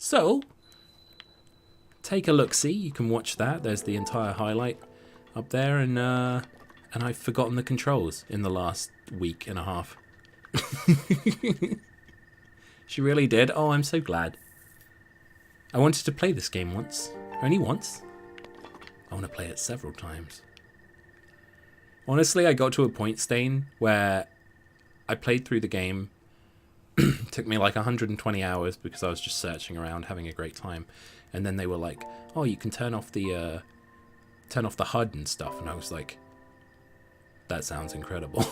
So, take a look-see. You can watch that. There's the entire highlight up there. And I've forgotten the controls in the last week and a half. She really did. Oh, I'm so glad. I wanted to play this game once. Only once. I want to play it several times. Honestly, I got to a point, Stain, where I played through the game. Took me like 120 hours because I was just searching around, having a great time. And then they were like, "Oh, you can turn off the HUD and stuff." And I was like, "That sounds incredible."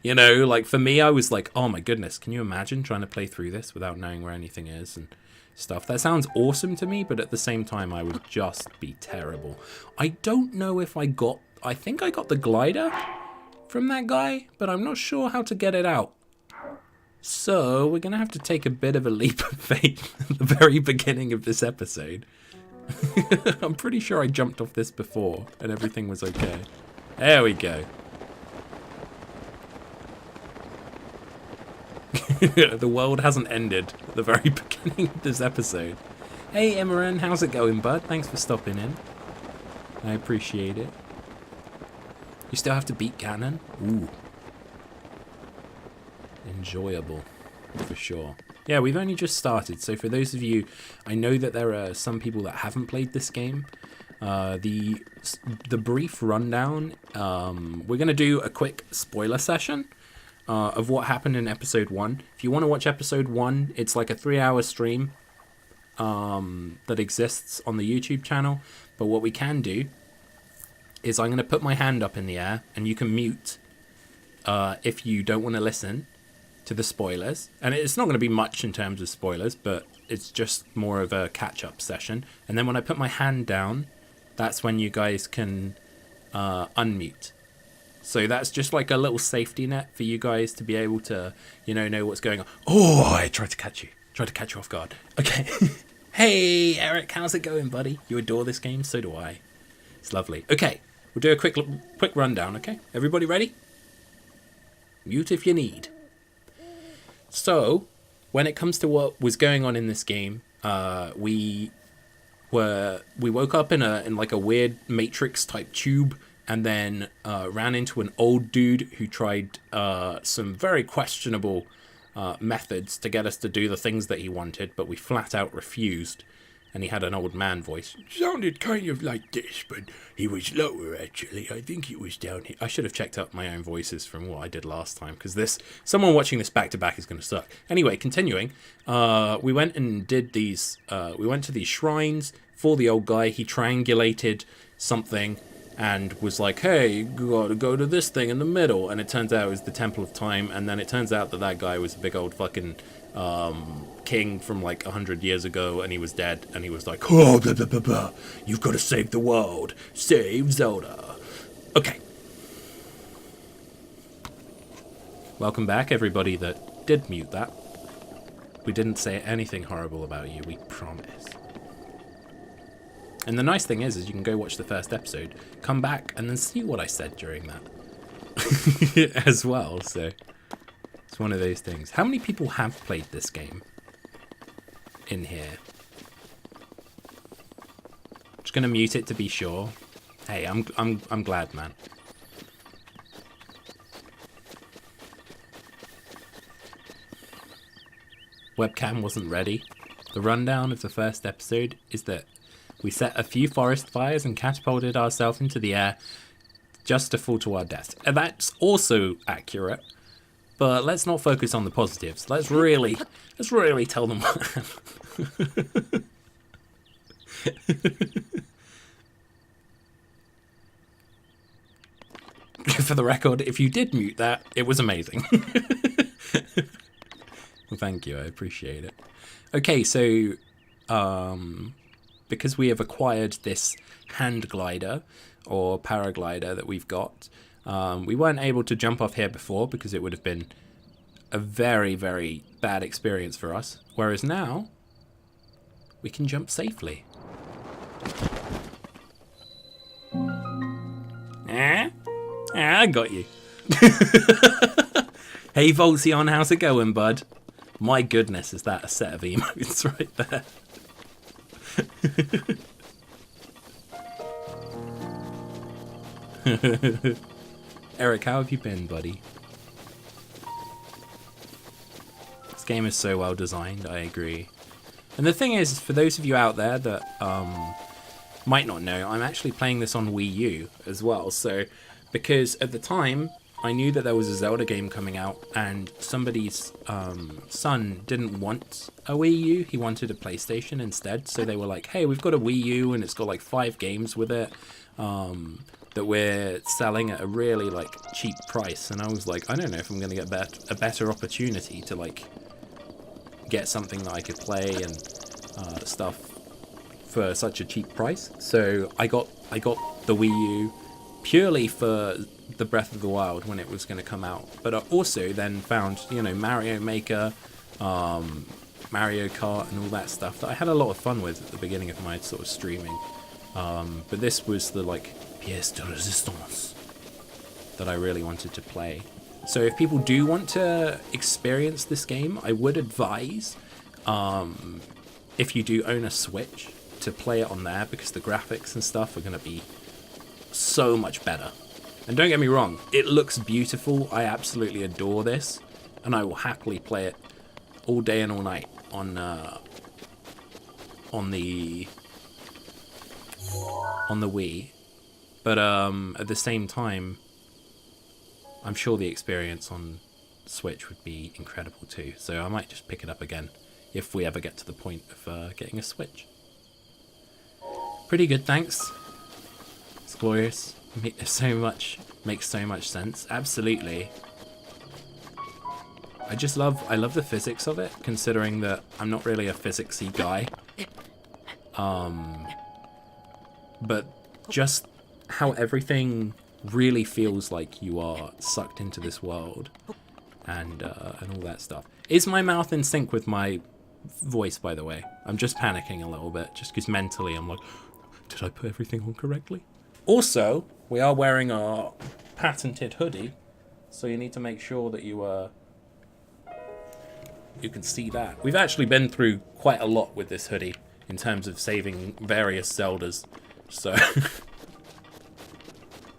You know, like for me, I was like, "Oh my goodness, can you imagine trying to play through this without knowing where anything is and stuff?" That sounds awesome to me, but at the same time, I would just be terrible. I don't know if I think I got the glider from that guy, but I'm not sure how to get it out. So we're going to have to take a bit of a leap of faith at the very beginning of this episode. I'm pretty sure I jumped off this before and everything was okay. There we go. The world hasn't ended at the very beginning of this episode. Hey Imran, how's it going, bud? Thanks for stopping in. I appreciate it. You still have to beat Ganon? Ooh. Enjoyable, for sure. Yeah, we've only just started, so for those of you, I know that there are some people that haven't played this game. The brief rundown, we're going to do a quick spoiler session of what happened in episode 1. If you want to watch episode 1, it's like a 3-hour stream that exists on the YouTube channel. But what we can do is I'm going to put my hand up in the air, and you can mute if you don't want to listen to the spoilers. And it's not going to be much in terms of spoilers, but it's just more of a catch-up session. And then when I put my hand down, that's when you guys can unmute. So that's just like a little safety net for you guys to be able to, know what's going on. Oh, I tried to catch you. Tried to catch you off guard. Okay. Hey, Eric, how's it going, buddy? You adore this game? So do I. It's lovely. Okay, we'll do a quick rundown, okay? Everybody ready? Mute if you need. So, when it comes to what was going on in this game, we woke up in like a weird Matrix type tube, and then ran into an old dude who tried some very questionable methods to get us to do the things that he wanted, but we flat out refused. And he had an old man voice. Sounded kind of like this, but he was lower, actually. I think it was down here. I should have checked up my own voices from what I did last time, because someone watching this back-to-back is going to suck. Anyway, continuing, we went and did these, we went to these shrines for the old guy. He triangulated something and was like, "Hey, you gotta go to this thing in the middle." And it turns out it was the Temple of Time, and then it turns out that guy was a big old fucking king from like 100 years ago, and he was dead, and he was like, "Oh, blah, blah, blah, blah. You've got to save the world. Save Zelda." Okay. Welcome back, everybody that did mute that. We didn't say anything horrible about you, we promise. And the nice thing is you can go watch the first episode, come back, and then see what I said during that as well. So it's one of those things. How many people have played this game in here? Just gonna mute it to be sure. Hey, I'm glad, man. Webcam wasn't ready. The rundown of the first episode is that we set a few forest fires and catapulted ourselves into the air just to fall to our deaths. And that's also accurate, but let's not focus on the positives. Let's really tell them what happened. For the record, if you did mute that, it was amazing. Well, thank you, I appreciate it. Okay, so because we have acquired this hand glider or paraglider that we've got, we weren't able to jump off here before because it would have been a very, very bad experience for us. Whereas now, we can jump safely. I got you. Hey, Voltzion, how's it going, bud? My goodness, is that a set of emotes right there. Eric, how have you been, buddy? This game is so well designed, I agree. And the thing is, for those of you out there that might not know, I'm actually playing this on Wii U as well. So, because at the time, I knew that there was a Zelda game coming out, and somebody's son didn't want a Wii U. He wanted a PlayStation instead. So they were like, hey, we've got a Wii U, and it's got like 5 games with it that we're selling at a really like cheap price. And I was like, I don't know if I'm going to get a better opportunity to like get something that I could play and stuff for such a cheap price. So I got the Wii U purely for the Breath of the Wild when it was going to come out, but I also then found, you know, Mario Maker, Mario Kart and all that stuff that I had a lot of fun with at the beginning of my sort of streaming, but this was the like pièce de résistance that I really wanted to play. So if people do want to experience this game, I would advise, if you do own a Switch, to play it on there, because the graphics and stuff are going to be so much better. And don't get me wrong, it looks beautiful. I absolutely adore this, and I will happily play it all day and all night on the Wii. But at the same time, I'm sure the experience on Switch would be incredible too. So I might just pick it up again if we ever get to the point of getting a Switch. Pretty good, thanks. It's glorious. Makes so much sense. Absolutely. I love the physics of it, considering that I'm not really a physicsy guy. But just how everything really feels like you are sucked into this world, and all that stuff. Is my mouth in sync with my voice, by the way? I'm just panicking a little bit, just because mentally I'm like, did I put everything on correctly? Also, we are wearing our patented hoodie, so you need to make sure that you can see that. We've actually been through quite a lot with this hoodie in terms of saving various Zeldas, so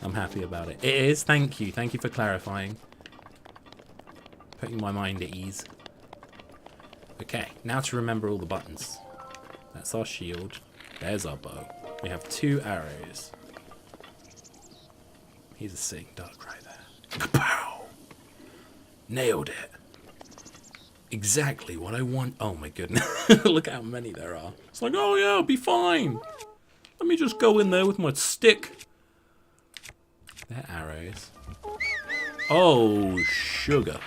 I'm happy about it. It is, thank you for clarifying. Putting my mind at ease. Okay, now to remember all the buttons. That's our shield. There's our bow. We have 2 arrows. He's a sick duck right there. Kapow! Nailed it. Exactly what I want. Oh my goodness. Look how many there are. It's like, oh yeah, I'll be fine. Let me just go in there with my stick. They're arrows. Oh, sugar.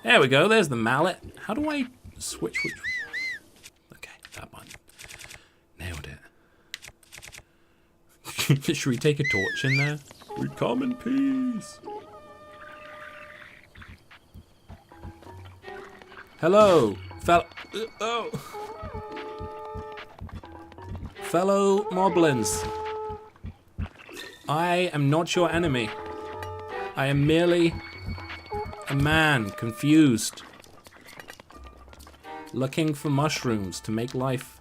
There we go. There's the mallet. How do I switch which? Okay, that button. Nailed it. Should we take a torch in there? We come in peace. Hello, fellow moblins. I am not your enemy. I am merely a man confused, looking for mushrooms to make life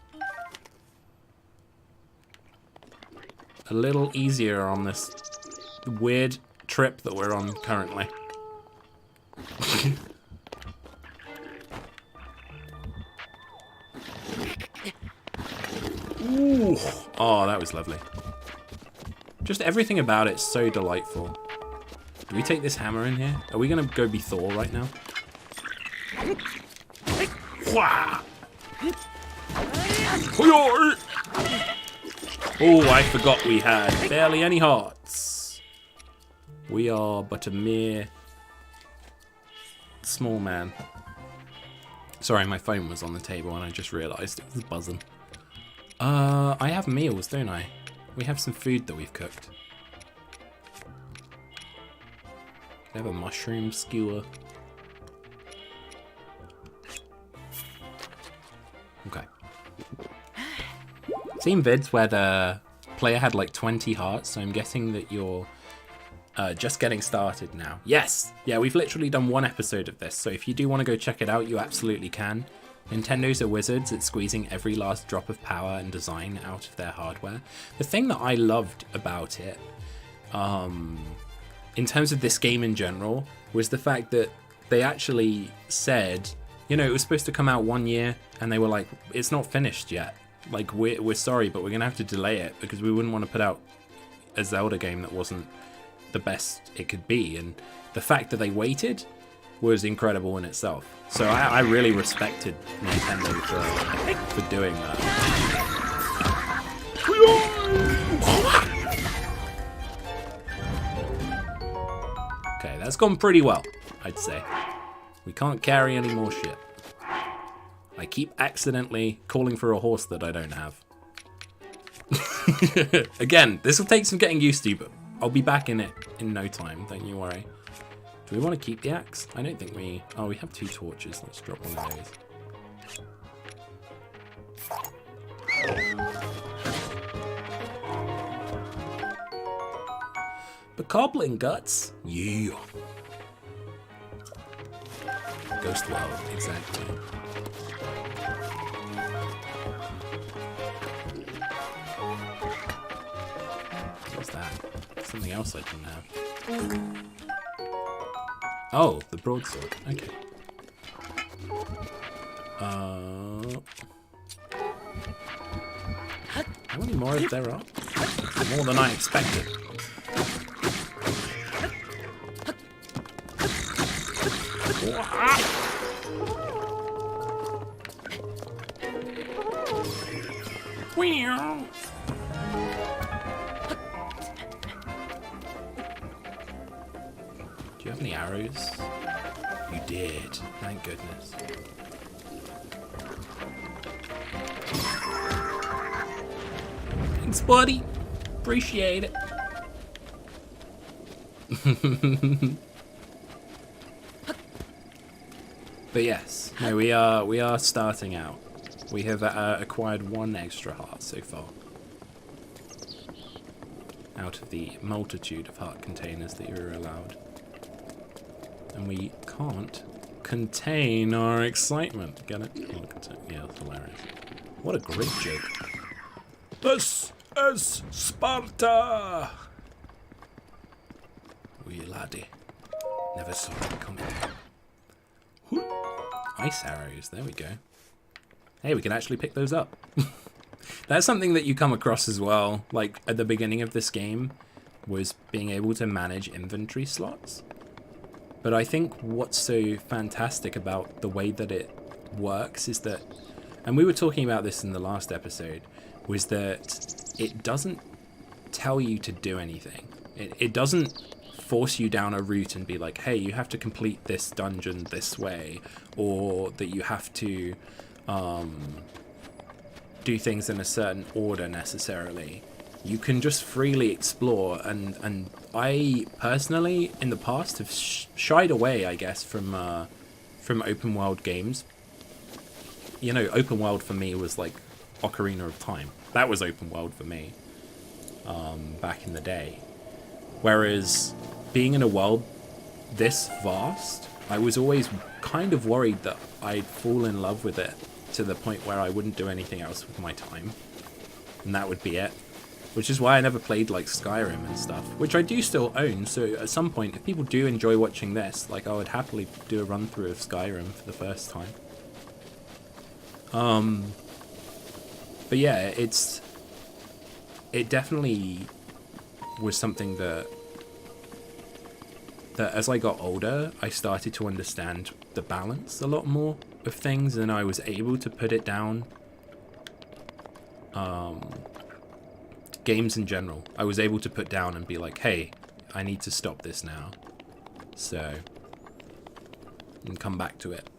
a little easier on this weird trip that we're on currently. Ooh. Oh, that was lovely. Just everything about it's so delightful. Do we take this hammer in here? Are we gonna go be Thor right now? Oh, I forgot we had barely any hearts. We are but a mere small man. Sorry, my phone was on the table and I just realised it was buzzing. I have meals, don't I? We have some food that we've cooked. I have a mushroom skewer. Okay. Seen vids where the player had like 20 hearts, so I'm guessing that your just getting started now. Yes! Yeah, we've literally done one episode of this, so if you do want to go check it out, you absolutely can. Nintendo's are wizards at squeezing every last drop of power and design out of their hardware. The thing that I loved about it, in terms of this game in general, was the fact that they actually said, you know, it was supposed to come out 1 year, and they were like, it's not finished yet. Like, we're sorry, but we're going to have to delay it, because we wouldn't want to put out a Zelda game that wasn't the best it could be. And the fact that they waited was incredible in itself. So I really respected Nintendo for doing that. Okay, that's gone pretty well, I'd say. We can't carry any more shit. I keep accidentally calling for a horse that I don't have. Again, this will take some getting used to, but I'll be back in it in no time, don't you worry. Do we want to keep the axe? I don't think we... Oh, we have 2 torches. Let's drop one of those. Bokoblin guts? Yeah. Ghost world, exactly. What's that? Something else I can have. Oh, the broadsword. Okay. How many more is there are? More than I expected. Do you have any arrows? You did. Thank goodness. Thanks, buddy. Appreciate it. But yes, no, we are starting out. We have acquired 1 extra heart so far, out of the multitude of heart containers that you're allowed. And we can't contain our excitement. Get it? Yeah, that's hilarious. What a great joke. This is Sparta! Wee laddie. Never saw it coming. Ice arrows, there we go. Hey, we can actually pick those up. That's something that you come across as well, like at the beginning of this game, was being able to manage inventory slots. But I think what's so fantastic about the way that it works is that, and we were talking about this in the last episode, was that it doesn't tell you to do anything. It doesn't force you down a route and be like, hey, you have to complete this dungeon this way, or that you have to do things in a certain order necessarily. You can just freely explore, and I personally in the past have shied away, I guess, from open world games. You know, open world for me was like Ocarina of Time. That was open world for me back in the day. Whereas being in a world this vast, I was always kind of worried that I'd fall in love with it to the point where I wouldn't do anything else with my time, and that would be it. Which is why I never played like Skyrim and stuff, which I do still own. So at some point, if people do enjoy watching this, like I would happily do a run through of Skyrim for the first time. But yeah, it definitely was something that as I got older, I started to understand the balance a lot more of things, and I was able to put it down. Games in general, I was able to put down and be like, hey, I need to stop this now. So, and come back to it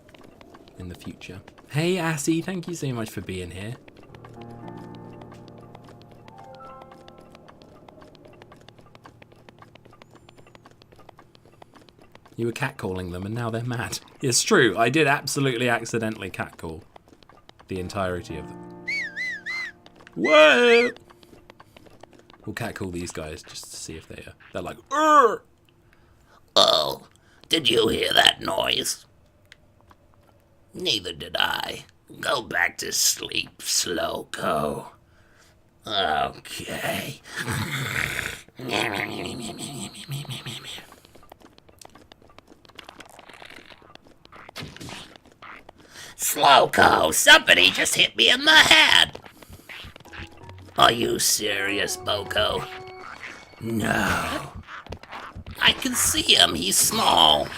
in the future. Hey, Assy, thank you so much for being here. You were catcalling them and now they're mad. It's true, I did absolutely accidentally catcall the entirety of them. Whoa! We'll catcall these guys just to see if they're like, "Urgh!" Oh, did you hear that noise? Neither did I. Go back to sleep, Slowco. Okay. Slowco, somebody just hit me in the head. Are you serious, Boko? No. I can see him, he's small.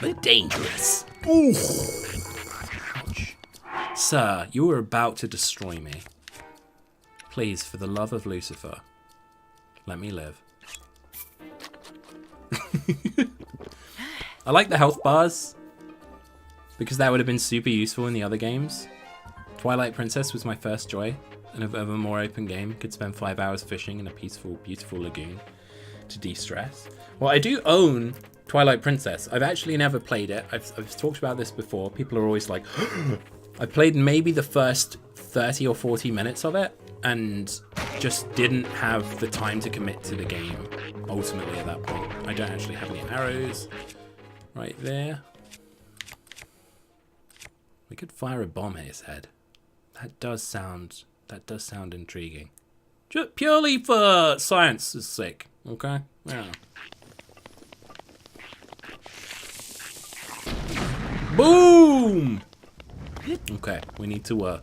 But dangerous. Ooh. Ouch. Sir, you are about to destroy me. Please, for the love of Lucifer, let me live. I like the health bars, because that would have been super useful in the other games. Twilight Princess was my first joy, and of a more open game. Could spend 5 hours fishing in a peaceful, beautiful lagoon to de-stress. Well, I do own Twilight Princess. I've actually never played it. I've talked about this before. People are always like, I played maybe the first 30 or 40 minutes of it, and just didn't have the time to commit to the game, ultimately, at that point. I don't actually have any arrows right there. We could fire a bomb at his head. That does sound intriguing. Just purely for science's sake, okay? Yeah. Boom! Okay, we need to,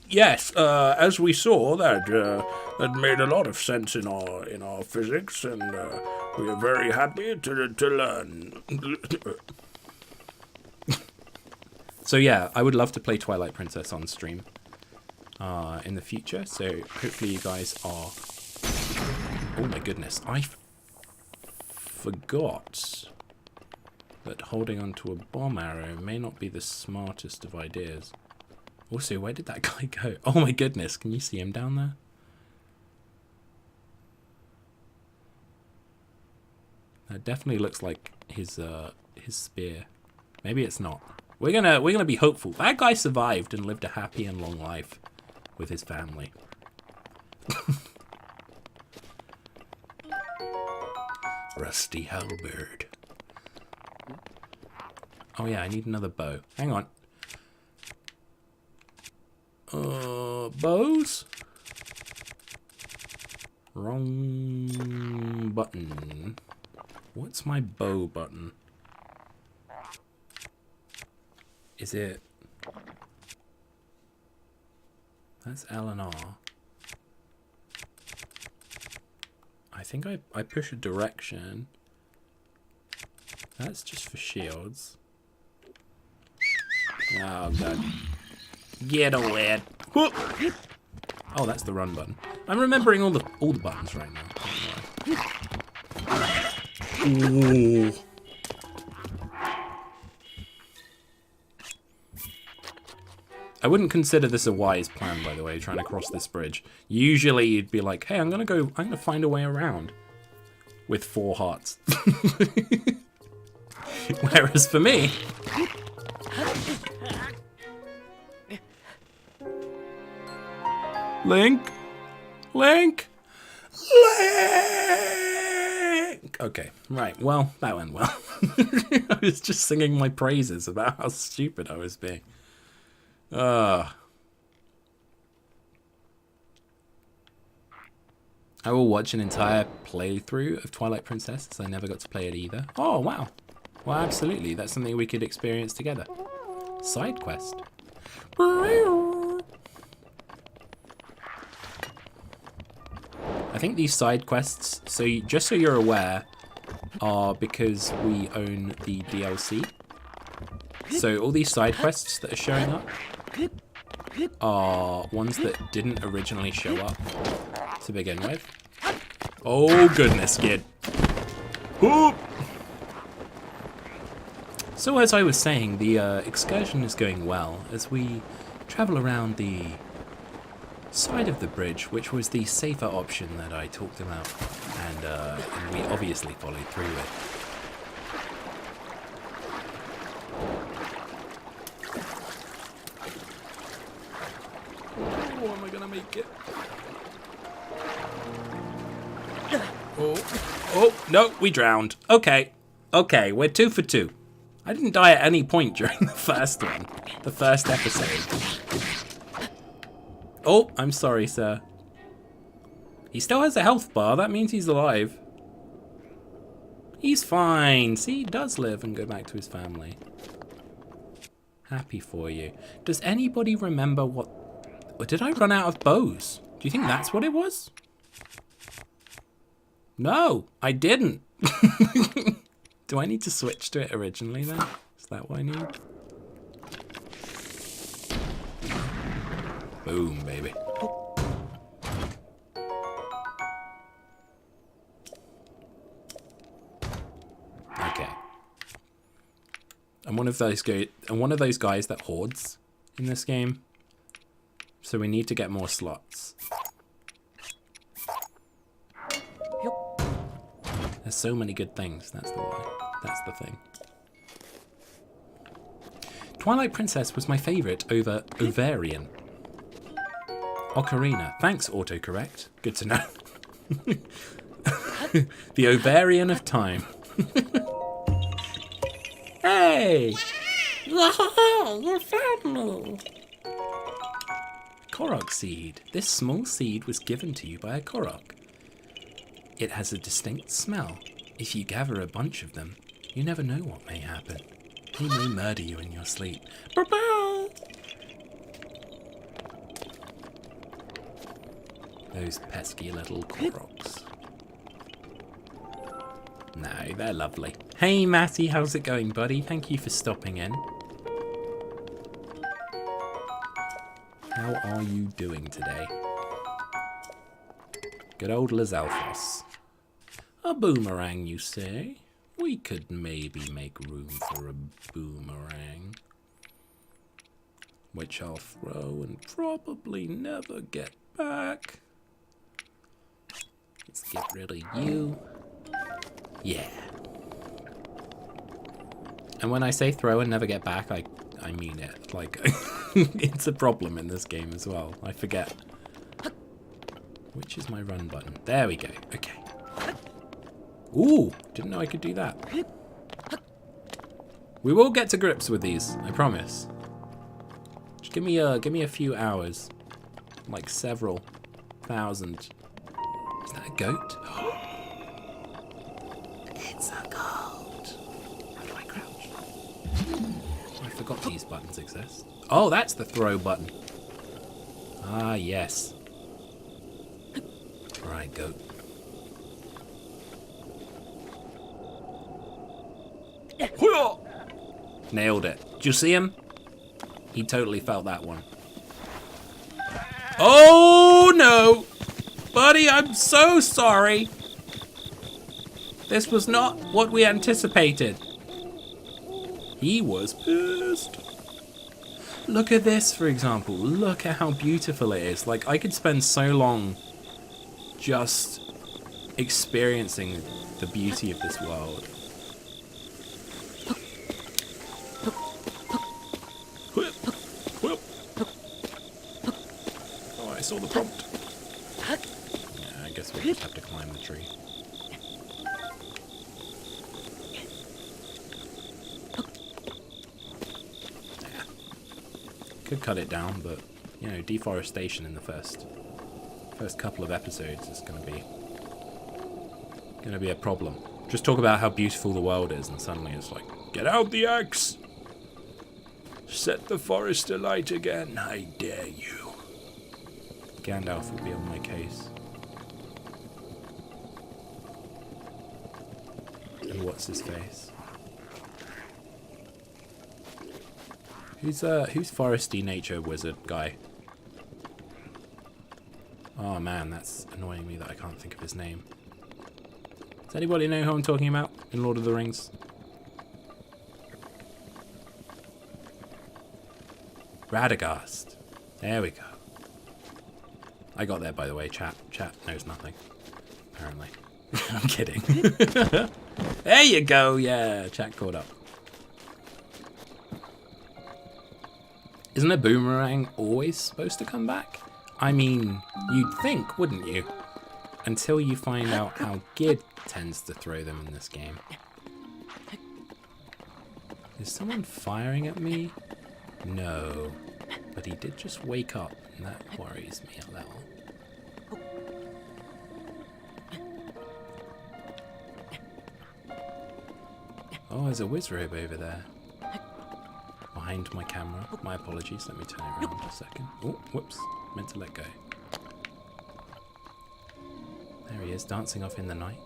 yes, as we saw, that made a lot of sense in our physics, and we are very happy to learn. So yeah, I would love to play Twilight Princess on stream in the future, so hopefully you guys are... Oh my goodness, I forgot that holding onto a bomb arrow may not be the smartest of ideas. Also, where did that guy go? Oh my goodness, can you see him down there? That definitely looks like his spear. Maybe it's not. We're gonna be hopeful. That guy survived and lived a happy and long life with his family. Rusty halberd. Oh yeah, I need another bow. Hang on. Bows? Wrong button. What's my bow button? Is it... That's L and R. I think I push a direction. That's just for shields. Oh god. Giddawid. Oh, that's the run button. I'm remembering all the buttons right now. Ooh. I wouldn't consider this a wise plan, by the way, trying to cross this bridge. Usually you'd be like, hey, I'm gonna find a way around. With 4 hearts. Whereas for me... Link! Okay, right, well, that went well. I was just singing my praises about how stupid I was being. I will watch an entire playthrough of Twilight Princess, as I never got to play it either. Oh, wow. Well, absolutely. That's something we could experience together. Side quest. I think these side quests, just so you're aware, are because we own the DLC. So all these side quests that are showing up are ones that didn't originally show up to begin with. Oh goodness, kid. Whoop. So as I was saying, the excursion is going well as we travel around the side of the bridge, which was the safer option that I talked about, and we obviously followed through with. Oh, am I gonna make it? Oh, no, we drowned. Okay, we're 2 for 2. I didn't die at any point during the first one, the first episode. Oh, I'm sorry, sir. He still has a health bar, that means he's alive. He's fine. See, he does live and go back to his family. Happy for you. Does anybody remember what... Or did I run out of bows? Do you think that's what it was? No, I didn't. Do I need to switch to it originally then? Is that what I need? Boom, baby. Okay. I'm one of those guys that hoards in this game. So we need to get more slots. There's so many good things. That's the why. That's the thing. Twilight Princess was my favorite over Ovarian. Ocarina. Thanks, autocorrect. Good to know. The Ovarian of Time. Hey! Yeah, you found me. Korok seed. This small seed was given to you by a Korok. It has a distinct smell. If you gather a bunch of them, you never know what may happen. He may murder you in your sleep. Bye-bye! Those pesky little Koroks. No, they're lovely. Hey, Matty, how's it going, buddy? Thank you for stopping in. How are you doing today? Good old Lizalfos. A boomerang, you say? We could maybe make room for a boomerang. Which I'll throw and probably never get back. Let's get rid of you. Yeah. And when I say throw and never get back, I mean it. Like, it's a problem in this game as well. I forget. Which is my run button? There we go. Okay. Ooh, didn't know I could do that. We will get to grips with these, I promise. Just give me a few hours. Like several thousand. Is that a goat? It's a goat. How do I crouch? I forgot these buttons exist. Oh, that's the throw button. Ah, yes. Right, goat. Nailed it. Did you see him? He totally felt that one. Oh, no. Buddy, I'm so sorry. This was not what we anticipated. He was pissed. Look at this, for example. Look at how beautiful it is. Like, I could spend so long just experiencing the beauty of this world. Oh, I saw the prompt. Yeah, I guess we'll just have to climb the tree. Yeah. Could cut it down, but, you know, deforestation in the first couple of episodes is going to be a problem. Just talk about how beautiful the world is, and suddenly it's like, get out the axe! Set the forest alight again, I dare you. Gandalf will be on my case. And what's his face? Who's foresty nature wizard guy? Oh man, that's annoying me that I can't think of his name. Does anybody know who I'm talking about in Lord of the Rings? Radagast. There we go. I got there, by the way, chat. Chat knows nothing. Apparently. I'm kidding. There you go, yeah, chat caught up. Isn't a boomerang always supposed to come back? I mean, you'd think, wouldn't you? until you find out how Gid tends to throw them in this game. Is someone firing at me? No. But he did just wake up, and that worries me a little. Oh, there's a Wizrobe over there. Behind my camera. My apologies, let me turn it around a second. Oh, whoops. Meant to let go. There he is, dancing off in the night.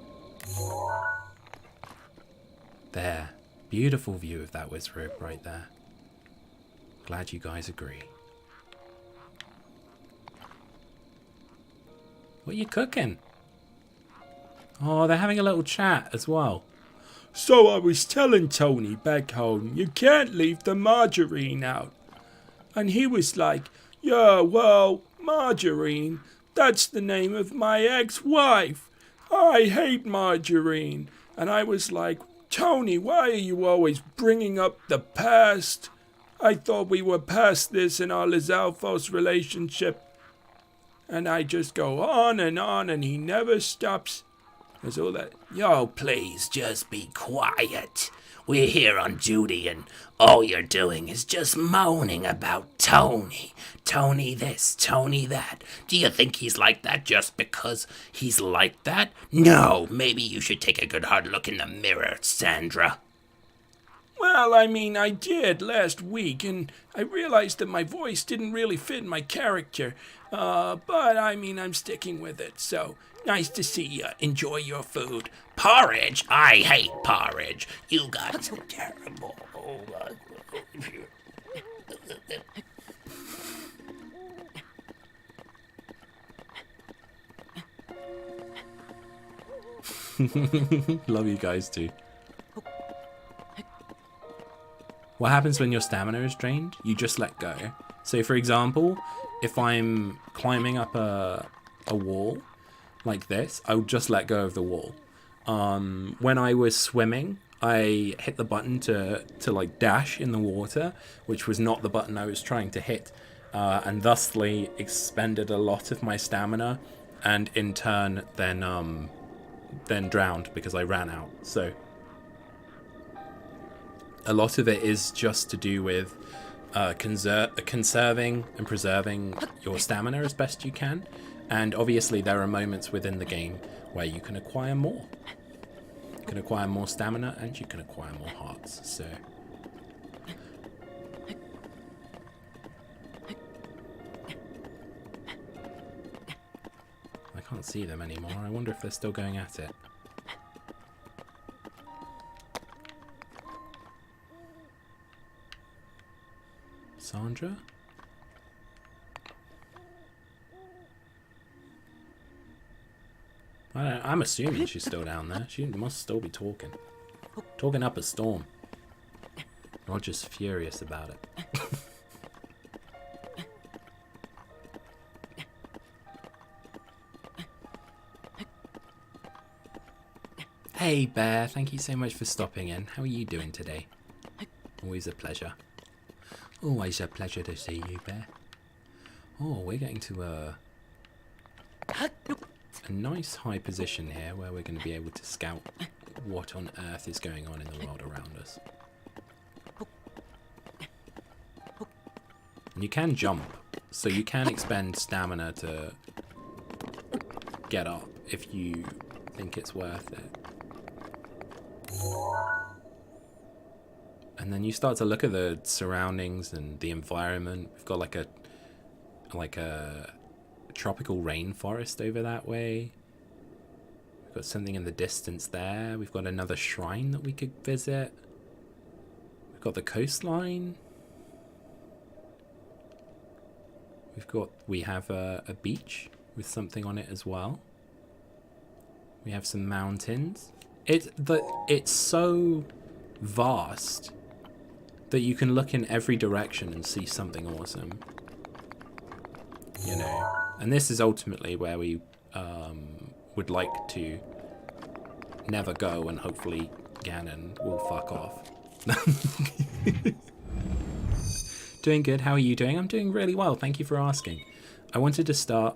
There. Beautiful view of that Wizrobe right there. Glad you guys agree. What are you cooking? Oh, they're having a little chat as well. So I was telling Tony back home, you can't leave the margarine out. And he was like, yeah, well, margarine, that's the name of my ex-wife. I hate margarine. And I was like, Tony, why are you always bringing up the past? I thought we were past this in our Lizalfos relationship. And I just go on, and he never stops. There's all that. Yo, please, just be quiet. We're here on duty, and all you're doing is just moaning about Tony. Tony this, Tony that. Do you think he's like that just because he's like that? No, maybe you should take a good hard look in the mirror, Sandra. Well, I mean, I did last week, and I realized that my voice didn't really fit my character. But, I mean, I'm sticking with it, so nice to see you. Enjoy your food. Porridge? I hate porridge. You guys are terrible. Love you guys too. What happens when your stamina is drained? You just let go. So for example, if I'm climbing up a wall like this, I would just let go of the wall. When I was swimming, I hit the button to like dash in the water, which was not the button I was trying to hit, and thusly expended a lot of my stamina, and in turn then drowned because I ran out. So a lot of it is just to do with conserving and preserving your stamina as best you can. And obviously there are moments within the game where you can acquire more. You can acquire more stamina and you can acquire more hearts. So I can't see them anymore. I wonder if they're still going at it. Sandra? I'm assuming she's still down there. She must still be talking. Talking up a storm. Roger's furious about it. Hey Bear, thank you so much for stopping in. How are you doing today? Always a pleasure. Always a pleasure to see you, Bear. Oh, we're getting to a nice high position here where we're going to be able to scout what on earth is going on in the world around us. And you can jump, so you can expend stamina to get up if you think it's worth it. And then you start to look at the surroundings and the environment. We've got like a tropical rainforest over that way. We've got something in the distance there. We've got another shrine that we could visit. We've got the coastline. We have a beach with something on it as well. We have some mountains. It's so vast that you can look in every direction and see something awesome. You know, and this is ultimately where we would like to never go, and hopefully Ganon will fuck off. Doing good. How are you doing? I'm doing really well. Thank you for asking. I wanted to start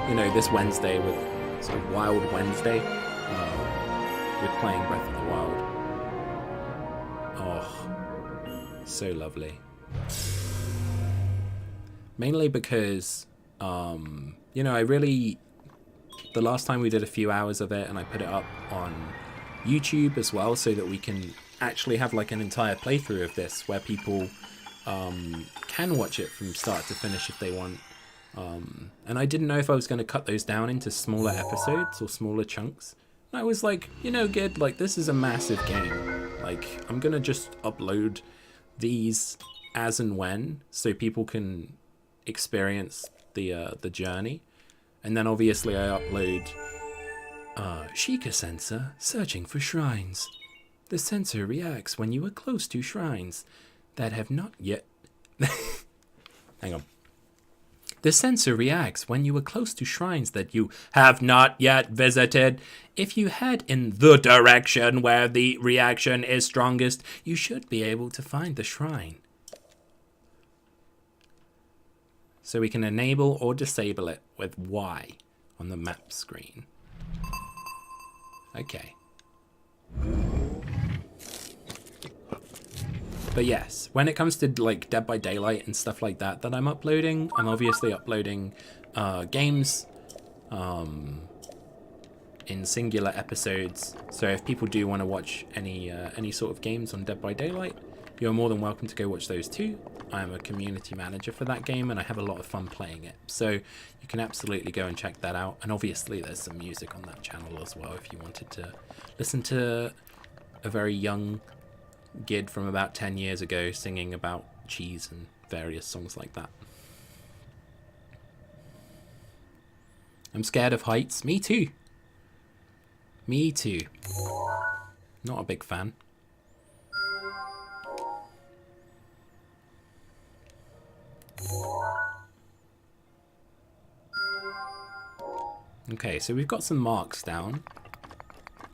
you know, this Wednesday with sort of Wild Wednesday, with playing Breath of the Wild. Oh, so lovely. Mainly because, you know, the last time we did a few hours of it and I put it up on YouTube as well so that we can actually have like an entire playthrough of this where people can watch it from start to finish if they want. And I didn't know if I was going to cut those down into smaller episodes or smaller chunks. And I was like, you know, Gid, like, this is a massive game. Like, I'm going to just upload these as and when so people can experience the journey. And then obviously I upload Sheikah sensor searching for shrines. The sensor reacts when you are close to shrines that have not yet... Hang on. The sensor reacts when you are close to shrines that you have not yet visited. If you head in the direction where the reaction is strongest, you should be able to find the shrine. So we can enable or disable it with Y on the map screen. Okay. But yes, when it comes to like Dead by Daylight and stuff like that I'm uploading, I'm obviously uploading games in singular episodes. So if people do want to watch any sort of games on Dead by Daylight, you're more than welcome to go watch those too. I am a community manager for that game and I have a lot of fun playing it. So you can absolutely go and check that out. And obviously there's some music on that channel as well if you wanted to listen to a very young Gid from about 10 years ago singing about cheese and various songs like that. I'm scared of heights. Me too. Me too. Not a big fan. Okay, so we've got some marks down.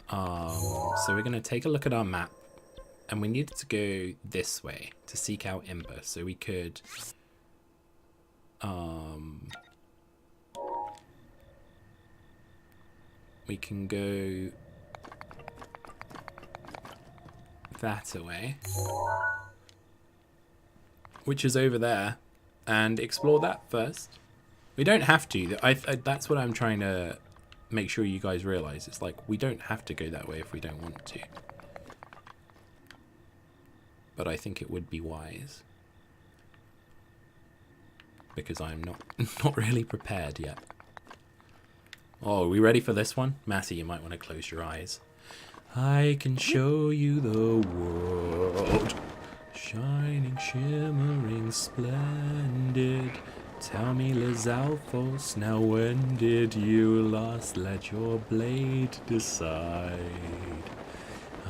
So we're going to take a look at our map. And we needed to go this way to seek out Imber. So we could... we can go... that away. Which is over there. And explore that first. We don't have to. That's what I'm trying to make sure you guys realize. It's like, we don't have to go that way if we don't want to. But I think it would be wise. Because I'm not really prepared yet. Oh, are we ready for this one? Massey, you might want to close your eyes. I can show you the world. Shining, shimmering, splendid. Tell me, Lizalfos, now when did you last let your blade decide?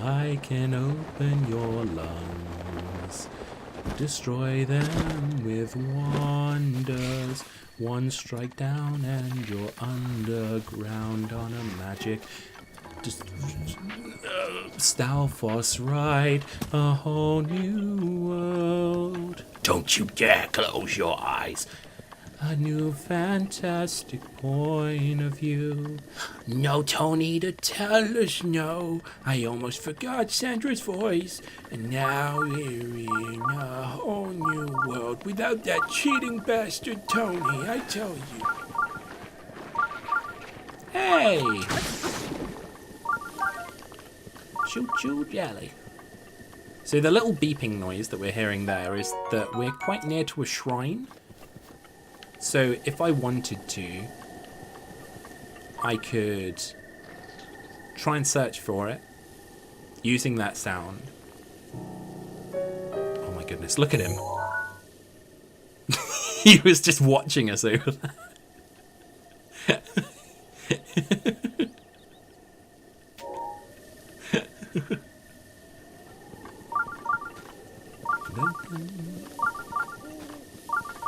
I can open your lungs, destroy them with wonders. One strike down and you're underground on a magic Stalfos ride, a whole new world. Don't you dare close your eyes. A new fantastic point of view. No Tony to tell us no. I almost forgot Sandra's voice. And now we're in a whole new world without that cheating bastard Tony, I tell you. Hey! Choo choo jelly. So the little beeping noise that we're hearing there is that we're quite near to a shrine. So if I wanted to, I could try and search for it using that sound. Oh my goodness, look at him. He was just watching us over there.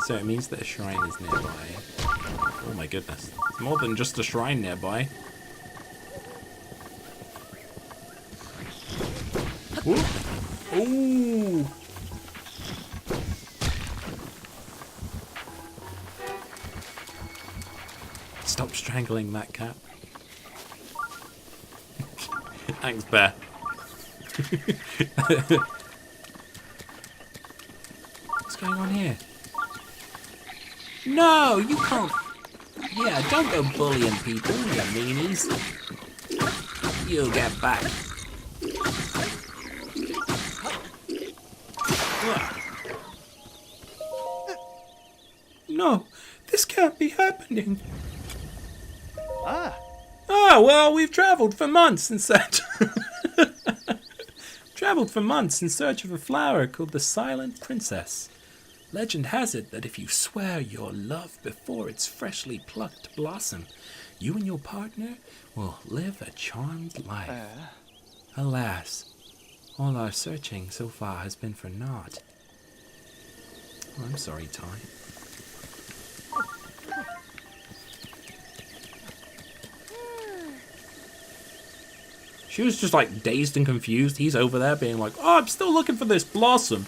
So it means that a shrine is nearby. Oh my goodness. It's more than just a shrine nearby. Ooh. Ooh. Stop stop strangling that cat. Thanks, Bear. What's going on here? No, you can't. Yeah, don't go bullying people, you meanies. You'll get back. No, this can't be happening. Oh, well, we've travelled for months in search... travelled for months in search of a flower called the Silent Princess. Legend has it that if you swear your love before its freshly plucked blossom, you and your partner will live a charmed life. Alas, all our searching so far has been for naught. Oh, I'm sorry, Ty. She was just like dazed and confused. He's over there being like, oh, I'm still looking for this blossom.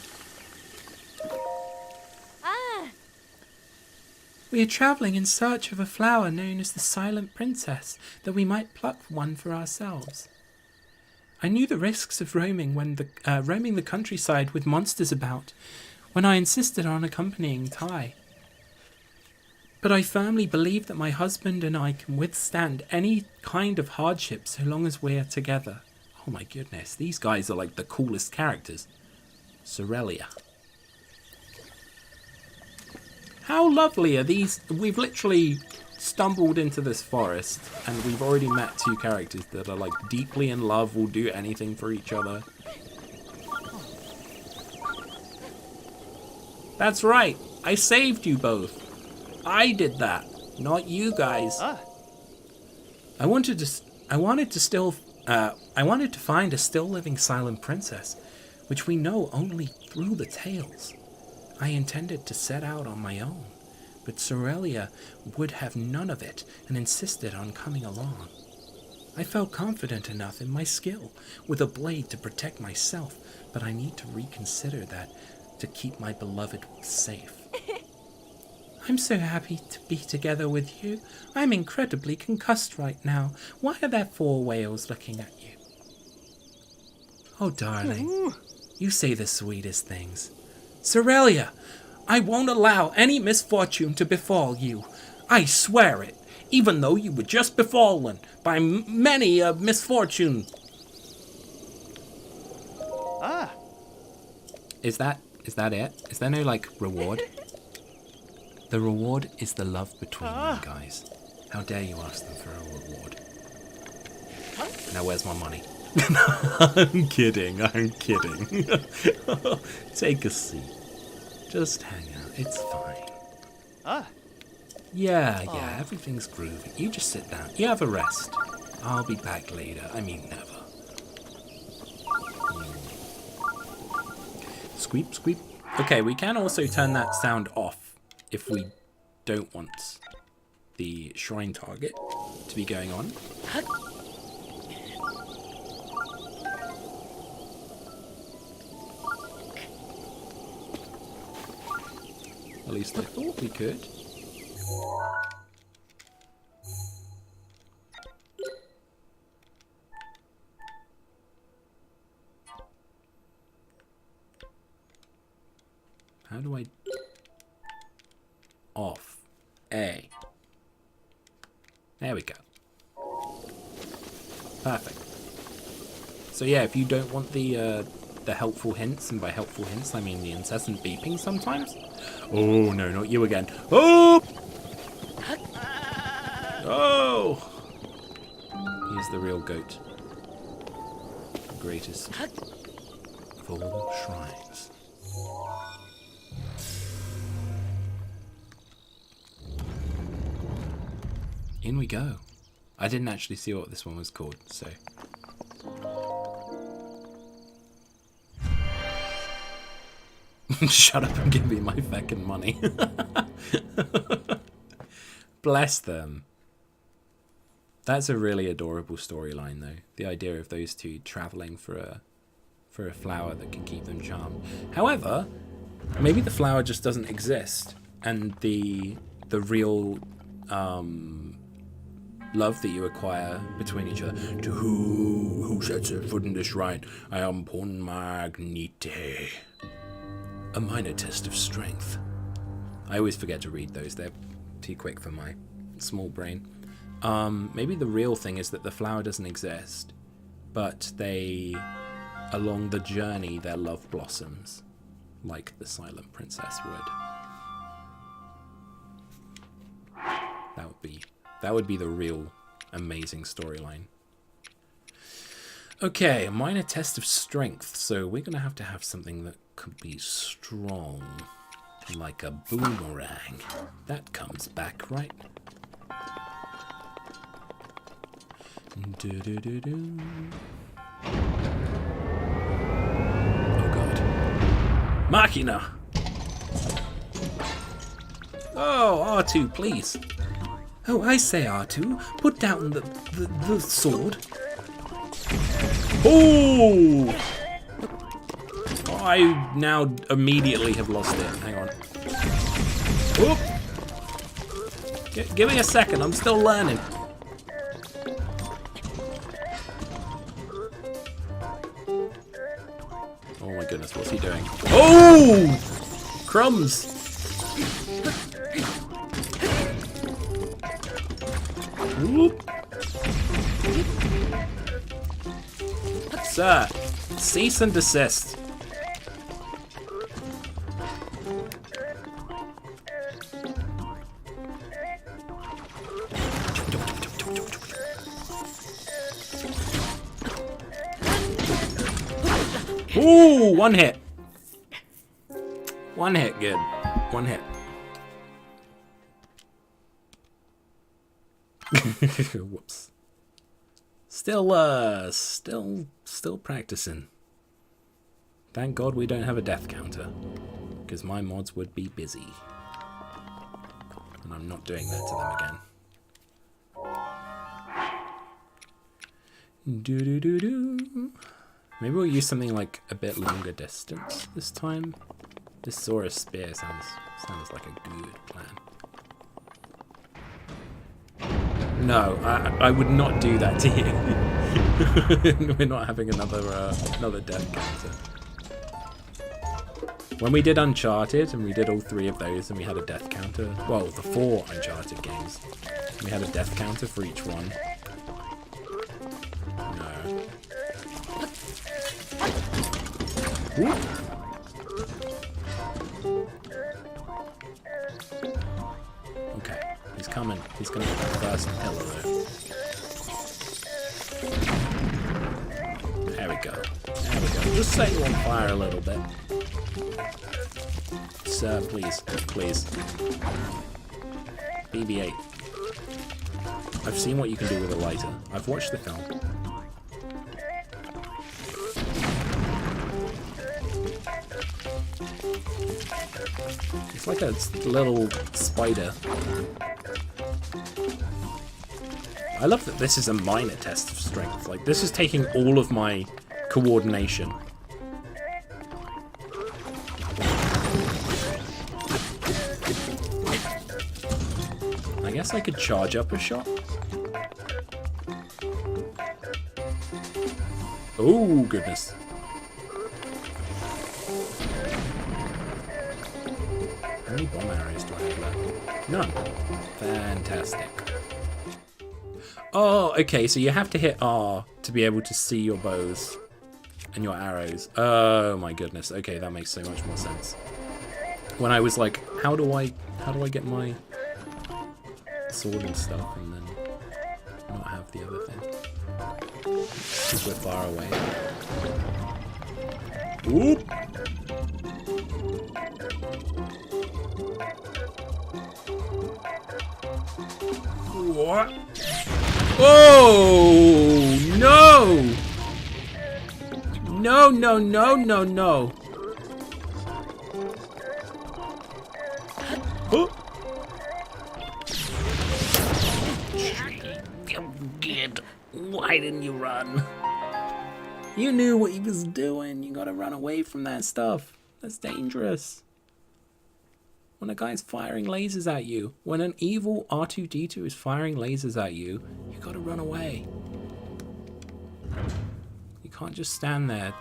We are travelling in search of a flower known as the Silent Princess, that we might pluck one for ourselves. I knew the risks of roaming the countryside with monsters about, when I insisted on accompanying Ty. But I firmly believe that my husband and I can withstand any kind of hardship so long as we're together. Oh my goodness, these guys are like the coolest characters. Sorelia. How lovely are these? We've literally stumbled into this forest and we've already met two characters that are like deeply in love, will do anything for each other. That's right, I saved you both. I did that, not you guys. I wanted to find a still living silent princess, which we know only through the tales. I intended to set out on my own, but Sorelia would have none of it and insisted on coming along. I felt confident enough in my skill with a blade to protect myself, but I need to reconsider that to keep my beloved safe. I'm so happy to be together with you. I'm incredibly concussed right now. Why are there 4 whales looking at you? Oh, darling, you say the sweetest things. Sorelia, I won't allow any misfortune to befall you. I swear it, even though you were just befallen by many a misfortune. Is that it? Is there no, like, reward? The reward is the love between you guys. How dare you ask them for a reward? Now where's my money? I'm kidding. Take a seat. Just hang out. It's fine. Yeah, everything's groovy. You just sit down. You have a rest. I'll be back later. I mean, never. Squeep, squeep. Okay, we can also turn that sound off if we don't want the shrine target to be going on. At least I thought we could. How do I... Off. A. There we go. Perfect. So yeah, if you don't want the helpful hints, and by helpful hints I mean the incessant beeping sometimes. Oh no, not you again. Oh! Oh! He's the real goat. The greatest of all shrines. In we go. I didn't actually see what this one was called, so... Shut up and give me my feckin' money. Bless them. That's a really adorable storyline, though. The idea of those two travelling for a flower that can keep them charmed. However, maybe the flower just doesn't exist, and the real love that you acquire between each other. To who sets their foot in this shrine? I am Pon Magnete. A minor test of strength. I always forget to read those. They're too quick for my small brain. Maybe the real thing is that the flower doesn't exist, but along the journey, their love blossoms, like the Silent Princess would. That would be the real amazing storyline. Okay, a minor test of strength. So we're going to have something that could be strong, like a boomerang. That comes back, right? Do-do-do-do. Oh god. Machina! Oh, R2, please. Oh, I say, R2, put down the sword. Oh! I now immediately have lost it. Hang on. Whoop. Give me a second, I'm still learning. Oh my goodness, what's he doing? Oh! Crumbs! Whoop. Sir, cease and desist. Ooh, one hit. One hit, good. One hit. Whoops. Still practicing. Thank God we don't have a death counter, because my mods would be busy. And I'm not doing that to them again. Do-do-do-do. Maybe we'll use something like a bit longer distance this time. This Saurus spear sounds like a good plan. No, I would not do that to you. We're not having another death counter. When we did Uncharted, and we did all 3 of those, and we had a death counter, well, the 4 Uncharted games, we had a death counter for each one. No. Whoop. Okay, he's coming. He's gonna get the first pillar there. There we go. There we go. Just set you on fire a little bit. Sir, please. Please. BB-8. I've seen what you can do with a lighter. I've watched the film. It's like a little spider. I love that this is a minor test of strength. Like, this is taking all of my coordination. I guess I could charge up a shot. Oh, goodness. How many bomb arrows do I have left? None. Fantastic. Oh, okay, so you have to hit R to be able to see your bows and your arrows. Oh my goodness. Okay, that makes so much more sense. When I was like, how do I get my sword and stuff and then not have the other thing? Because we're far away. Whoop! What? Oh no! No, no, no, no, no. Oh. Gid, why didn't you run? You knew what he was doing. You gotta run away from that stuff. That's dangerous. When a guy's firing lasers at you, when an evil R2-D2 is firing lasers at you, you gotta run away. You can't just stand there.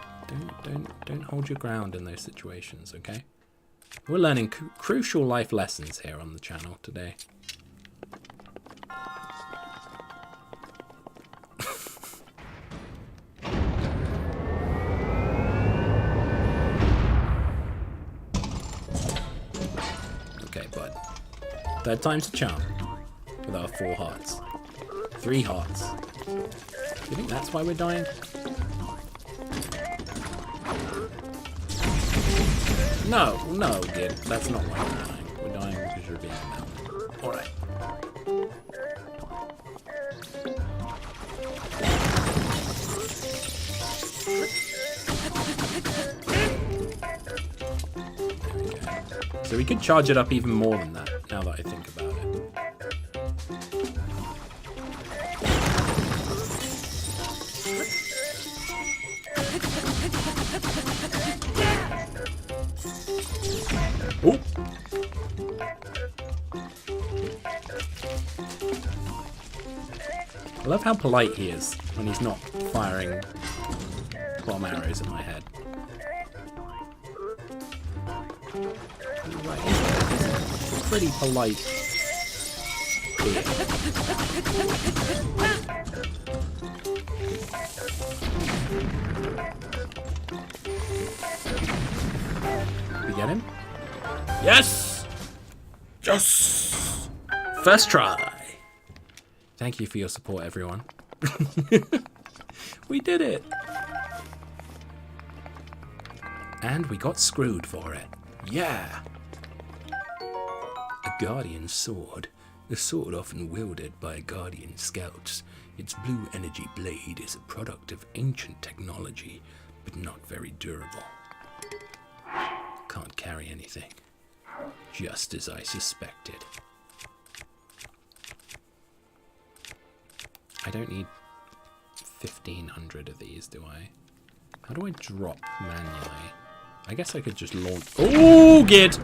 Don't hold your ground in those situations, okay? We're learning crucial life lessons here on the channel today. Okay, bud. Third time's a charm. With our 4 hearts. 3 hearts. Do you think that's why we're dying? No, no, Gid. That's not why we're dying. We're dying because you're being a mountain. Alright. So we could charge it up even more than that, now that I think about it. Oh! I love how polite he is when he's not firing bomb arrows at my head. Right, he's a pretty polite deer. We get him? Yes! Yes! First try. Thank you for your support, everyone. We did it! And we got screwed for it. Yeah! A guardian sword. A sword often wielded by guardian scouts. Its blue energy blade is a product of ancient technology, but not very durable. Can't carry anything. Just as I suspected. I don't need 1,500 of these, do I? How do I drop manually? I guess I could just launch. Oh, Gid!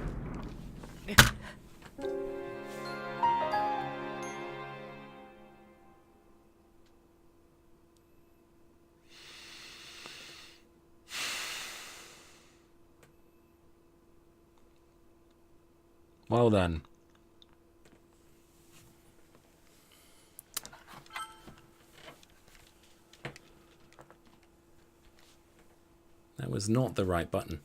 Well done. That was not the right button.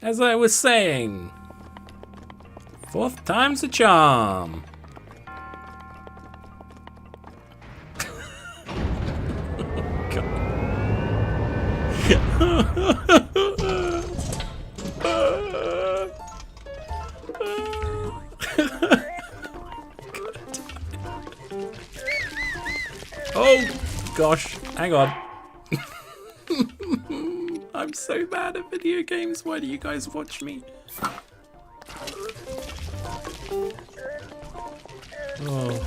As I was saying, 4th time's a charm. Oh gosh, hang on. I'm so bad at video games. Why do you guys watch me? Oh.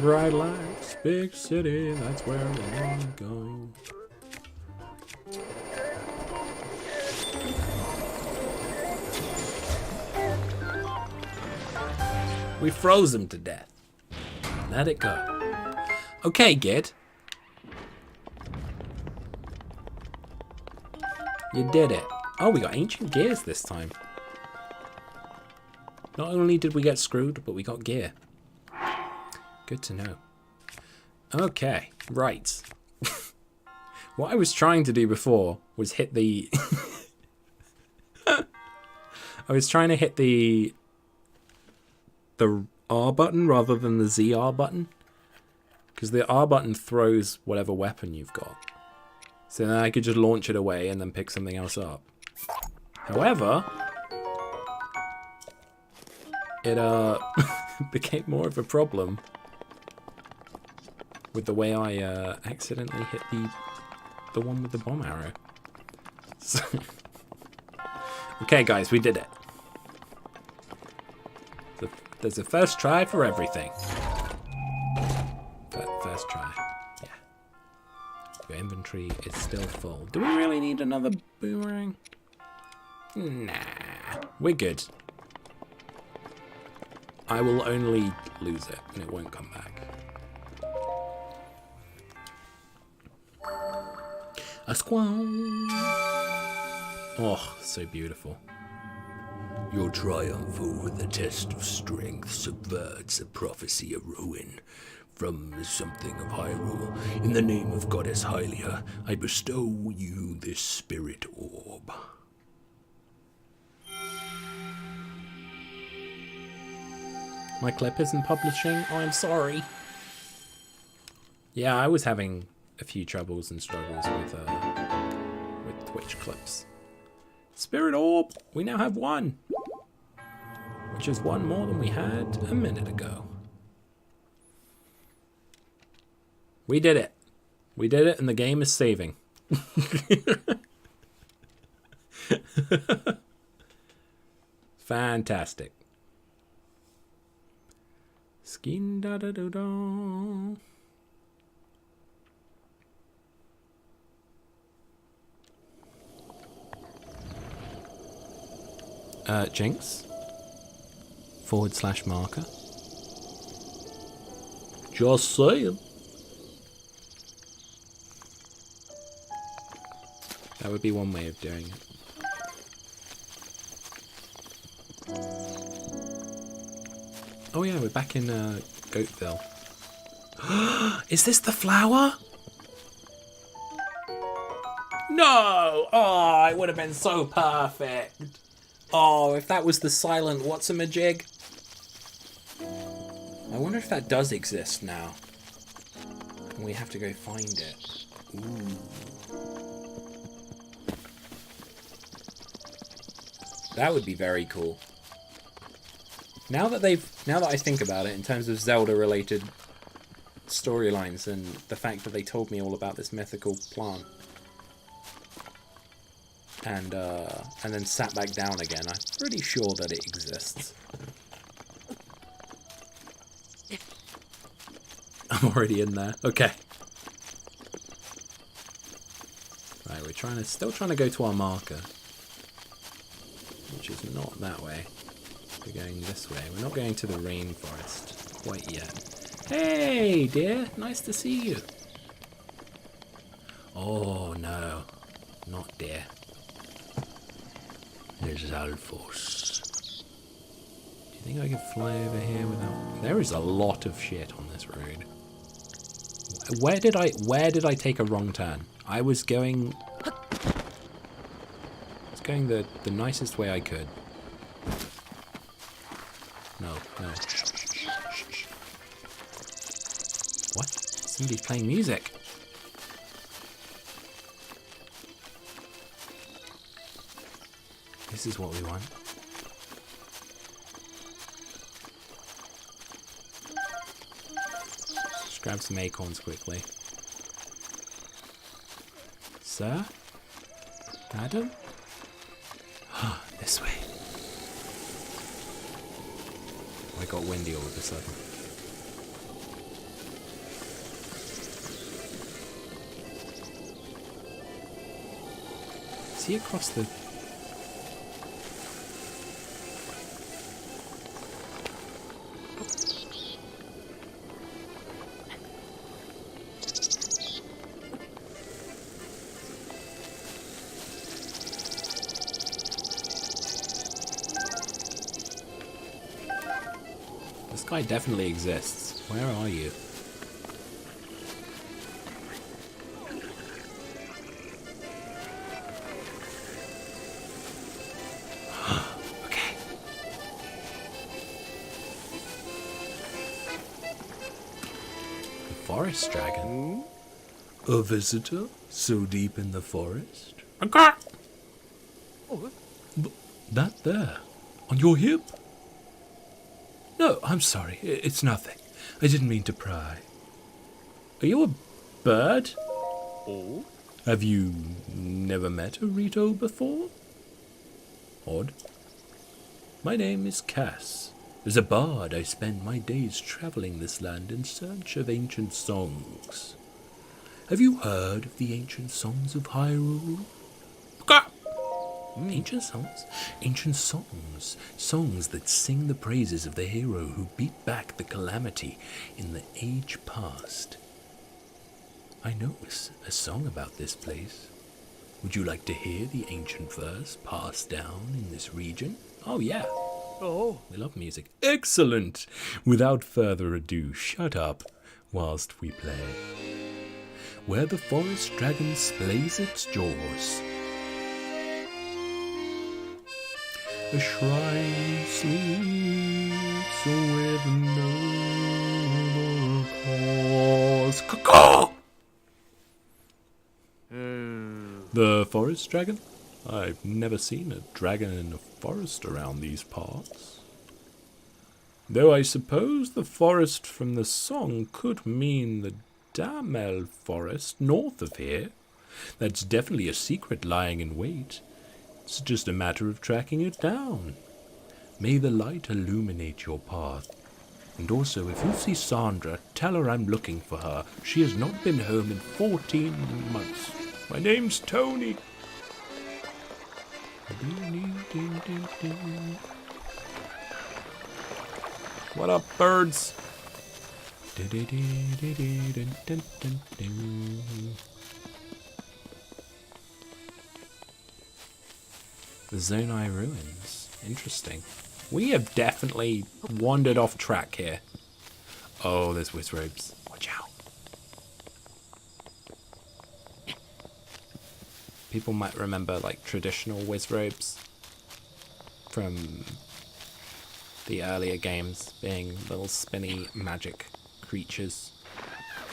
Bright lights, big city, that's where I wanna go. We froze him to death. Let it go. Okay, Gid. You did it. Oh, we got ancient gears this time. Not only did we get screwed, but we got gear. Good to know. Okay, right. What I was trying to do before was hit the... I was trying to hit the the R button rather than the ZR button. Because the R button throws whatever weapon you've got. So then I could just launch it away and then pick something else up. However, it became more of a problem with the way I accidentally hit the one with the bomb arrow. So okay, guys, we did it. There's a first try for everything. First try. Yeah. Your inventory is still full. Do we really need another boomerang? Nah. We're good. I will only lose it and it won't come back. A squall. Oh, so beautiful. Your triumph over the test of strength subverts a prophecy of ruin. From something of Hyrule, in the name of Goddess Hylia, I bestow you this spirit orb. My clip isn't publishing. Oh, I'm sorry. Yeah, I was having a few troubles and struggles with Twitch clips. Spirit orb. We now have one, which is one more than we had a minute ago. We did it. We did it, and the game is saving. Fantastic. Skin da da da da. Jinx. /marker. Just saying. That would be one way of doing it. Oh yeah, we're back in Goatville. Is this the flower? No! Oh, it would have been so perfect. Oh, if that was the silent what's-a-majig. I wonder if that does exist now. And we have to go find it. Ooh. That would be very cool. Now that I think about it in terms of Zelda-related storylines and the fact that they told me all about this mythical plant, and then sat back down again, I'm pretty sure that it exists. I'm already in there. Okay. Right, we're still trying to go to our marker, which is not that way. We're going this way. We're not going to the rainforest quite yet. Hey, dear. Nice to see you. Oh, no. Not dear. There's Alphos. Do you think I can fly over here without... There is a lot of shit on this road. Where did I take a wrong turn? I was going the nicest way I could. No. What? Somebody's playing music. This is what we want. Just grab some acorns quickly. Sir? Madam? This way. I got windy all of a sudden. See across the... This guy definitely exists. Where are you? Okay. forest dragon. A visitor so deep in the forest? That there, on your hip? No, I'm sorry, it's nothing. I didn't mean to pry. Are you a bird? Have you never met a Rito before? Odd. My name is Cass. As a bard, I spend my days traveling this land in search of ancient songs. Have you heard of the ancient songs of Hyrule? Ancient songs? Ancient songs. Songs that sing the praises of the hero who beat back the calamity in the age past. I know a song about this place. Would you like to hear the ancient verse passed down in this region? Oh, yeah. Oh, we love music. Excellent! Without further ado, shut up whilst we play. Where the forest dragon splays its jaws, a shrine sleeps with no cause. Caw-caw! The forest dragon? I've never seen a dragon in a forest around these parts. Though I suppose the forest from the song could mean the Damel forest north of here. That's definitely a secret lying in wait. It's just a matter of tracking it down. May the light illuminate your path. And also, if you see Sandra, tell her I'm looking for her. She has not been home in 14 months. My name's Tony. What up, birds? The Zonai ruins. Interesting. We have definitely wandered off track here. Oh, there's wizrobes. Watch out. People might remember like traditional wizrobes from the earlier games being little spinny magic creatures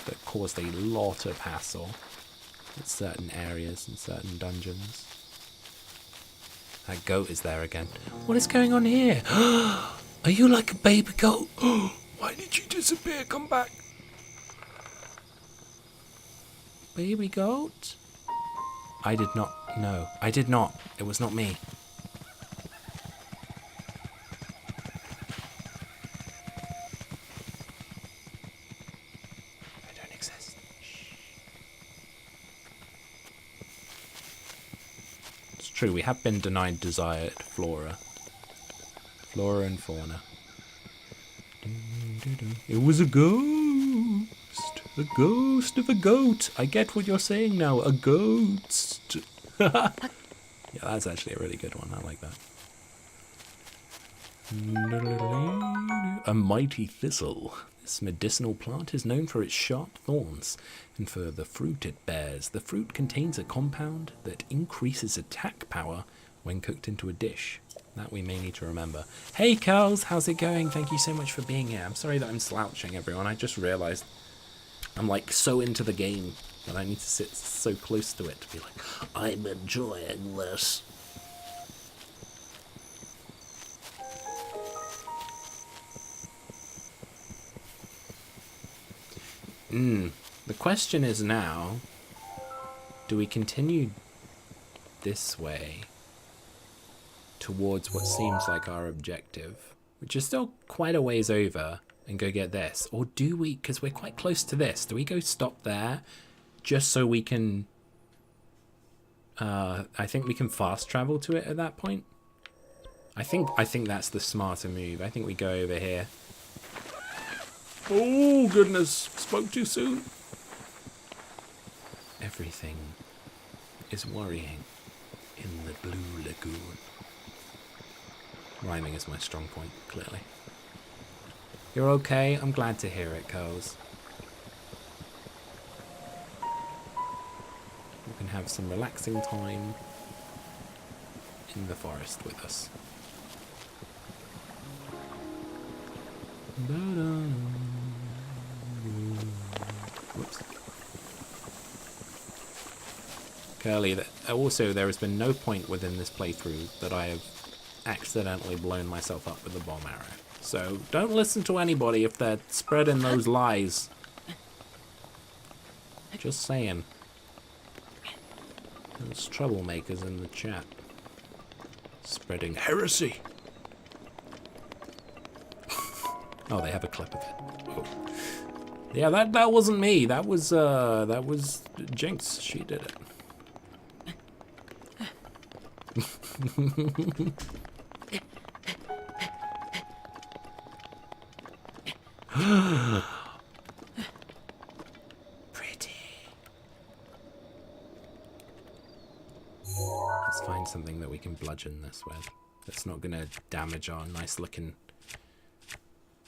that caused a lot of hassle in certain areas and certain dungeons. That goat is there again. What is going on here? Are you like a baby goat? Why did you disappear? Come back. Baby goat? I did not. No, I did not. It was not me. I don't exist. Shh. It's true, we have been denied desired flora. Flora and fauna. It was a ghost. A ghost of a goat. I get what you're saying now. A ghost. Yeah, that's actually a really good one. I like that. A mighty thistle. This medicinal plant is known for its sharp thorns and for the fruit it bears. The fruit contains a compound that increases attack power when cooked into a dish. That we may need to remember. Hey, Curls, how's it going? Thank you so much for being here. I'm sorry that I'm slouching, everyone. I just realised I'm like so into the game that I need to sit so close to it to be like, I'm enjoying this. The question is now, do we continue this way towards what seems like our objective, which is still quite a ways over, and go get this? Or do we, because we're quite close to this, do we go stop there just so we can, I think we can fast travel to it at that point? I think that's the smarter move. I think we go over here. Oh, goodness. Spoke too soon. Everything is worrying in the Blue Lagoon. Rhyming is my strong point, clearly. You're okay? I'm glad to hear it, Curls. We can have some relaxing time in the forest with us. earlier that also there has been no point within this playthrough that I have accidentally blown myself up with a bomb arrow. So don't listen to anybody if they're spreading those lies. Just saying. There's troublemakers in the chat. Spreading heresy. Oh, they have a clip of it. Oh. Yeah, that wasn't me. That was Jinx. She did it. Pretty. Let's find something that we can bludgeon this with. That's not gonna damage our nice looking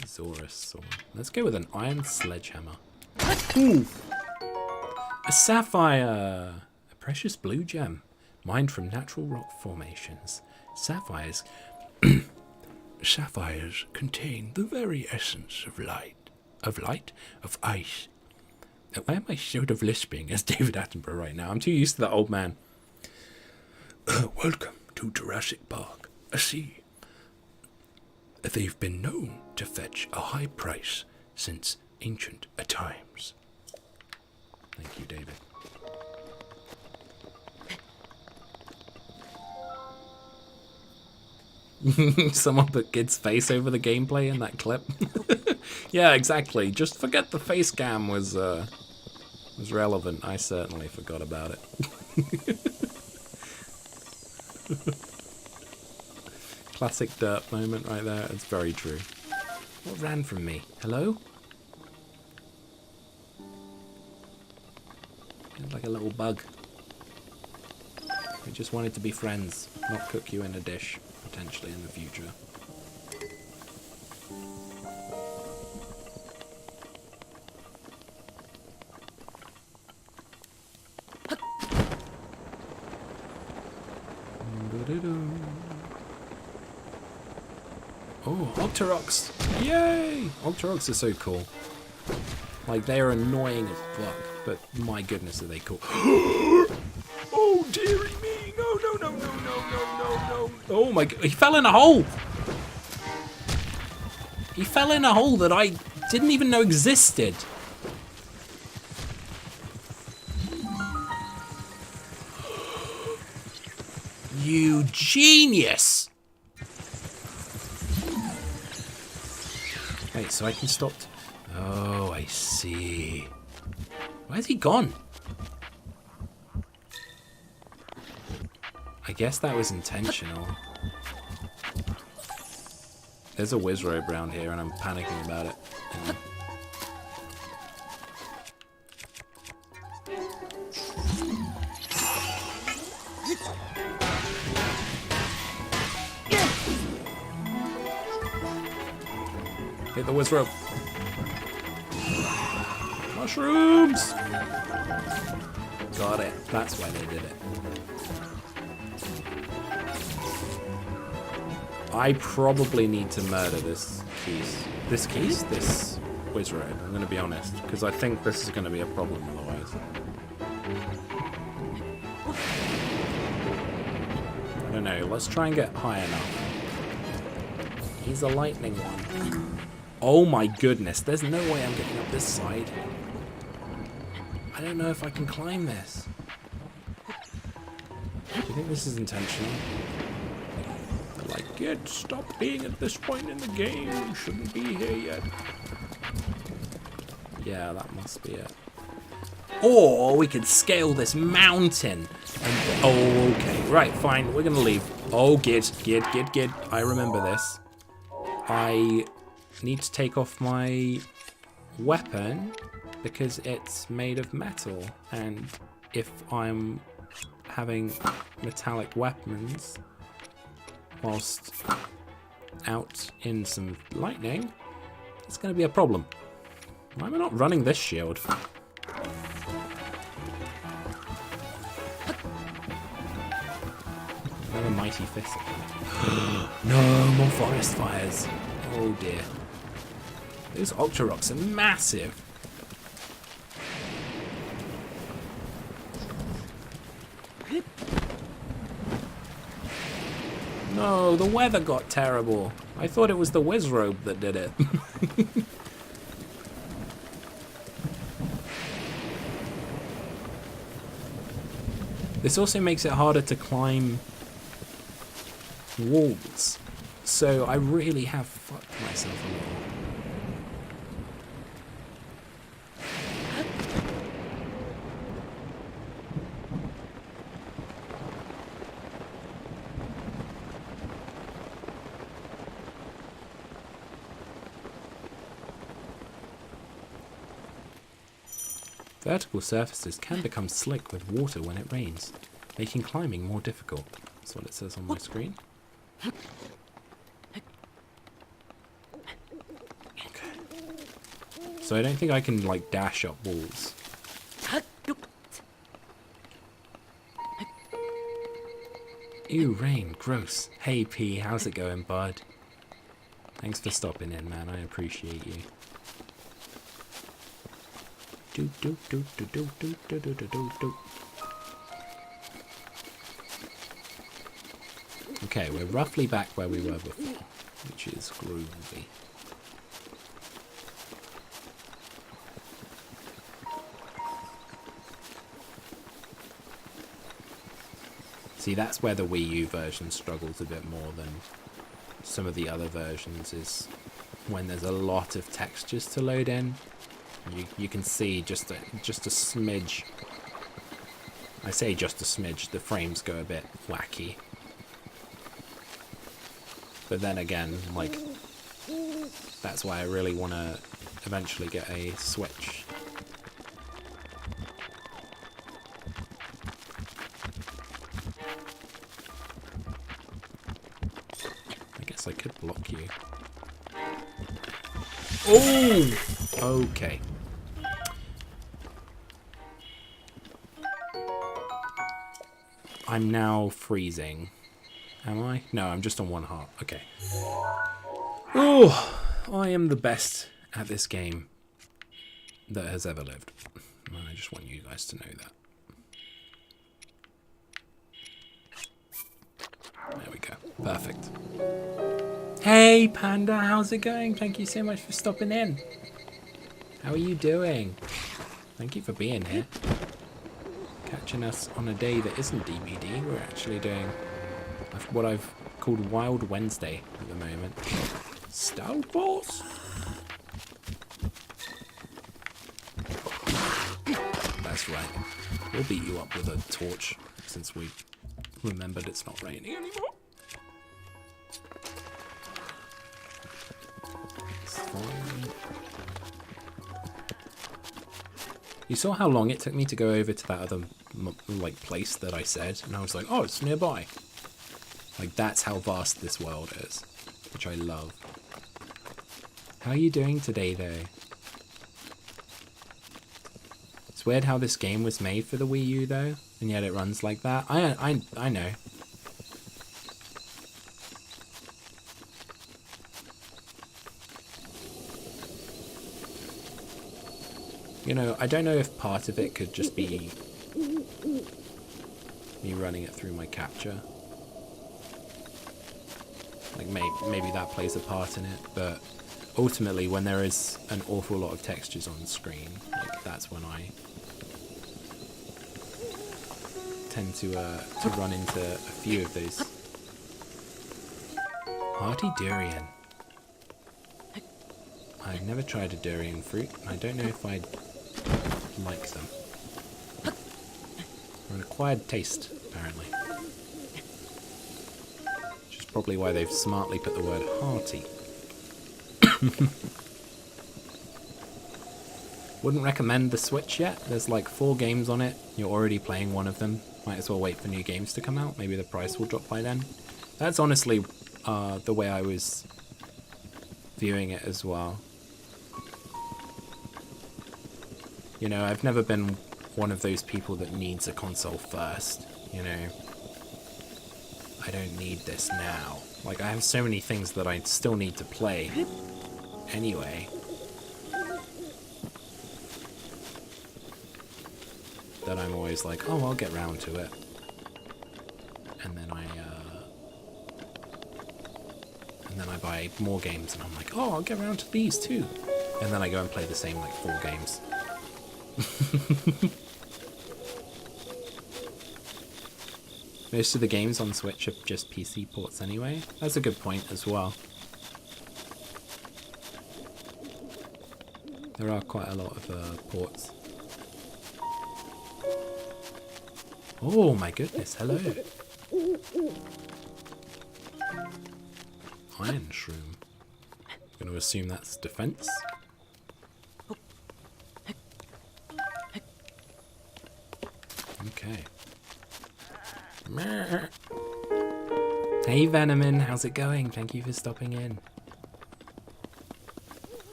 Zorus sword. Let's go with an iron sledgehammer. Ooh. A sapphire! A precious blue gem. Mined from natural rock formations. Sapphires contain the very essence of light. Of light? Of ice. Why am I sort of lisping as David Attenborough right now? I'm too used to that old man. Welcome to Jurassic Park, a sea. They've been known to fetch a high price since ancient times. Thank you, David. Someone put Kid's face over the gameplay in that clip. Yeah, exactly. Just forget the face cam was relevant. I certainly forgot about it. Classic derp moment right there. It's very true. What ran from me? Hello? It's like a little bug. We just wanted to be friends, not cook you in a dish, potentially in the future. Oh, Octoroks! Yay! Octoroks are so cool. Like, they are annoying as fuck, but my goodness are they cool. Oh, dearie me! No, no, no, no, no, no, no, no! Oh my god, he fell in a hole! He fell in a hole that I didn't even know existed. You genius! Wait, so I can stop... Oh, I see. Where's he gone? I guess that was intentional. There's a Wizrobe around here and I'm panicking about it. Hit the Wizrobe. Mushrooms! Got it. That's why they did it. I probably need to murder this Keese. This Wizrobe, I'm going to be honest. Because I think this is going to be a problem otherwise. I don't know. Let's try and get high enough. He's a lightning one. Oh my goodness. There's no way I'm getting up this side. I don't know if I can climb this. Do you think this is intentional? They're like, kid, stop being at this point in the game. You shouldn't be here yet. Yeah, that must be it. Or we could scale this mountain. And, oh, okay. Right, fine. We're going to leave. Oh, Gid. I remember this. I need to take off my weapon because it's made of metal. And if I'm having metallic weapons whilst out in some lightning, it's going to be a problem. Why am I not running this shield? Another mighty fist. No more forest fires. Oh dear. Those Octoroks are massive. No, the weather got terrible. I thought it was the Wizrobe that did it. This also makes it harder to climb walls. So I really have fucked myself a little. Vertical surfaces can become slick with water when it rains, making climbing more difficult. That's what it says on my screen. Okay. So I don't think I can, like, dash up walls. Ew, rain, gross. Hey P, how's it going, bud? Thanks for stopping in, man. I appreciate you. Okay, we're roughly back where we were before, which is groovy. See, that's where the Wii U version struggles a bit more than some of the other versions, is when there's a lot of textures to load in. You can see just a smidge. I say just a smidge, the frames go a bit wacky. But then again, like, that's why I really want to eventually get a Switch. I guess I could block you. Oh! Okay. I'm now freezing. Am I? No, I'm just on one heart. Okay. Oh, I am the best at this game that has ever lived. I just want you guys to know that. There we go. Perfect. Hey, Panda, how's it going? Thank you so much for stopping in. How are you doing? Thank you for being here. Catching us on a day that isn't DBD. We're actually doing what I've called Wild Wednesday at the moment. Stout Balls? That's right. We'll beat you up with a torch since we remembered it's not raining anymore. It's fine. You saw how long it took me to go over to that other place that I said, and I was like, oh, it's nearby. Like, that's how vast this world is, which I love. How are you doing today, though? It's weird how this game was made for the Wii U, though, and yet it runs like that. I know. You know, I don't know if part of it could just be me running it through my capture. Like, maybe that plays a part in it, but ultimately when there is an awful lot of textures on the screen, like, that's when I tend to run into a few of those. Hearty durian. I've never tried a durian fruit. I don't know if I'd like them. They're an acquired taste, apparently. Which is probably why they've smartly put the word hearty. Wouldn't recommend the Switch yet. There's like 4 games on it. You're already playing one of them. Might as well wait for new games to come out. Maybe the price will drop by then. That's honestly the way I was viewing it as well. You know, I've never been one of those people that needs a console first, you know. I don't need this now. Like, I have so many things that I still need to play anyway. That I'm always like, oh, I'll get round to it. and then I buy more games, and I'm like, oh, I'll get around to these too. And then I go and play the same like 4 games. Most of the games on Switch are just PC ports anyway. That's a good point as well. There are quite a lot of ports. Oh my goodness, hello. Iron shroom. I'm going to assume that's defense. Okay. Hey Venomin, how's it going? Thank you for stopping in.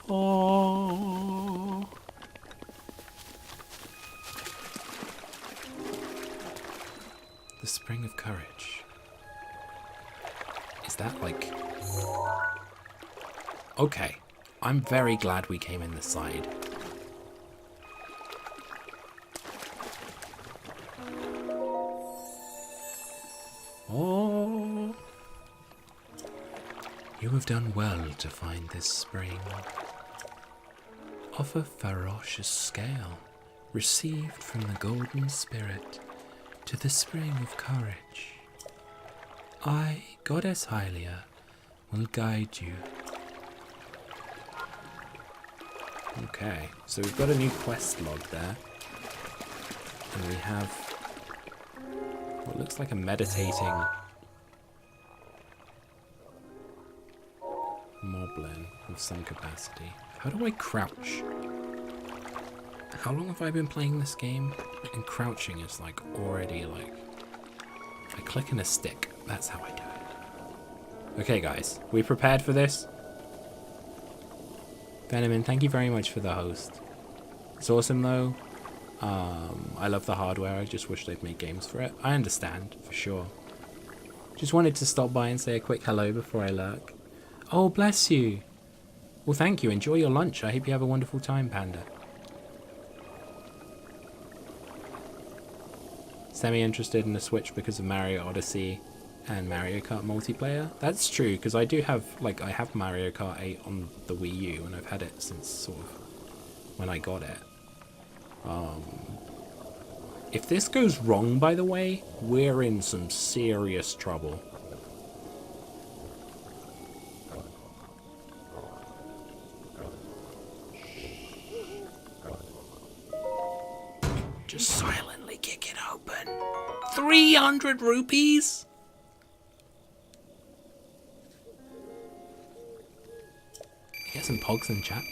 Oh. The Spring of Courage. Is that like... Okay. I'm very glad we came in this side. Oh. You have done well to find this spring. Of a ferocious scale, received from the golden spirit to the spring of courage. I, Goddess Hylia, will guide you. Okay, so we've got a new quest log there. And we have what looks like a meditating moblin of some capacity. How do I crouch? How long have I been playing this game? And crouching is like already like... I click in a stick. That's how I do it. Okay guys, we prepared for this? Venomin, thank you very much for the host. It's awesome though. I love the hardware, I just wish they'd made games for it. I understand, for sure. Just wanted to stop by and say a quick hello before I lurk. Oh, bless you. Well, thank you. Enjoy your lunch. I hope you have a wonderful time, Panda. Semi-interested in the Switch because of Mario Odyssey and Mario Kart multiplayer. That's true, because I do have, like, I have Mario Kart 8 on the Wii U, and I've had it since sort of when I got it. If this goes wrong, by the way, we're in some serious trouble. Just silently kick it open. 300 rupees? Get some pogs in chat.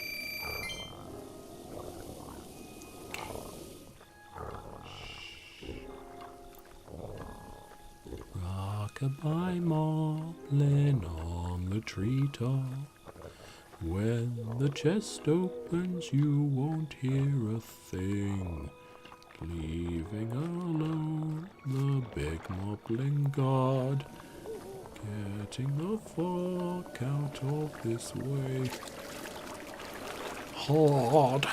Rock-a-bye moblin on the treetop. When the chest opens, you won't hear a thing. Leaving alone the big moblin god. Getting the fuck out of this way. Hard.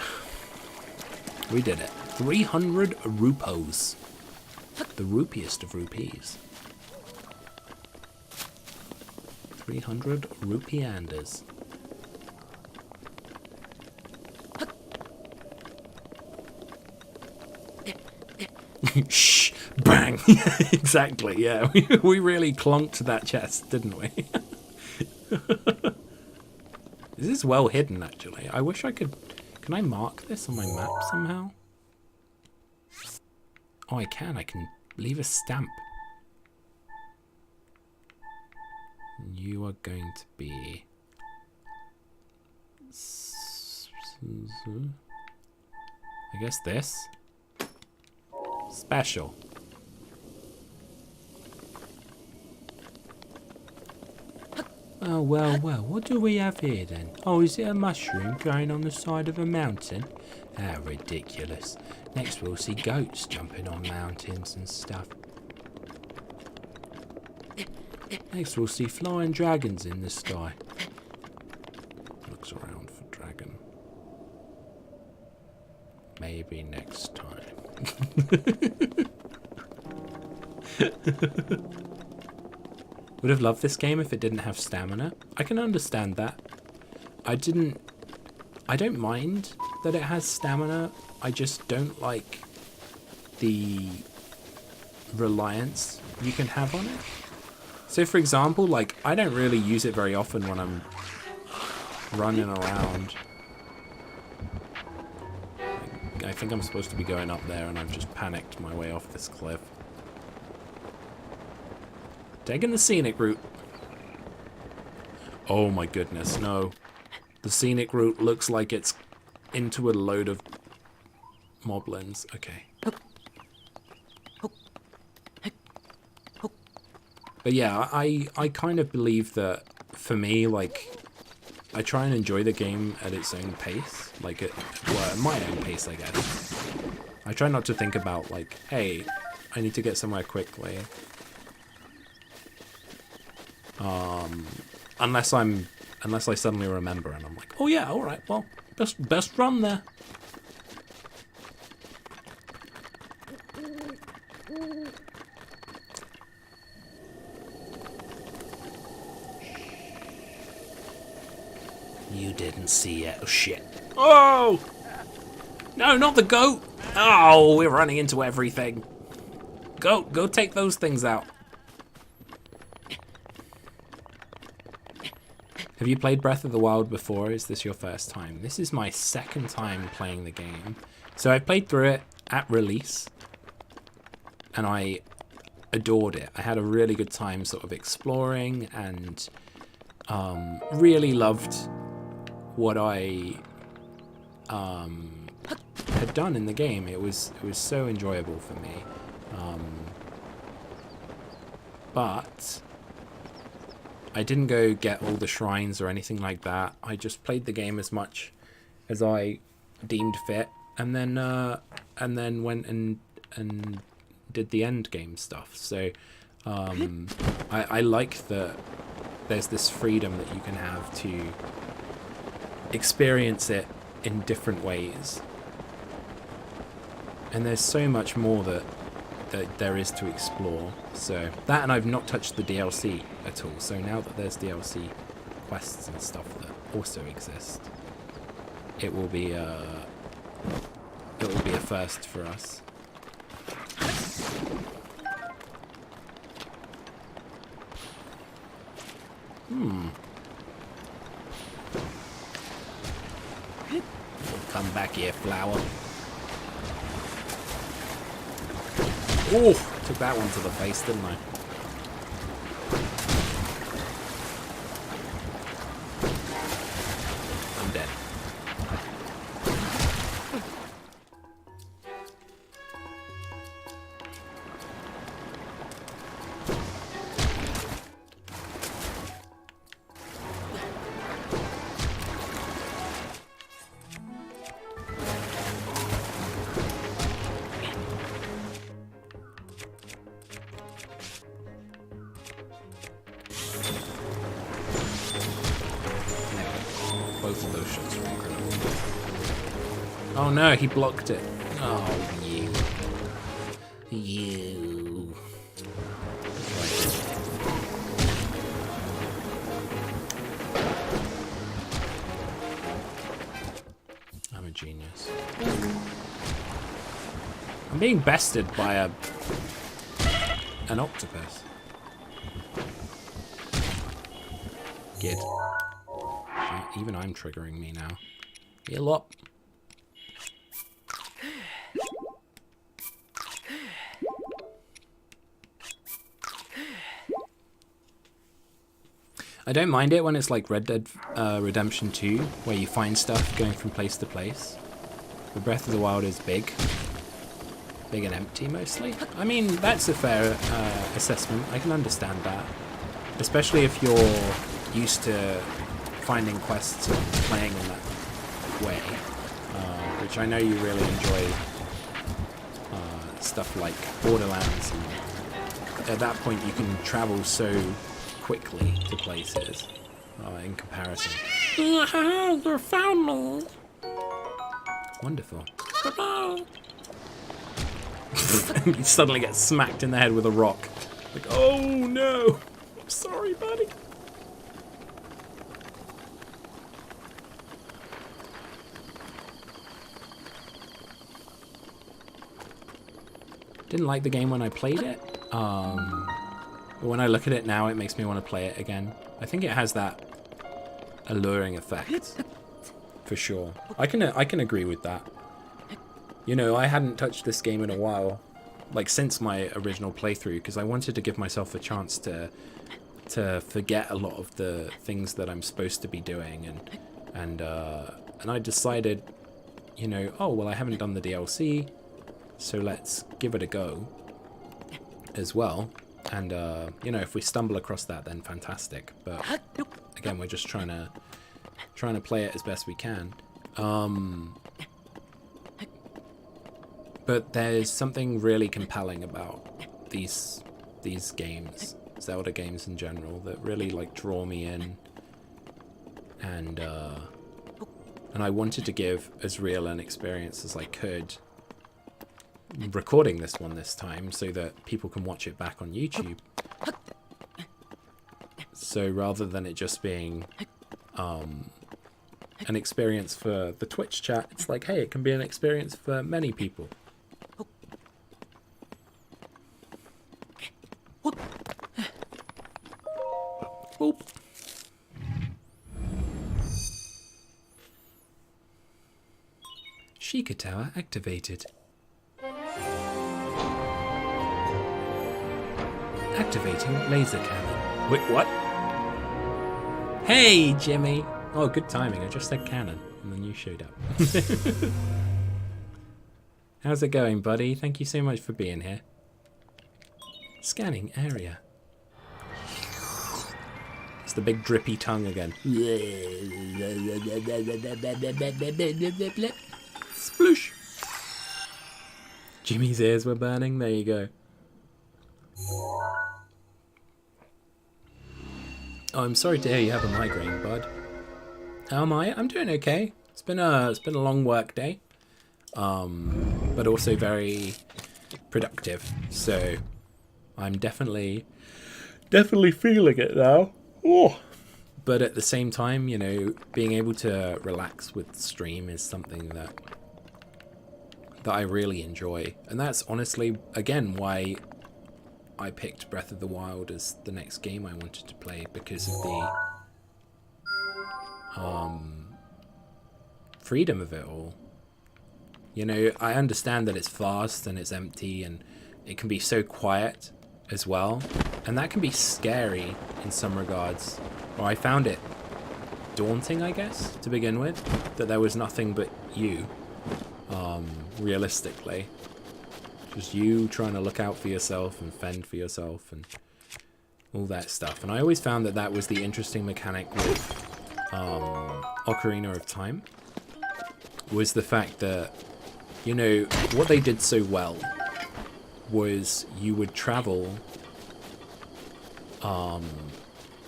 We did it. 300 rupos. The rupiest of rupees. 300 rupianders. Shh! Bang! Exactly, yeah. We really clunked that chest, didn't we? This is well hidden, actually. I wish I could... Can I mark this on my map somehow? Oh, I can. I can leave a stamp. You are going to be... I guess this? Special. Oh, well, what do we have here then? Oh, is it a mushroom growing on the side of a mountain? How ridiculous. Next we'll see goats jumping on mountains and stuff. Next we'll see flying dragons in the sky. Looks around for dragon. Maybe next time. Would have loved this game if it didn't have stamina. I can understand that. I don't mind that it has stamina. I just don't like the reliance you can have on it. So for example, like, I don't really use it very often when I'm running around. I think I'm supposed to be going up there and I've just panicked my way off this cliff. Taking the scenic route. Oh my goodness, no. The scenic route looks like it's into a load of moblins. Okay. But yeah, I kind of believe that for me, like, I try and enjoy the game at its own pace. Like, at my own pace, I guess. I try not to think about, like, hey, I need to get somewhere quickly. Unless I suddenly remember and I'm like, oh yeah, alright, well, best run there. You didn't see it. Oh, shit. Oh! No, not the goat! Oh, we're running into everything. Goat, go take those things out. Have you played Breath of the Wild before? Is this your first time? This is my second time playing the game. So I played through it at release, and I adored it. I had a really good time sort of exploring, and really loved what I had done in the game. It was so enjoyable for me. But I didn't go get all the shrines or anything like that. I just played the game as much as I deemed fit, and then went and did the end game stuff. So I like that there's this freedom that you can have to experience it in different ways. And there's so much more that there is to explore. So that, and I've not touched the DLC at all. So now that there's DLC quests and stuff that also exist, it will be a first for us. Come back here, flower. Oh, took that one to the face, didn't I? I'm dead. Both of those shots were incredible. Oh no, he blocked it. Oh, you. You. I'm a genius. I'm being bested by an octopus. Gid. Even I'm triggering me now. Heal up. I don't mind it when it's like Red Dead Redemption 2, where you find stuff going from place to place. The Breath of the Wild is big. Big and empty, mostly. I mean, that's a fair assessment. I can understand that. Especially if you're used to finding quests and playing in that way, which I know you really enjoy stuff like Borderlands, and at that point you can travel so quickly to places in comparison. You found me. Wonderful. You suddenly get smacked in the head with a rock. Like, oh no! I'm sorry, buddy. Didn't like the game when I played it. But when I look at it now, it makes me want to play it again. I think it has that alluring effect, for sure. I can agree with that. You know, I hadn't touched this game in a while, like since my original playthrough, because I wanted to give myself a chance to forget a lot of the things that I'm supposed to be doing, and I decided, you know, oh well, I haven't done the DLC, so let's give it a go as well. And you know, if we stumble across that, then fantastic. But again, we're just trying to play it as best we can. But there's something really compelling about these games, Zelda games in general, that really like draw me in, and I wanted to give as real an experience as I could, recording this one this time so that people can watch it back on YouTube. So rather than it just being an experience for the Twitch chat, it's like, hey, it can be an experience for many people. Boop. Sheikah Tower activated. Activating laser cannon. Wait, what? Hey, Jimmy! Oh, good timing. I just said cannon, and then you showed up. How's it going, buddy? Thank you so much for being here. Scanning area. It's the big drippy tongue again. Sploosh! Jimmy's ears were burning. There you go. Oh, I'm sorry to hear you have a migraine, bud. How am I? I'm doing okay. It's been a long work day, but also very productive. So I'm definitely feeling it now. Oh. But at the same time, you know, being able to relax with stream is something that I really enjoy, and that's honestly again why I picked Breath of the Wild as the next game I wanted to play, because of the freedom of it all. You know, I understand that it's fast and it's empty and it can be so quiet as well, and that can be scary in some regards. Or I found it daunting, I guess, to begin with, that there was nothing but you, realistically. Just you trying to look out for yourself and fend for yourself and all that stuff. And I always found that that was the interesting mechanic with Ocarina of Time, was the fact that, you know, what they did so well was you would travel,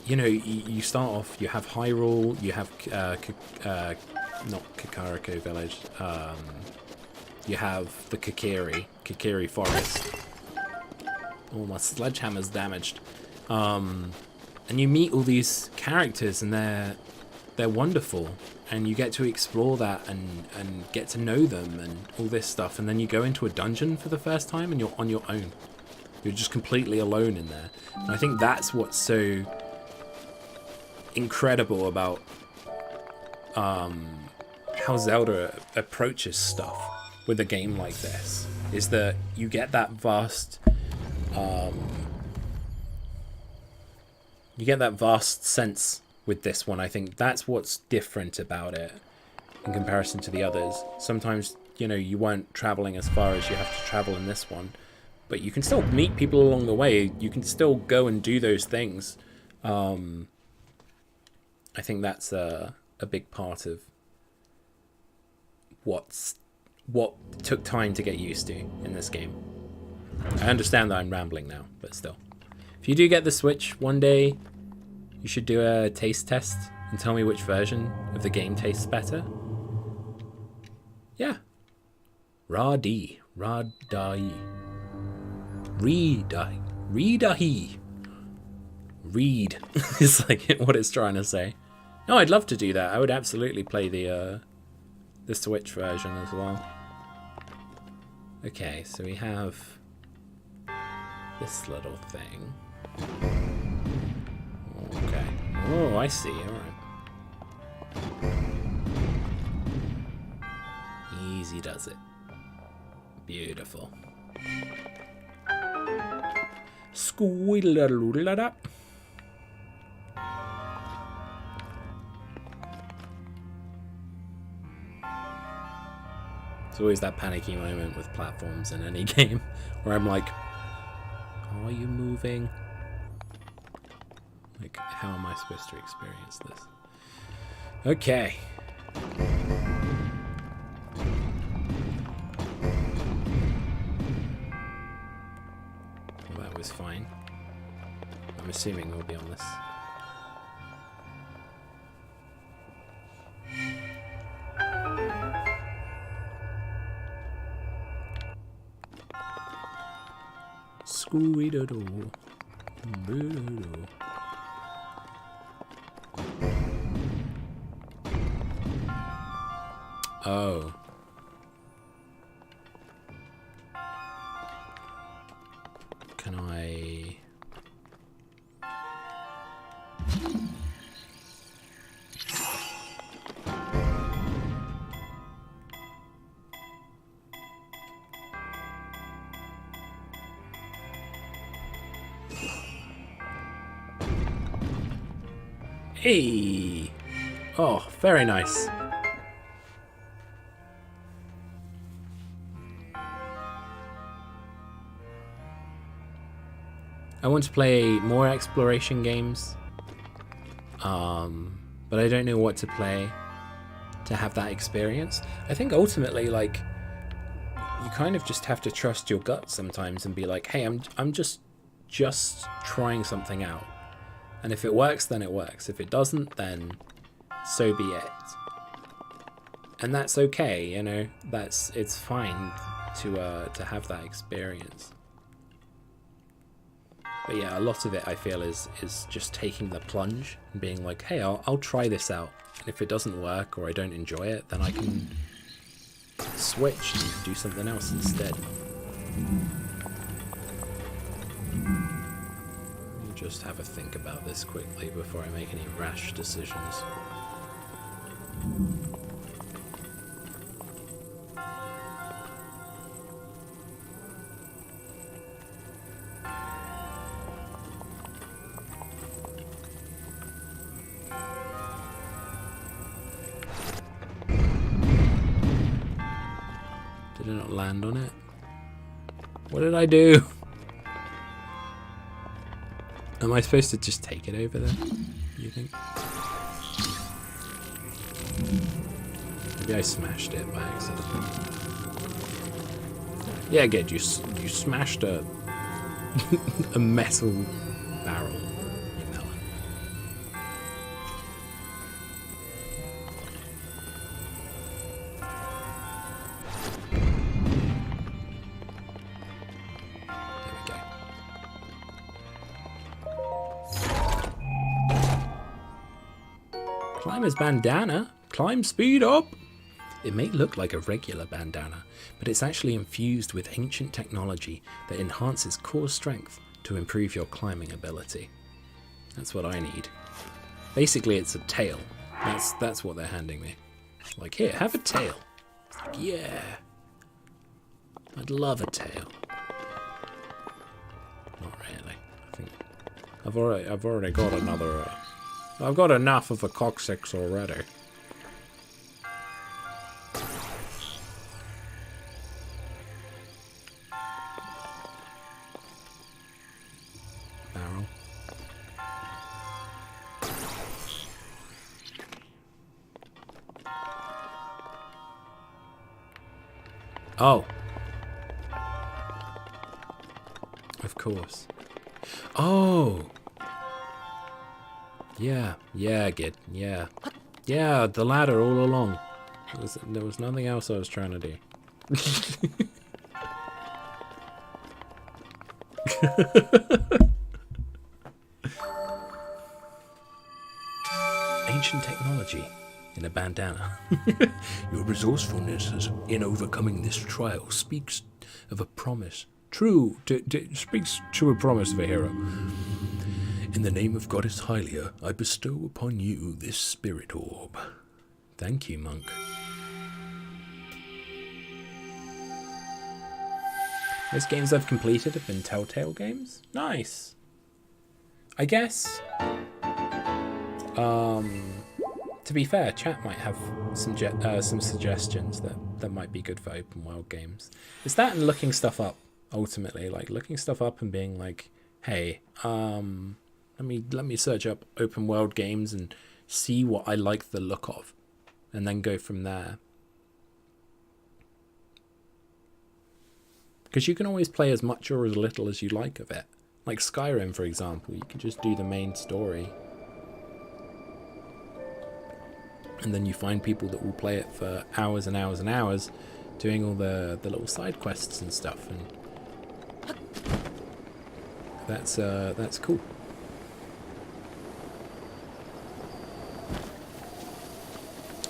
you know, you start off, you have Hyrule, you have, not Kakariko Village, you have the Kakiri Forest. Oh, my sledgehammer's damaged. And you meet all these characters, and they're wonderful, and you get to explore that and get to know them and all this stuff. And then you go into a dungeon for the first time, and you're on your own. You're just completely alone in there. And I think that's what's so incredible about how Zelda approaches stuff with a game like this, is that you get that vast sense with this one. I think that's what's different about it in comparison to the others. Sometimes, you know, you weren't traveling as far as you have to travel in this one, but you can still meet people along the way. You can still go and do those things. I think that's a big part of what took time to get used to in this game. I understand that I'm rambling now, but still. If you do get the Switch one day, you should do a taste test and tell me which version of the game tastes better. Yeah. Raw D. Radai. Redahi. Read is like what it's trying to say. No, I'd love to do that. I would absolutely play the Switch version as well. Okay, so we have this little thing. Okay. Oh, I see. Alright. Easy does it. Beautiful. Squeedle-a-doodle-a-da. It's always that panicky moment with platforms in any game where I'm like, are you moving? Like, how am I supposed to experience this? Okay. Well, that was fine. I'm assuming we'll be on this. Scooby-doo. Boo-doo-doo. Oh. Can I... Hey! Oh, very nice. I want to play more exploration games, but I don't know what to play to have that experience. I think ultimately, like, you kind of just have to trust your gut sometimes and be like, hey, I'm just trying something out. And if it works, then it works. If it doesn't, then so be it. And that's okay, you know. It's fine to have that experience. But yeah, a lot of it I feel is just taking the plunge and being like, hey, I'll try this out. And if it doesn't work or I don't enjoy it, then I can switch and do something else instead. Just have a think about this quickly before I make any rash decisions. Did I not land on it? What did I do? Am I supposed to just take it over there, you think? Maybe I smashed it by accident. Yeah, good, you smashed a a metal barrel, you melon. There we go. Climber's bandana. Climb speed up. It may look like a regular bandana, but it's actually infused with ancient technology that enhances core strength to improve your climbing ability. That's what I need. Basically, it's a tail. That's what they're handing me. Like, here, have a tail. It's like, yeah. I'd love a tail. Not really. I think I've already got another. I've got enough of a coccyx already. Barrel. Oh. Of course. Oh. Yeah, Gid. Yeah, the ladder all along. There was nothing else I was trying to do. Ancient technology in a bandana. Your resourcefulness in overcoming this trial speaks of a promise. True, speaks to a promise of a hero. In the name of Goddess Hylia, I bestow upon you this spirit orb. Thank you, monk. Most games I've completed have been Telltale games. Nice. I guess, to be fair, chat might have some suggestions that might be good for open world games. It's that and looking stuff up, ultimately. Like, looking stuff up and being like, hey, let me search up open world games and see what I like the look of, and then go from there. Because you can always play as much or as little as you like of it. Like Skyrim, for example, you can just do the main story. And then you find people that will play it for hours and hours and hours, doing all the little side quests and stuff. And that's cool.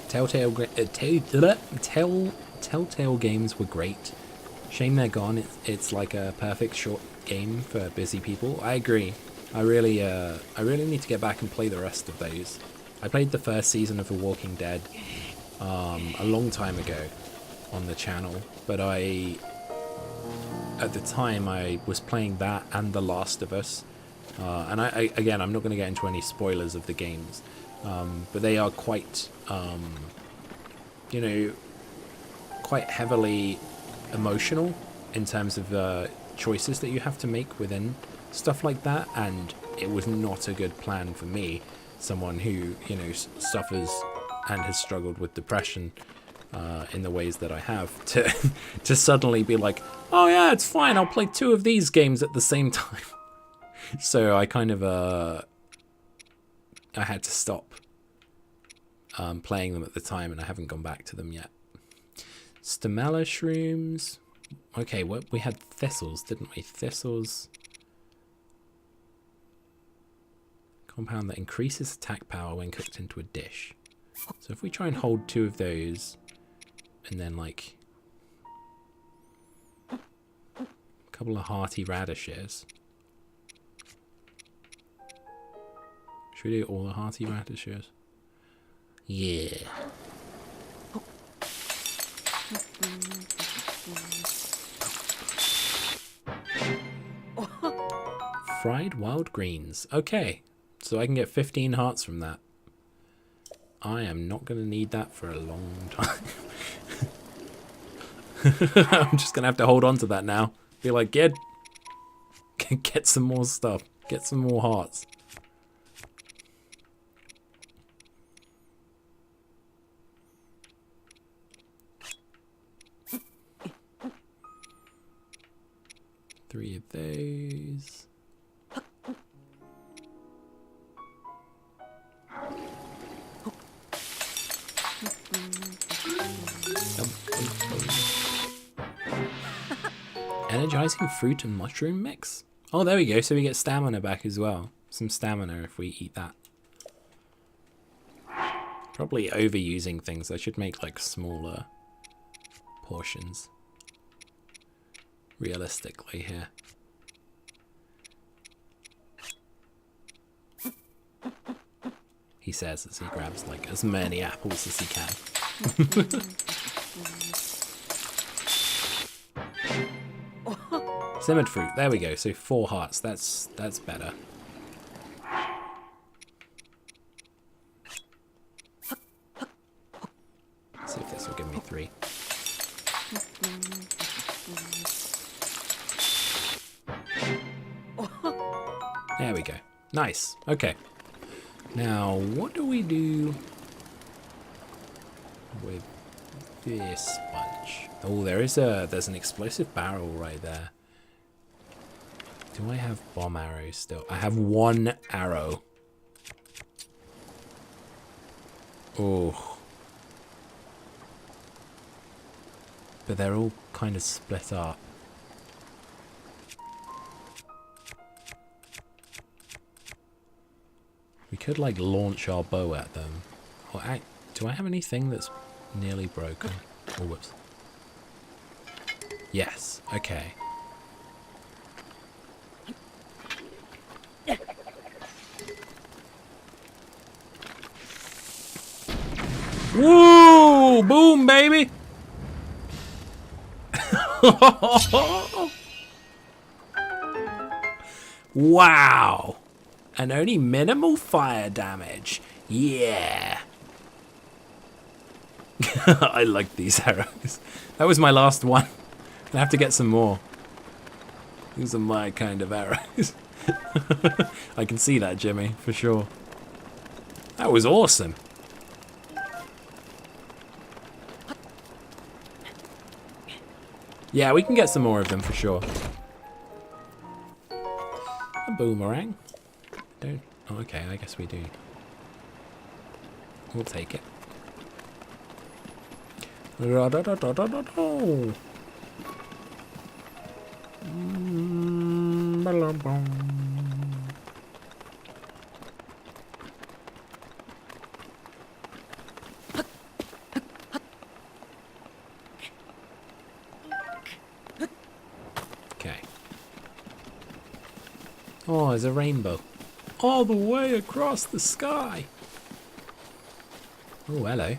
Telltale games were great. Shame they're gone. It's like a perfect short game for busy people. I agree. I really need to get back and play the rest of those. I played the first season of The Walking Dead a long time ago on the channel, but at the time I was playing that and The Last of Us, and again, I'm not going to get into any spoilers of the games, but they are quite quite heavily emotional in terms of choices that you have to make within stuff like that, and it was not a good plan for me, someone who suffers and has struggled with depression in the ways that I have, to suddenly be like, oh yeah, it's fine, I'll play 2 of these games at the same time. So I kind of I had to stop playing them at the time, and I haven't gone back to them yet. Stamella shrooms. Okay, we had thistles, didn't we? Thistles. Compound that increases attack power when cooked into a dish. So if we try and hold 2 of those, and then like a couple of hearty radishes. Should we do all the hearty radishes? Yeah. Fried wild greens. Okay, so I can get 15 hearts from that. I am not going to need that for a long time. I'm just going to have to hold on to that now. Be like, get some more stuff. Get some more hearts. Three of those. Energizing fruit and mushroom mix. Oh, there we go. So we get stamina back as well. Some stamina if we eat that. Probably overusing things. I should make like smaller portions. Realistically here. He says as he grabs like as many apples as he can. Simmered fruit, there we go. So 4 hearts, that's better. Let's see if this will give me 3. There we go. Nice. Okay. Now, what do we do with this bunch? Oh, there's an explosive barrel right there. Do I have bomb arrows still? I have 1 arrow. Oh. But they're all kind of split up. could, like, launch our bow at them. Or do I have anything that's nearly broken? Oh, whoops. Yes, okay. Woo! Boom, baby! Wow! And only minimal fire damage. Yeah! I like these arrows. That was my last one. I have to get some more. These are my kind of arrows. I can see that, Jimmy, for sure. That was awesome. Yeah, we can get some more of them for sure. A boomerang. Don't. Oh, okay, I guess we do. We'll take it. Okay. Oh, there's a rainbow. All the way across the sky. Oh, hello.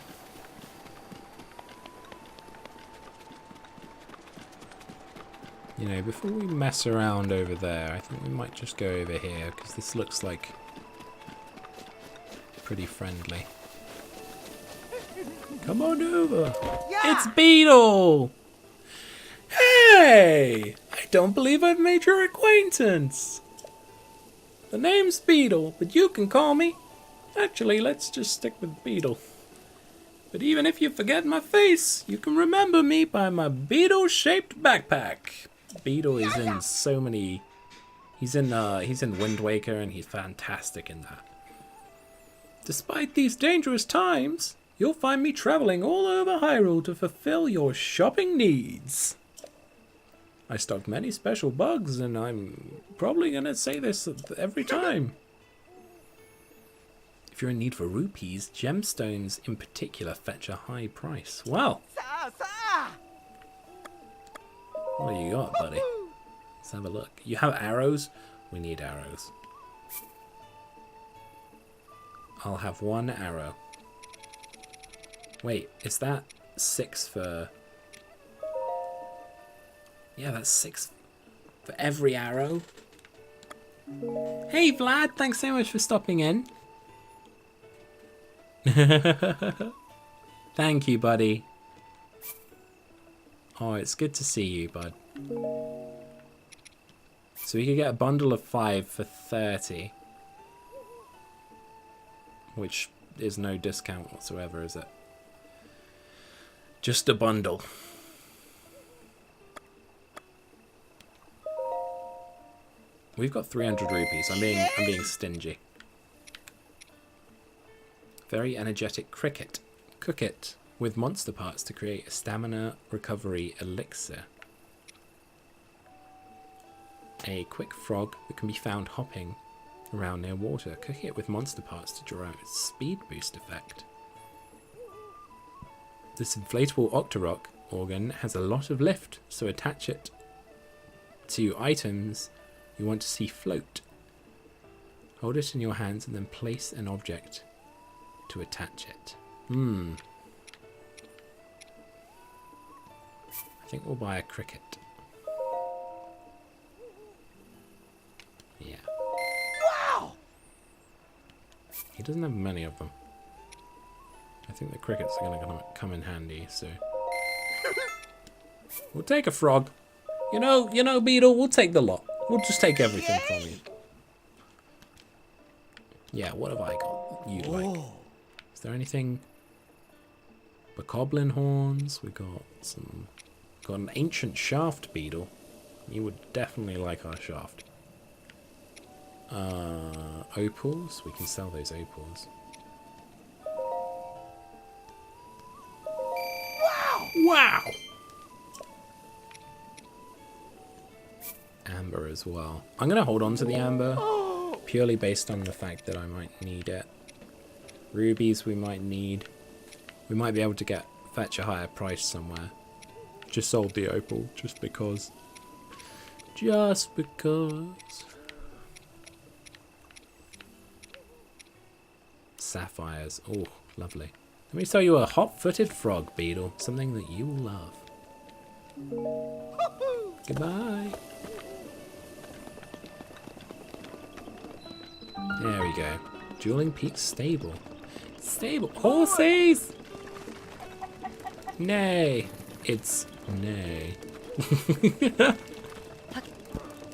You know, before we mess around over there, I think we might just go over here, because this looks like pretty friendly. Come on over. Yeah. It's Beetle! Hey! I don't believe I've made your acquaintance. The name's Beetle, but you can call me. Actually, let's just stick with Beetle. But even if you forget my face, you can remember me by my beetle-shaped backpack. Beetle is in so many. He's in Wind Waker, and he's fantastic in that. Despite these dangerous times, you'll find me traveling all over Hyrule to fulfill your shopping needs. I stocked many special bugs, and I'm probably gonna say this every time. If you're in need for rupees, gemstones in particular fetch a high price. Well, what do you got, buddy? Let's have a look. You have arrows? We need arrows. I'll have 1 arrow. Wait, is that 6 for... Yeah, that's 6 for every arrow. Hey, Vlad, thanks so much for stopping in. Thank you, buddy. Oh, it's good to see you, bud. So we could get a bundle of 5 for 30. Which is no discount whatsoever, is it? Just a bundle. We've got 300 rupees. I'm being stingy. Very energetic cricket. Cook it with monster parts to create a stamina recovery elixir. A quick frog that can be found hopping around near water. Cook it with monster parts to draw out its speed boost effect. This inflatable Octorok organ has a lot of lift, so attach it to items you want to see float. Hold it in your hands and then place an object to attach it. I think we'll buy a cricket. Yeah. Wow! He doesn't have many of them. I think the crickets are going to come in handy, so... We'll take a frog. You know, Beetle, we'll take the lot. We'll just take everything from you. Yeah, what have I got you'd like? Is there anything? Bokoblin horns. We got some. Got an ancient shaft beetle. You would definitely like our shaft. Opals. We can sell those opals. Wow! Amber as well. I'm gonna hold on to the amber purely based on the fact that I might need it. Rubies we might need. We might be able to fetch a higher price somewhere. Just sold the opal, just because. Just because. Sapphires. Oh, lovely. Let me tell you a hot-footed frog beetle. Something that you will love. Goodbye. There we go. Dueling Peak Stable. Stable. Horses! Nay. It's nay.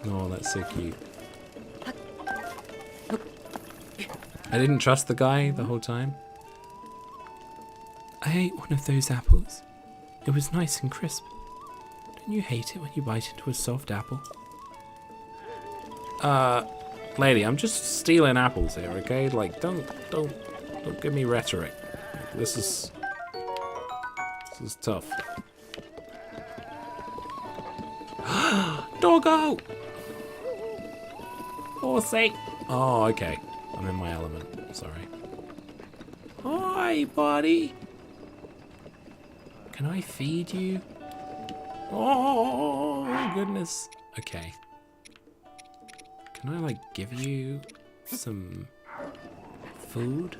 Oh, that's so cute. I didn't trust the guy the whole time. I ate one of those apples. It was nice and crisp. Don't you hate it when you bite into a soft apple? Lady, I'm just stealing apples here, okay? Like, don't give me rhetoric. This is tough. Doggo! Horsey! Oh, okay. I'm in my element. Sorry. Hi, buddy. Can I feed you? Oh, goodness. Okay. Can I, like, give you some food?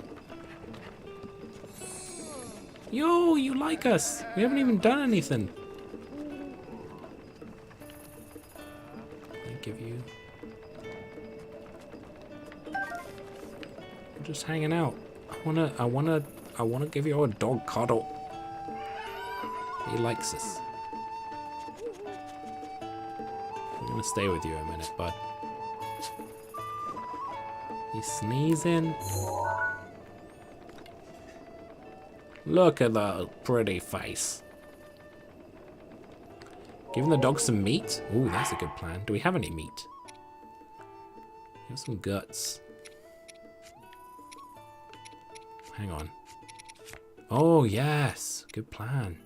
Yo, you like us. We haven't even done anything. Can I give you... I'm just hanging out. I wanna give you a dog cuddle. He likes us. I'm gonna stay with you a minute, bud. He's sneezing. Look at the pretty face. Giving the dog some meat? Ooh, that's a good plan. Do we have any meat? Here's some guts. Hang on. Oh, yes. Good plan.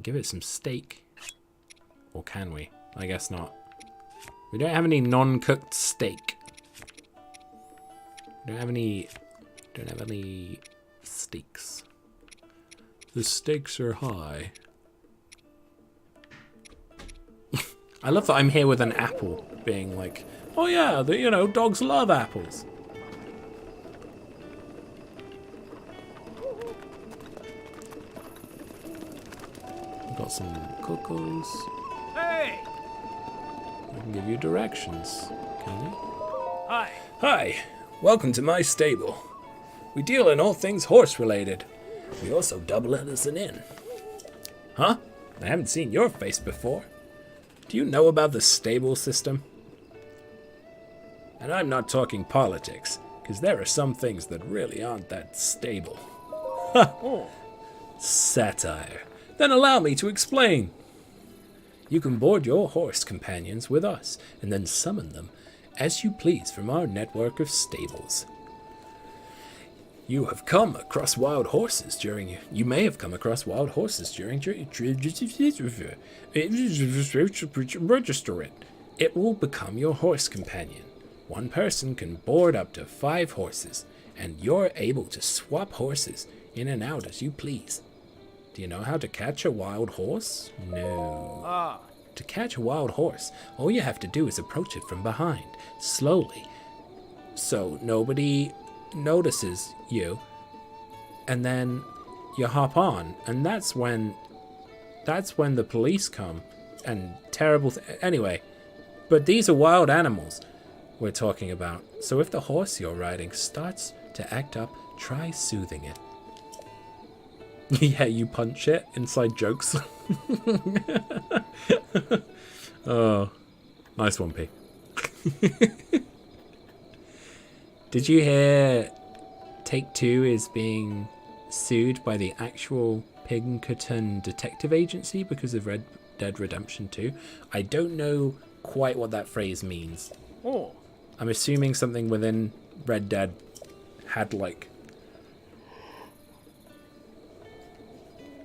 Give it some steak. Or can we? I guess not. We don't have any non-cooked steak. We don't have any steaks. The stakes are high. I love that I'm here with an apple being like, oh yeah, dogs love apples. Got some cookos. Hey! I can give you directions, can you? Hi. Hi, welcome to my stable. We deal in all things horse-related. We also double it as an inn. Huh? I haven't seen your face before. Do you know about the stable system? And I'm not talking politics, because there are some things that really aren't that stable. Ha! Satire. Then allow me to explain. You can board your horse companions with us, and then summon them as you please from our network of stables. You may have come across wild horses during register it. It will become your horse companion. One person can board up to 5 horses, and you're able to swap horses in and out as you please. Do you know how to catch a wild horse? No. To catch a wild horse, all you have to do is approach it from behind, slowly, so nobody notices you, and then you hop on, and that's when the police come, and anyway, but these are wild animals we're talking about, so if the horse you're riding starts to act up, try soothing it. Yeah, you punch it. Inside jokes. Oh, nice one, P. Did you hear Take-Two is being sued by the actual Pinkerton Detective Agency because of Red Dead Redemption 2? I don't know quite what that phrase means. Oh. I'm assuming something within Red Dead had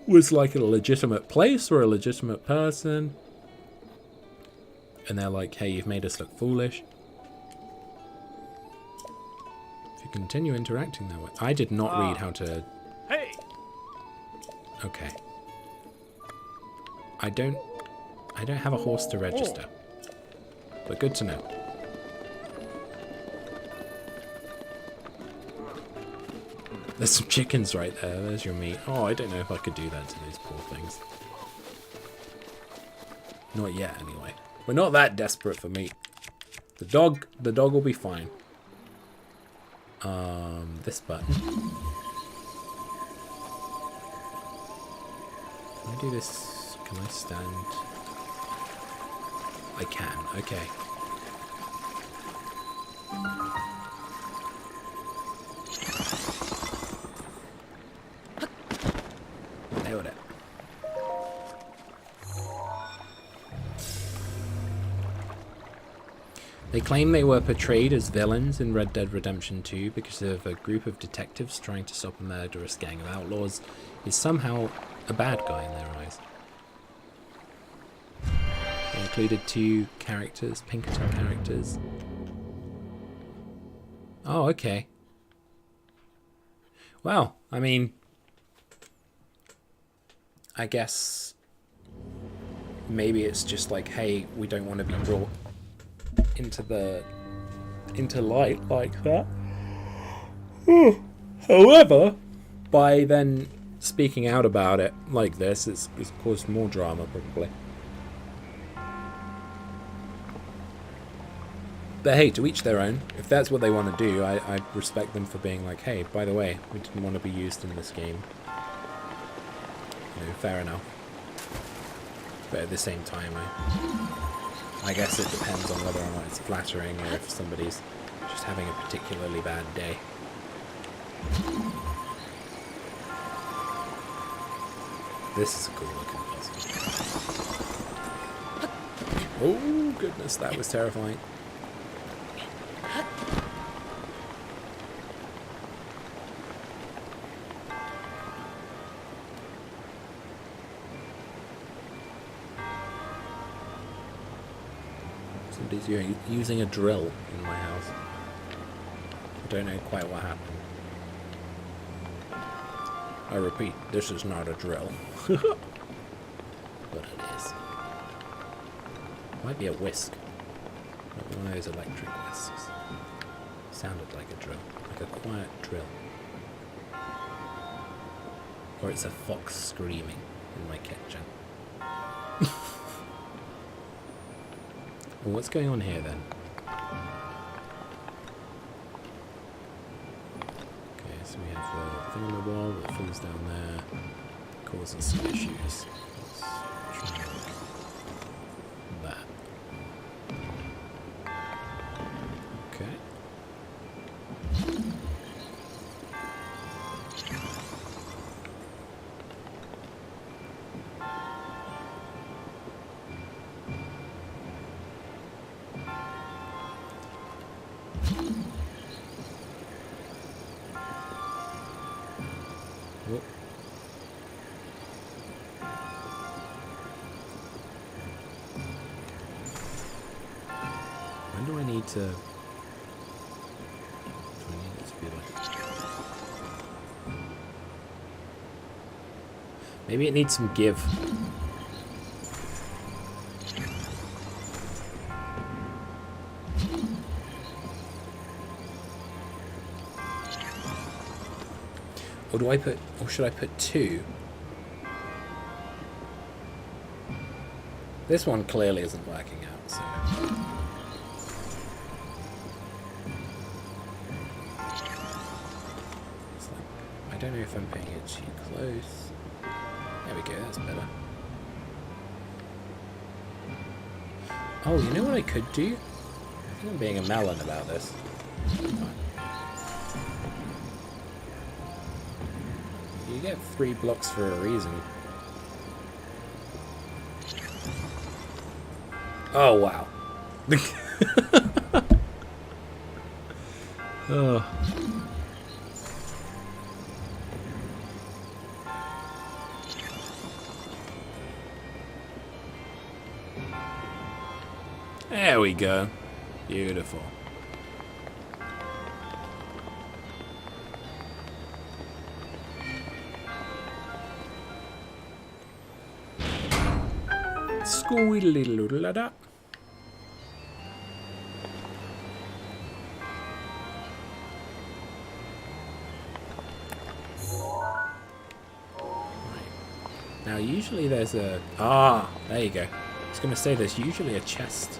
was like a legitimate place or a legitimate person, and they're like, hey, you've made us look foolish. continue interacting that way. I did not read how to... Hey! Okay. I don't have a horse to register. But good to know. There's some chickens right there. There's your meat. Oh, I don't know if I could do that to those poor things. Not yet, anyway. We're not that desperate for meat. The dog will be fine. This button. Can I do this? Can I stand? I can. Okay. Nailed it. They claim they were portrayed as villains in Red Dead Redemption 2 because of a group of detectives trying to stop a murderous gang of outlaws is somehow a bad guy in their eyes. They included 2 characters, Pinkerton characters. Oh, okay. Well, I mean, I guess maybe it's just like, hey, we don't want to be brought into light like that. However, by then speaking out about it like this, it's caused more drama probably. But hey, to each their own. If that's what they want to do, I respect them for being like, hey, by the way, we didn't want to be used in this game. You know, fair enough. But at the same time, I guess it depends on whether or not it's flattering or if somebody's just having a particularly bad day. This is a cool looking puzzle. Oh goodness, that was terrifying. Somebody's using a drill in my house. I don't know quite what happened. I repeat, this is not a drill. But it is. Might be a whisk. Might be one of those electric whisks. Sounded like a drill. Like a quiet drill. Or it's a fox screaming in my kitchen. Well, what's going on here then? Okay, so we have the thing on the wall that falls down there, causes some issues. Let's try that. Okay. Whoop. When do I need to... Do I need it to be like... Maybe it needs some give. Or do I put, or should I put 2? This one clearly isn't working out, so. It's like, I don't know if I'm putting it too close. There we go, that's better. Oh, you know what I could do? I think I'm being a melon about this. You get 3 blocks for a reason. Oh, wow. Oh. There we go. Beautiful. Squeedly-doodle-da. Now, usually there's a... Ah, there you go. I was going to say there's usually a chest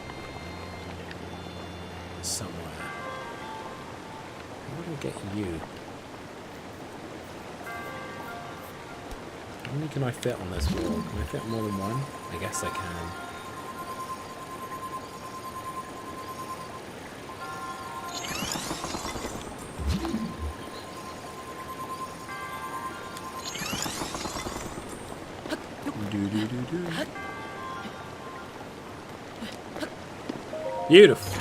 somewhere. How do I get you? How many can I fit on this wall? Can I fit more than one? I guess I can. Beautiful.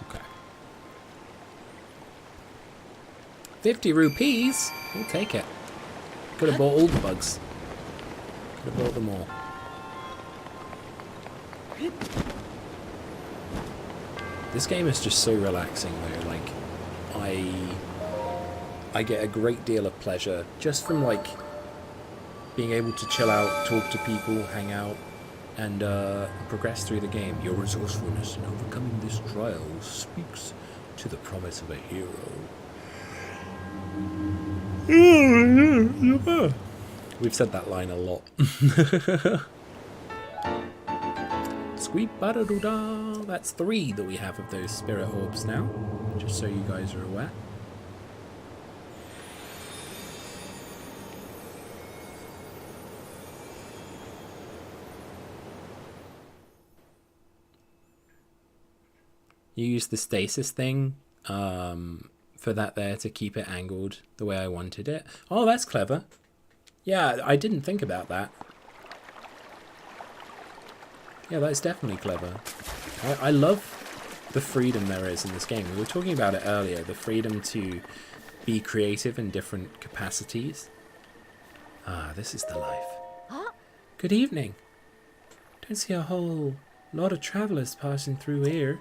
Okay. 50 rupees? We'll take it. Could have bought all the bugs. Could have bought them all. This game is just so relaxing though, like, I get a great deal of pleasure just from, like, being able to chill out, talk to people, hang out, and progress through the game. Your resourcefulness in overcoming this trial speaks to the promise of a hero. We've said that line a lot. Squeak ba da doo da. That's 3 that we have of those spirit orbs now, just so you guys are aware. You use the stasis thing for that there to keep it angled the way I wanted it. Oh, that's clever. Yeah, I didn't think about that. Yeah, that's definitely clever. I love the freedom there is in this game. We were talking about it earlier, the freedom to be creative in different capacities. Ah, this is the life. Good evening. Don't see a whole lot of travellers passing through here.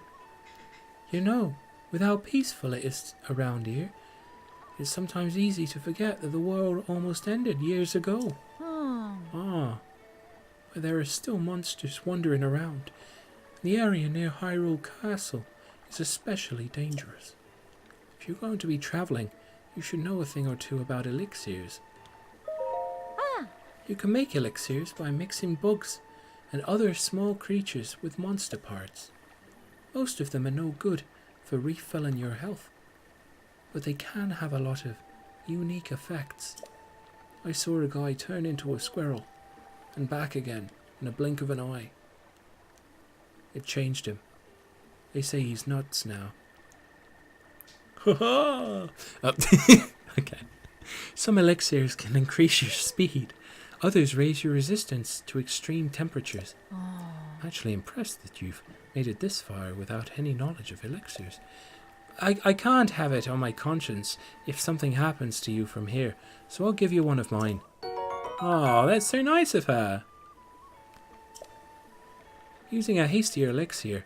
You know, with how peaceful it is around here, it's sometimes easy to forget that the world almost ended years ago. Ah, but there are still monsters wandering around. The area near Hyrule Castle is especially dangerous. If you're going to be travelling, you should know a thing or two about elixirs. You can make elixirs by mixing bugs and other small creatures with monster parts. Most of them are no good for refilling your health, but they can have a lot of unique effects. I saw a guy turn into a squirrel and back again in a blink of an eye. It changed him. They say he's nuts now. Okay. Some elixirs can increase your speed. Others raise your resistance to extreme temperatures. I'm actually impressed that you've made it this far without any knowledge of elixirs. I can't have it on my conscience if something happens to you from here, so I'll give you one of mine. Oh, that's so nice of her. Using a hasty elixir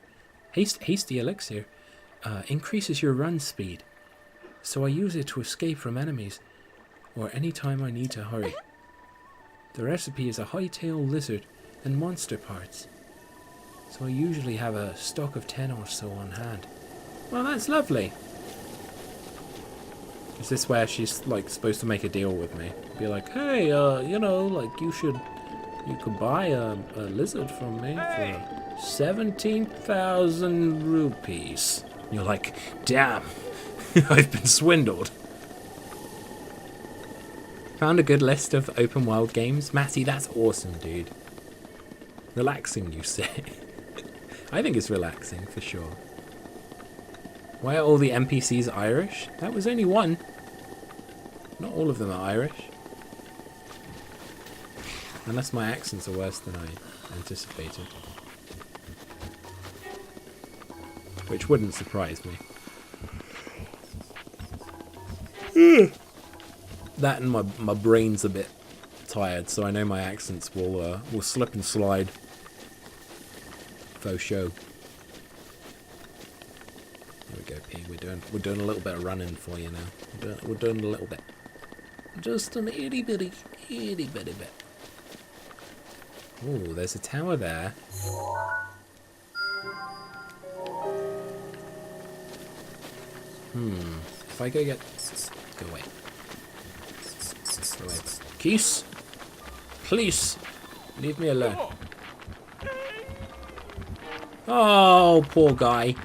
increases your run speed, so I use it to escape from enemies or any time I need to hurry. The recipe is a high-tailed lizard and monster parts, so I usually have a stock of 10 or so on hand. Well, that's lovely. Is this where she's, like, supposed to make a deal with me? Be like, hey, you know, like, you could buy a lizard from me for 17,000 rupees. And you're like, damn, I've been swindled. Found a good list of open world games. Matty, that's awesome, dude. Relaxing, you say? I think it's relaxing, for sure. Why are all the NPCs Irish? That was only one. Not all of them are Irish. Unless my accents are worse than I anticipated. Which wouldn't surprise me. That and my brain's a bit tired, so I know my accents will slip and slide faux show. There we go, P. We're doing a little bit of running for you now. We're doing a little bit. Just an itty bitty bit. Ooh, there's a tower there. If I go get... Go away. Go away. Keys? Please. Leave me alone. Oh, poor guy.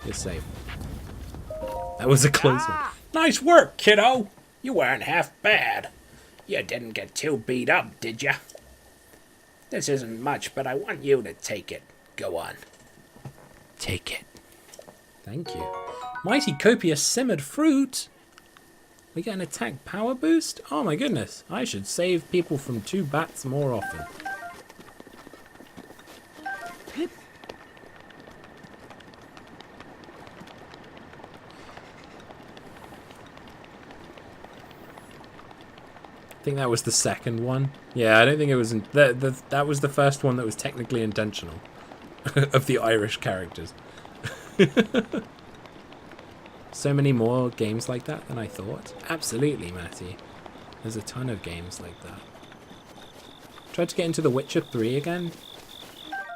You're safe. That was a close one. Nice work, kiddo. You weren't half bad. You didn't get too beat up, did ya? This isn't much, but I want you to take it. Go on. Take it. Thank you. Mighty copious simmered fruit. We get an attack power boost? Oh my goodness. I should save people from 2 bats more often. I think that was the second one. Yeah, I don't think it was... that was the first one that was technically intentional. Of the Irish characters. So many more games like that than I thought. Absolutely, Matty. There's a ton of games like that. Tried to get into The Witcher 3 again.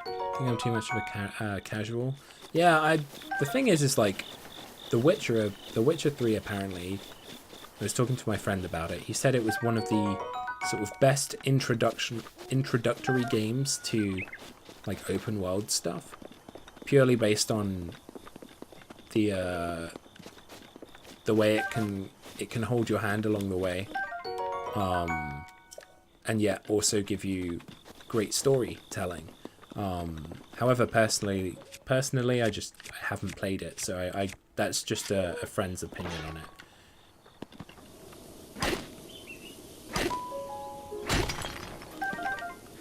I think I'm too much of a casual. Yeah, the thing is like... The Witcher 3 apparently... I was talking to my friend about it. He said it was one of the sort of best introductory games to like open world stuff, purely based on the way it can hold your hand along the way, and yet also give you great storytelling. However, personally, I just haven't played it, so I that's just a friend's opinion on it.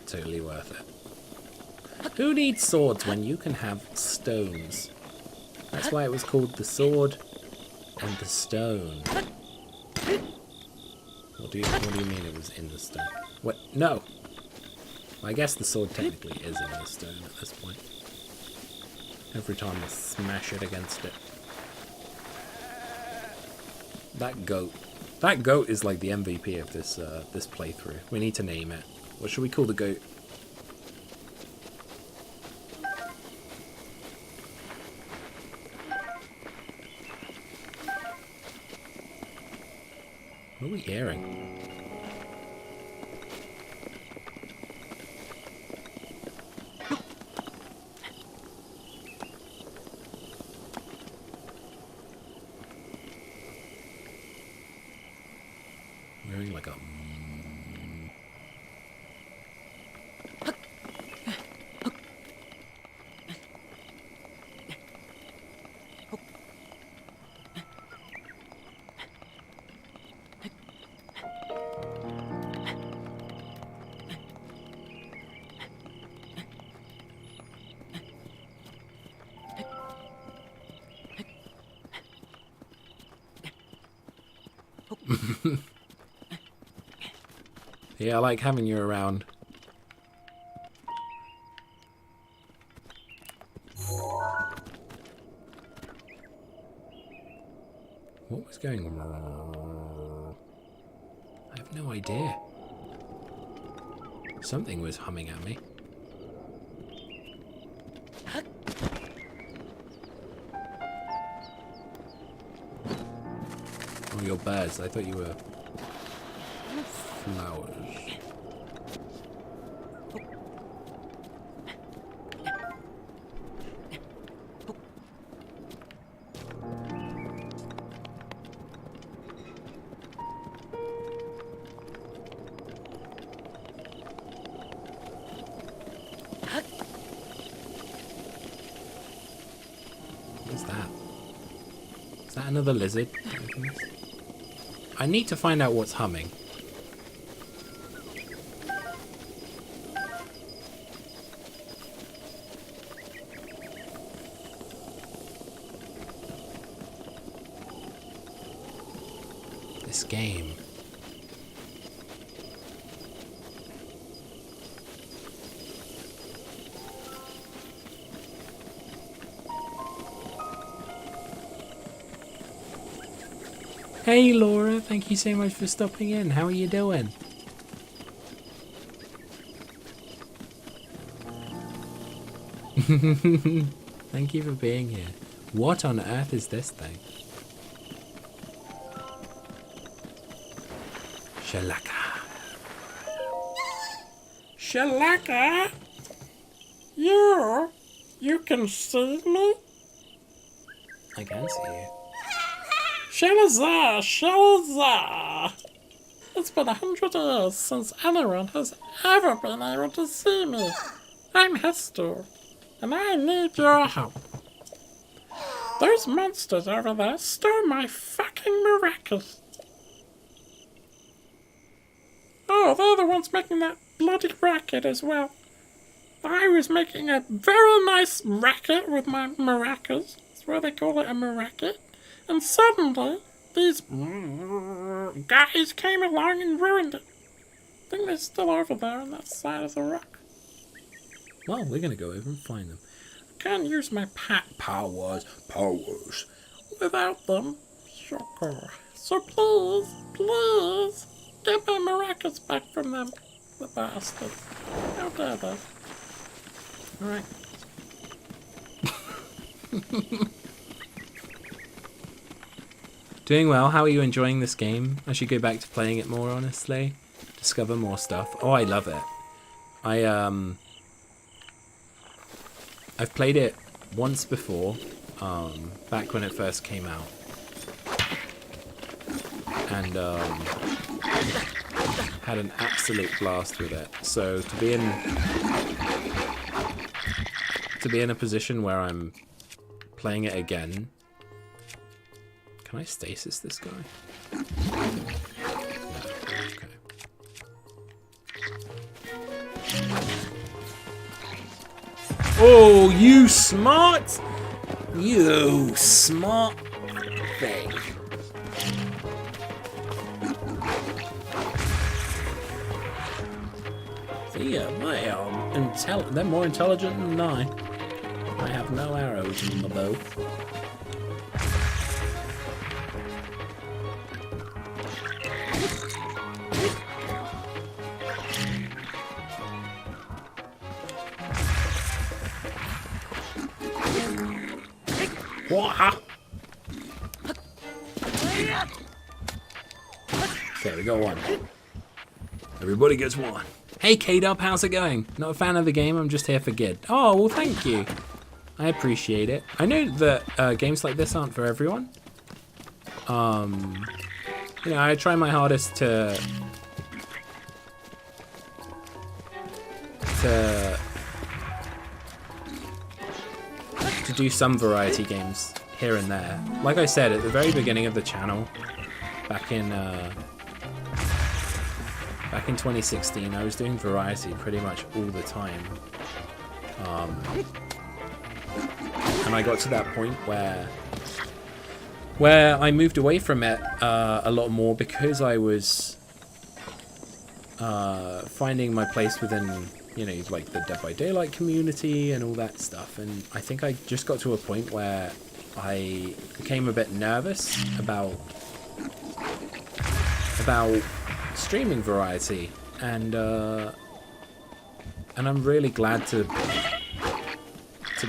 Totally worth it. Who needs swords when you can have stones? That's why it was called the sword and the stone. What do you mean it was in the stone? What? No. I guess the sword technically is in the stone at this point. Every time I smash it against it. That goat is like the MVP of this this playthrough. We need to name it. What should we call the goat? What are we hearing? We're hearing like a... Yeah, I like having you around. What was going on? I have no idea. Something was humming at me. Oh, you're birds. I thought you were flowers. What's that? Is that another lizard? I need to find out what's humming. This game. Hey Laura, thank you so much for stopping in. How are you doing? Thank you for being here. What on earth is this thing? Shalaka. Shalaka? You can see me? I can see you. Shalazar! It's been 100 years since anyone has ever been able to see me. I'm Hester, and I need your help. Those monsters over there stole my fucking maracas. Oh, they're the ones making that bloody racket as well. I was making a very nice racket with my maracas. That's why they call it a maracket. And suddenly, these guys came along and ruined it. I think they're still over there on that side of the rock. Well, we're gonna go over and find them. I can't use my powers without them. Shocker. So please, get my maracas back from them, the bastards. How dare they? Alright. Doing well. How are you enjoying this game? I should go back to playing it more, honestly. Discover more stuff. Oh, I love it. I've played it once before, back when it first came out. And had an absolute blast with it. So to be in a position where I'm playing it again. Can I stasis this guy? No. Okay. Oh, you smart! You smart thing. See, they're more intelligent than I. I have no arrows in the bow. Okay, we got one. Everybody gets one. Hey K-Dub, how's it going? Not a fan of the game, I'm just here for Gid. Oh, well thank you. I appreciate it. I know that games like this aren't for everyone. You know, I try my hardest to do some variety games here and there. Like I said, at the very beginning of the channel, back in 2016, I was doing variety pretty much all the time. And I got to that point where I moved away from it a lot more because I was finding my place within, you know, like the Dead by Daylight community and all that stuff. And I think I just got to a point where I became a bit nervous about streaming variety, and I'm really glad to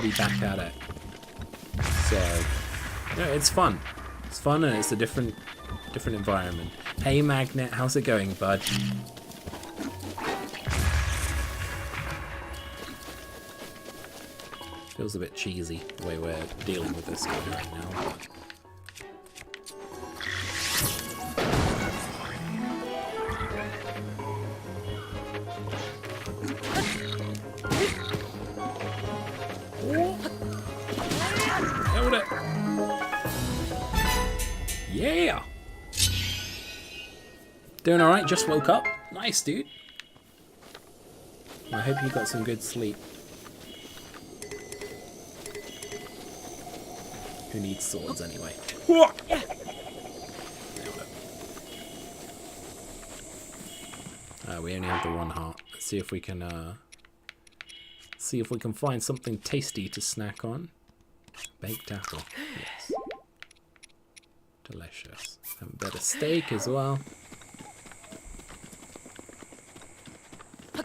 be back at it. So, you know, it's fun. It's fun, and it's a different environment. Hey Magnet, how's it going, bud? Feels a bit cheesy the way we're dealing with this guy right now. But... Hold it! Yeah! Doing alright, just woke up. Nice, dude. I hope you got some good sleep. Who needs swords anyway? We only have the one heart. Let's see if we can find something tasty to snack on. Baked apple. Yes. Delicious. Have a better steak as well. I'm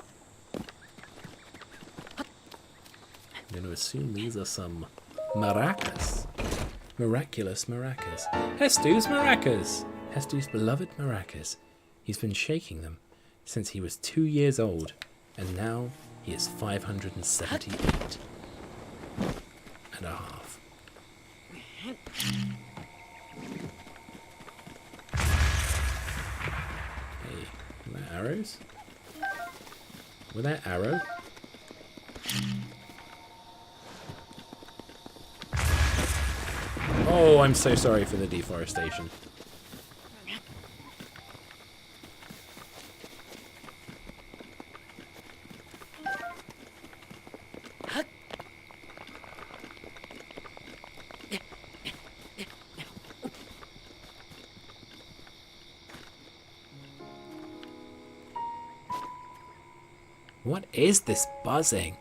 going to assume these are some maracas. Miraculous maracas. Hestu's maracas! Hestu's beloved maracas. He's been shaking them since he was 2 years old, and now he is 578 and a half. Hey, were there arrows? Were there arrows? Oh, I'm so sorry for the deforestation. What is this buzzing?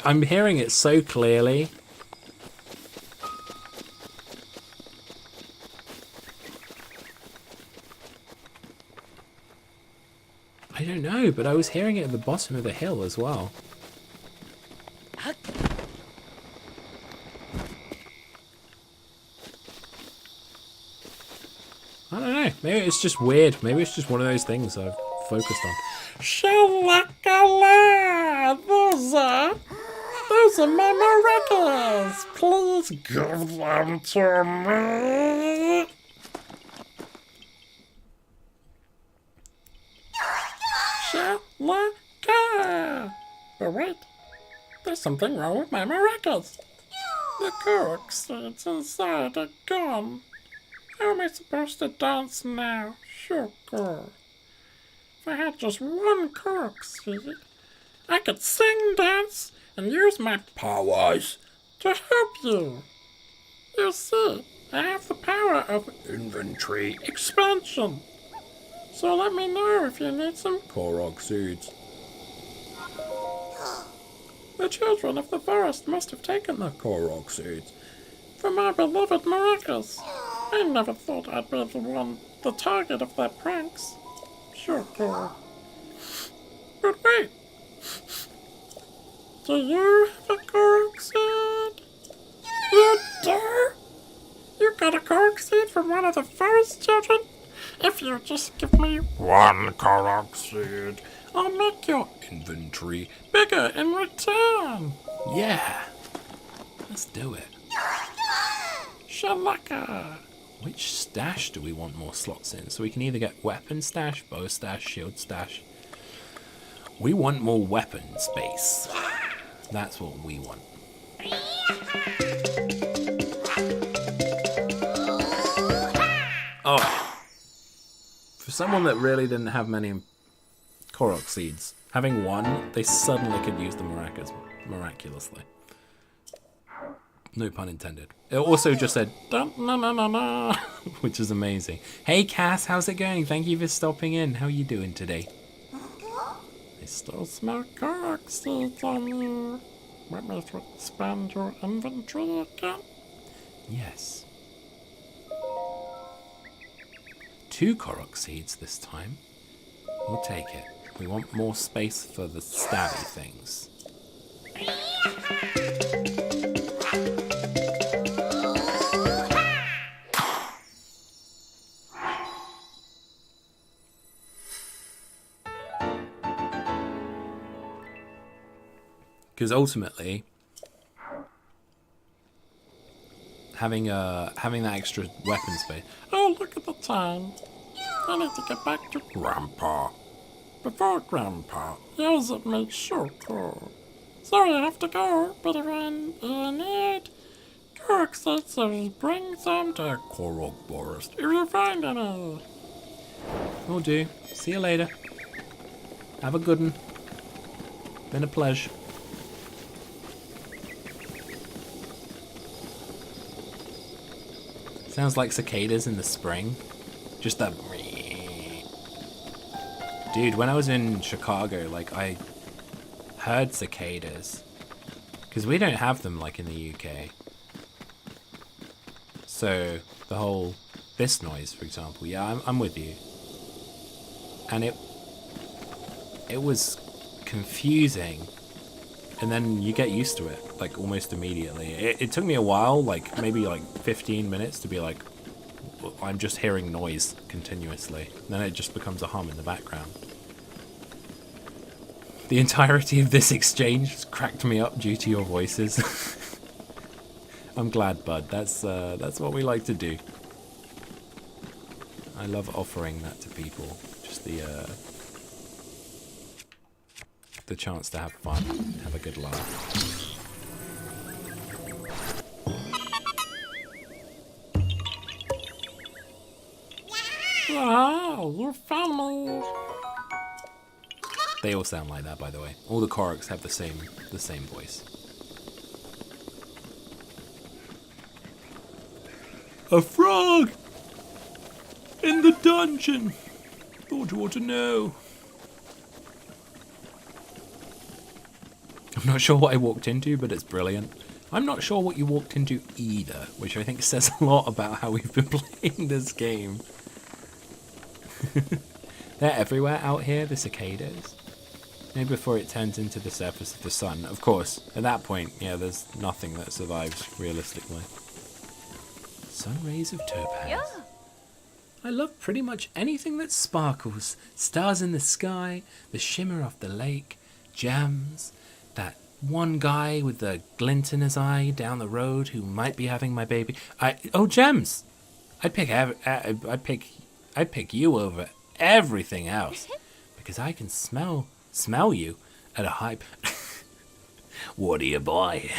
I'm hearing it so clearly. I don't know, but I was hearing it at the bottom of the hill as well. I don't know. Maybe it's just weird. Maybe it's just one of those things I've focused on. Shalakala! Those are my maracas! Please give them to me! Shalaka! But wait, there's something wrong with my maracas. The Korok seeds inside are gone. How am I supposed to dance now? Sugar. If I had just one Korok seed, I could sing, dance, and use my powers to help you. You see, I have the power of inventory expansion. So let me know if you need some Korok seeds. The children of the forest must have taken the Korok seeds for my beloved maracas. I never thought I'd be the target of their pranks. Sure. But wait. Do you have a Korok seed? You do? You got a Korok seed from one of the forest children? If you just give me one Korok seed, I'll make your inventory bigger in return. Yeah. Let's do it. Shalaka. Which stash do we want more slots in? So we can either get weapon stash, bow stash, shield stash. We want more weapon space. That's what we want. Oh. For someone that really didn't have many Korok seeds, having one, they suddenly could use the maracas miraculously. No pun intended. It also just said, "Da-na-na-na-na," which is amazing. Hey Cass, how's it going? Thank you for stopping in. How are you doing today? I still smell Korok seeds on you. Want me to expand your inventory again? Yes. 2 Korok seeds this time. We'll take it. We want more space for the stabby things. Because ultimately, having that extra weapon space. Oh, look at the time. I need to get back to Grandpa. Before Grandpa yells at me, Sugar. Sorry I have to go, but if I need Shark says bring some to Korok Forest if you find any. Will do. See you later. Have a good one. Been a pleasure. Sounds like cicadas in the spring. Just that. Dude, when I was in Chicago, like, I heard cicadas. Because we don't have them, like, in the UK. So, the whole... This noise, for example. Yeah, I'm with you. And it was confusing. And then you get used to it, like, almost immediately. It took me a while, like, maybe, like, 15 minutes to be like, I'm just hearing noise continuously. And then it just becomes a hum in the background. The entirety of this exchange cracked me up due to your voices. I'm glad, bud. That's what we like to do. I love offering that to people. Just the chance to have fun, have a good laugh. Wow, your family. They all sound like that, by the way. All the Koroks have the same voice. A frog in the dungeon. Thought you ought to know. I'm not sure what I walked into, but it's brilliant. I'm not sure what you walked into either, which I think says a lot about how we've been playing this game. They're everywhere out here, the cicadas. Maybe before it turns into the surface of the sun. Of course, at that point, yeah, there's nothing that survives realistically. Sun rays of topaz. Yeah. I love pretty much anything that sparkles. Stars in the sky, the shimmer of the lake, gems, that one guy with the glint in his eye down the road who might be having my baby. Gems! I'd pick you over everything else because I can smell you at a high. What are you buying?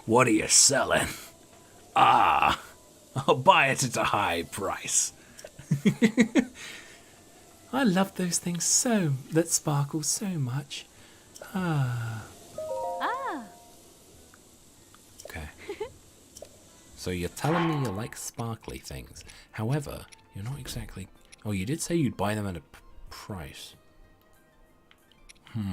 What are you selling? Ah, I'll buy it at a high price. I love those things that sparkle so much. Ah. Okay. So you're telling me you like sparkly things. However, you're not exactly... Oh, you did say you'd buy them at a price. Hang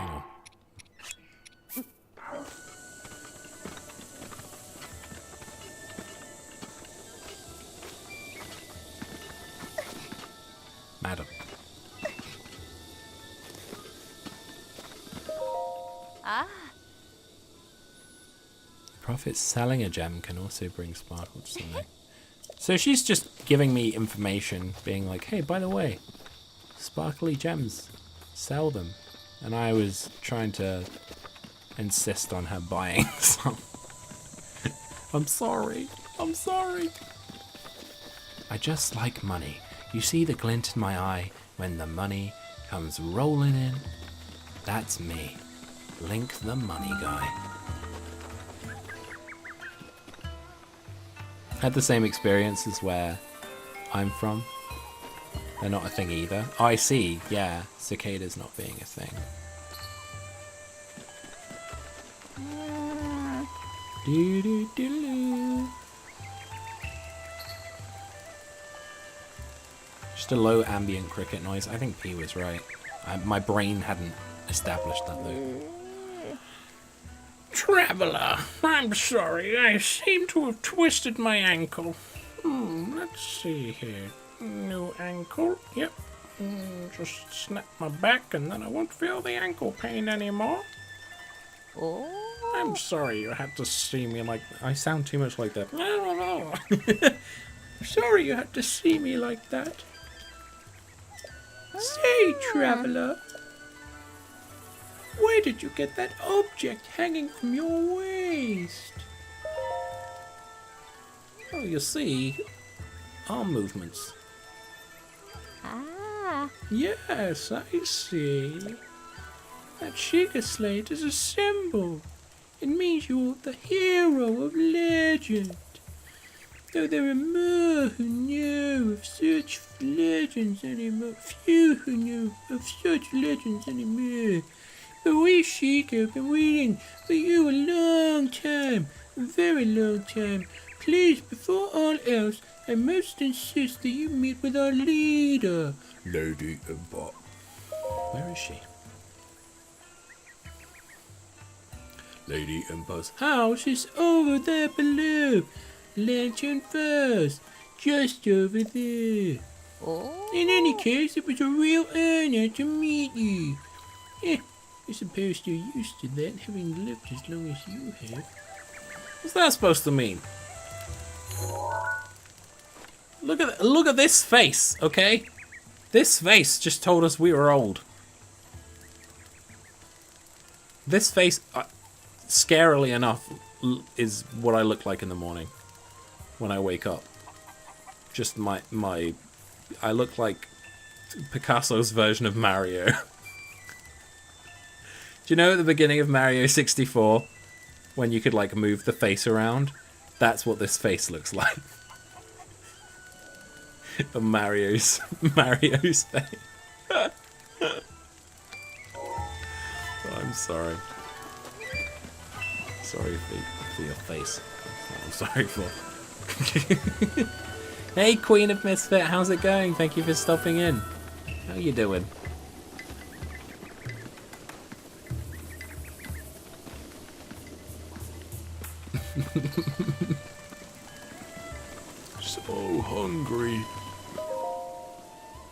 on. Madam. Profits selling a gem can also bring sparkle to something. So she's just giving me information, being like, hey, by the way, sparkly gems, sell them. And I was trying to insist on her buying some. I'm sorry. I just like money. You see the glint in my eye when the money comes rolling in? That's me. Link the money guy. Had the same experience as where I'm from. They're not a thing either. Oh, I see. Yeah, cicadas not being a thing. Do do do. Just a low ambient cricket noise. I think P was right. My brain hadn't established that though. Traveler, I'm sorry. I seem to have twisted my ankle. Let's see here. New ankle. Yep. Just snap my back and then I won't feel the ankle pain anymore. Oh. I'm sorry you had to see me like that. I sound too much like that. Sorry you had to see me like that. Say, traveler, where did you get that object hanging from your waist? Oh, you see, arm movements. Ah. Yes, I see. That Sheikah slate is a symbol. It means you're the hero of legend. Though there are more who know of such legends anymore, few who know of such legends anymore. But we Sheikah have been waiting for you a long time, a very long time. Please, before all else, I must insist that you meet with our leader. Lady Ember. Where is she? Lady Ember's House is over there below. Lantern first, just over there. Oh. In any case, it was a real honor to meet you. I suppose you're used to that, having lived as long as you have. What's that supposed to mean? Look at this face, okay? This face just told us we were old. This face, scarily enough, is what I look like in the morning when I wake up. Just I look like Picasso's version of Mario. Do you know at the beginning of Mario 64, when you could like move the face around? That's what this face looks like. Mario's face. I'm sorry. Sorry for your face. I'm sorry for. Hey, Queen of Misfit, how's it going? Thank you for stopping in. How you doing? so hungry.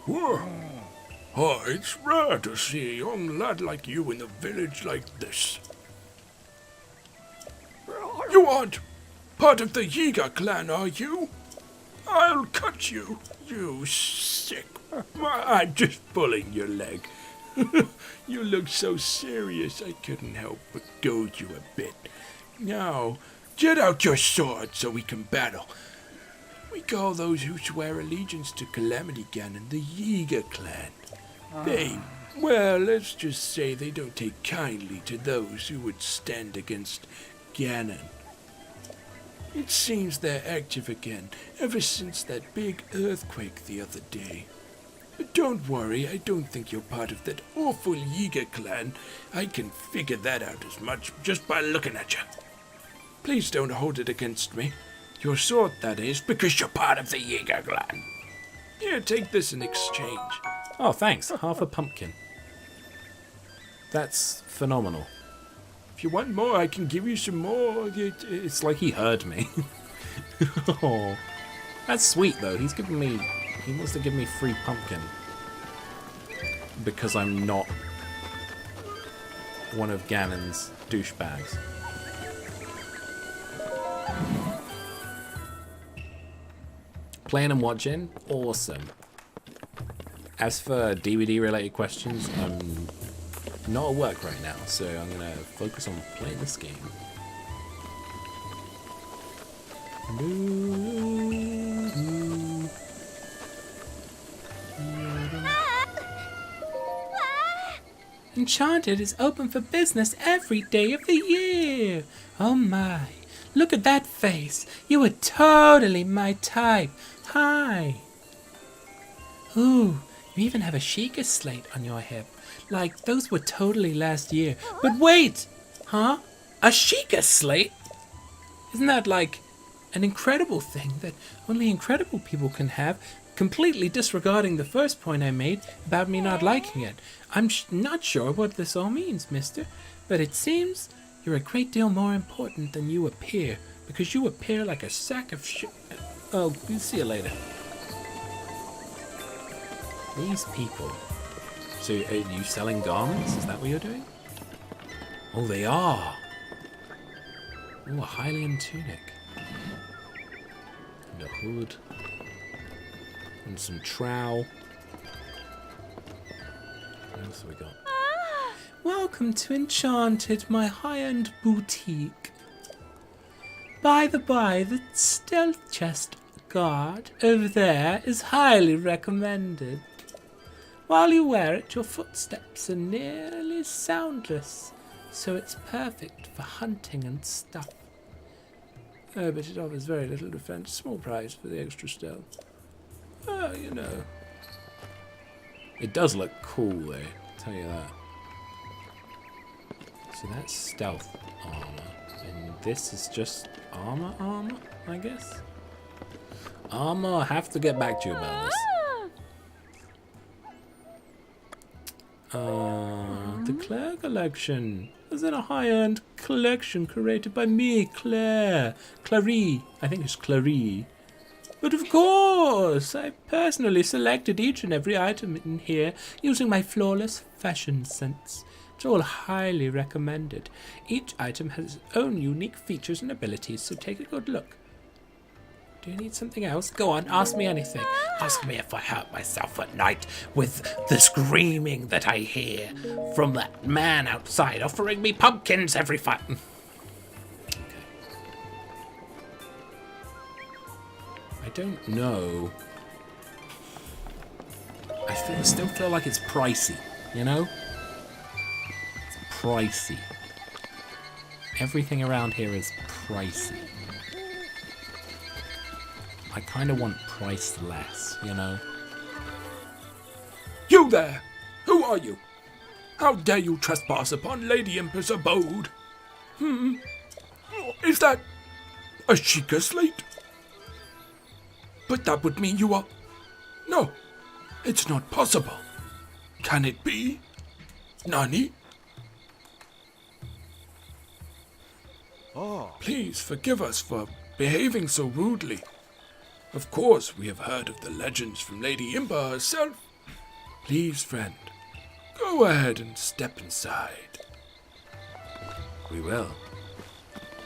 Whoa. Oh, it's rare to see a young lad like you in the village like this. You aren't part of the Yiga clan, are you? I'll cut you, you sick. I'm just pulling your leg. You look so serious I couldn't help but goad you a bit. Now, get out your sword so we can battle. We call those who swear allegiance to Calamity Ganon the Yiga clan. Let's just say they don't take kindly to those who would stand against Ganon. It seems they're active again, ever since that big earthquake the other day. But don't worry, I don't think you're part of that awful Yiga clan. I can figure that out as much just by looking at you. Please don't hold it against me. Your sword, that is, because you're part of the Yiga clan. Here, take this in exchange. Oh, thanks. Half a pumpkin. That's phenomenal. If you want more, I can give you some more. It's like he heard me. Oh, that's sweet though. He wants to give me free pumpkin because I'm not one of Ganon's douchebags. Playing and watching, awesome. As for DVD related questions, I'm not at work right now, so I'm gonna focus on playing this game. Enchanted is open for business every day of the year. Oh my, look at that face. You are totally my type. Hi. Ooh, you even have a Sheikah slate on your hip. Like, those were totally last year. But wait! Huh? A Sheikah slate? Isn't that like an incredible thing that only incredible people can have, completely disregarding the first point I made about me not liking it? I'm not sure what this all means, mister, but it seems you're a great deal more important than you appear, because you appear like a sack of shit. Oh, we'll see you later. These people. So, are you selling garments? Is that what you're doing? Oh, they are. Oh, a Hylian tunic. And a hood. And some trowel. What else have we got? Welcome to Enchanted, my high-end boutique. By the by, the stealth chest guard over there is highly recommended. While you wear it, your footsteps are nearly soundless, so it's perfect for hunting and stuff. Oh, but it offers very little defense. Small price for the extra stealth. Oh, you know. It does look cool, though. I'll tell you that. So that's stealth armor. And this is just armor, I guess? Armor, I have to get back to you about this. The Claire collection. Is it a high-end collection curated by me, Claire? Clarie. I think it's Clarie. But of course, I personally selected each and every item in here using my flawless fashion sense. It's all highly recommended. Each item has its own unique features and abilities, so take a good look. Do you need something else? Go on, ask me anything. Ask me if I hurt myself at night with the screaming that I hear from that man outside offering me pumpkins every fight. I don't know. I still feel like it's pricey, you know? It's pricey. Everything around here is pricey. I kind of want priced less, you know? You there! Who are you? How dare you trespass upon Lady Emperor's abode? Is that a Sheikah slate? But that would mean you are... No, it's not possible. Can it be? Nani? Please forgive us for behaving so rudely. Of course, we have heard of the legends from Lady Impa herself. Please, friend, go ahead and step inside. We will.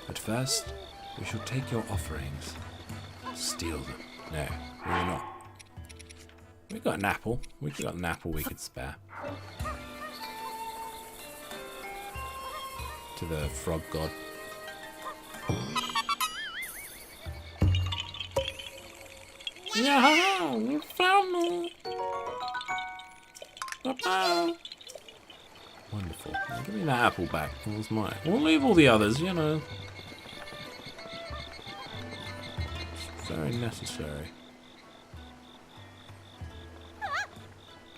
But first, we shall take your offerings. Steal them. No, we will not. We got an apple. We got an apple we could spare. To the frog god. Yeah, you found me. Papa. Wonderful. Now give me that apple back. It was mine. We'll leave all the others, you know. It's very necessary.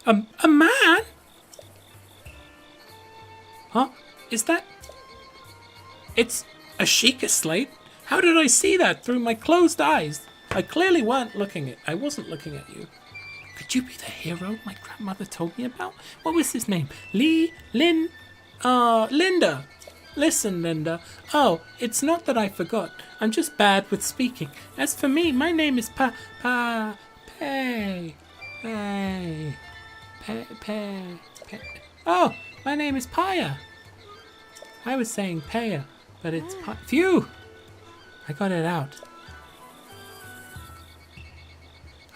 A man? Huh? Is that... It's a Sheikah slate? How did I see that through my closed eyes? I clearly weren't looking at... I wasn't looking at you. Could you be the hero my grandmother told me about? What was his name? Linda. Listen, Linda. Oh, it's not that I forgot. I'm just bad with speaking. As for me, my name is Pay. Oh, my name is Paya. I was saying Paya, but it's Phew! I got it out.